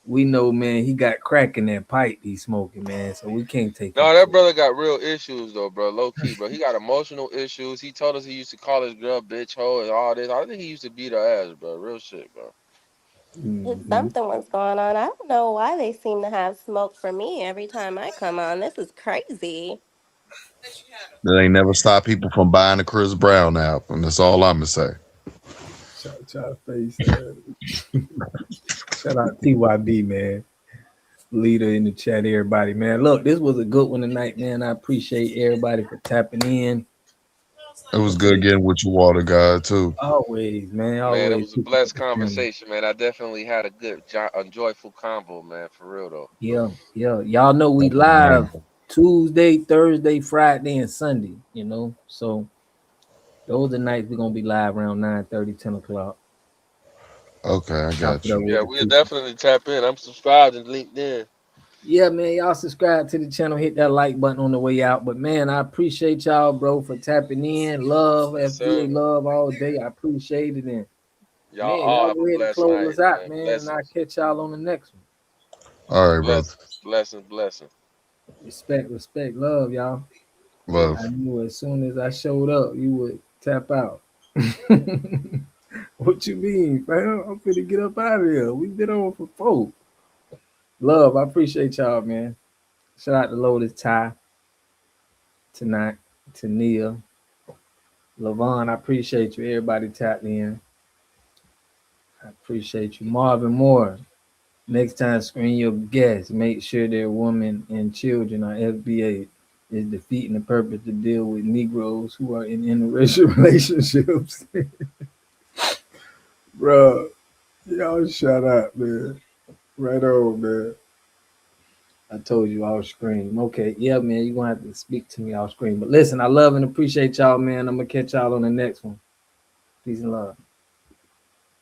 we know, man, he got crack in that pipe he's smoking, man. So we can't take him No, that serious. brother got real issues though, bro. Low key, bro. He got emotional issues. He told us he used to call his girl bitch hoe and all this. I think he used to beat her ass, bro. Real shit, bro. Hmm. Something was going on. I don't know why they seem to have smoke for me every time I come on. This is crazy. That ain't never stopped people from buying a Chris Brown album. That's all I'm gonna say. Shout face. Shout out TYB, man. Leader in the chat, everybody, man. Look, this was a good one tonight, man. I appreciate everybody for tapping in. It was good getting with your water guy too. Always, man. Man, it Always. was a blessed conversation, man. I definitely had a good, a joyful convo, man. For real though. Yeah, yeah. Y'all know we live Tuesday, Thursday, Friday, and Sunday, you know. So those are nights we're gonna be live around 9:30, 10 o'clock. Okay, I got you. Yeah, we'll definitely tap in. I'm subscribed and linked in. Yeah, man. Y'all subscribe to the channel, hit that like button on the way out. But man, I appreciate y'all, bro, for tapping in. Love, Yes, FBA sir. love all day. I appreciate it. And Y'all man, all y'all have go a ahead and blessed close night, us out, man. man. And I'll Blessings, catch y'all on the next one. All right, brother. blessings, blessings, blessings. Respect, love, y'all. Love. I knew as soon as I showed up, you would tap out. What you mean, fam? I'm finna get up out of here. We been on for 4. Love, I appreciate y'all, man. Shout out to Lotus Ty tonight, to Nia, Lavon. I appreciate you. Everybody tapped in. I appreciate you. Marvin Moore. Next time, screen your guests. Make sure their women and children are FBA. Is defeating the purpose to deal with Negroes who are in interracial relationships. Bro, y'all shut up, man. Right on, man. I told you I'll scream. Okay, yeah, man, you're gonna have to speak to me. I'll scream. But listen, I love and appreciate y'all, man. I'm gonna catch y'all on the next one. Peace and love.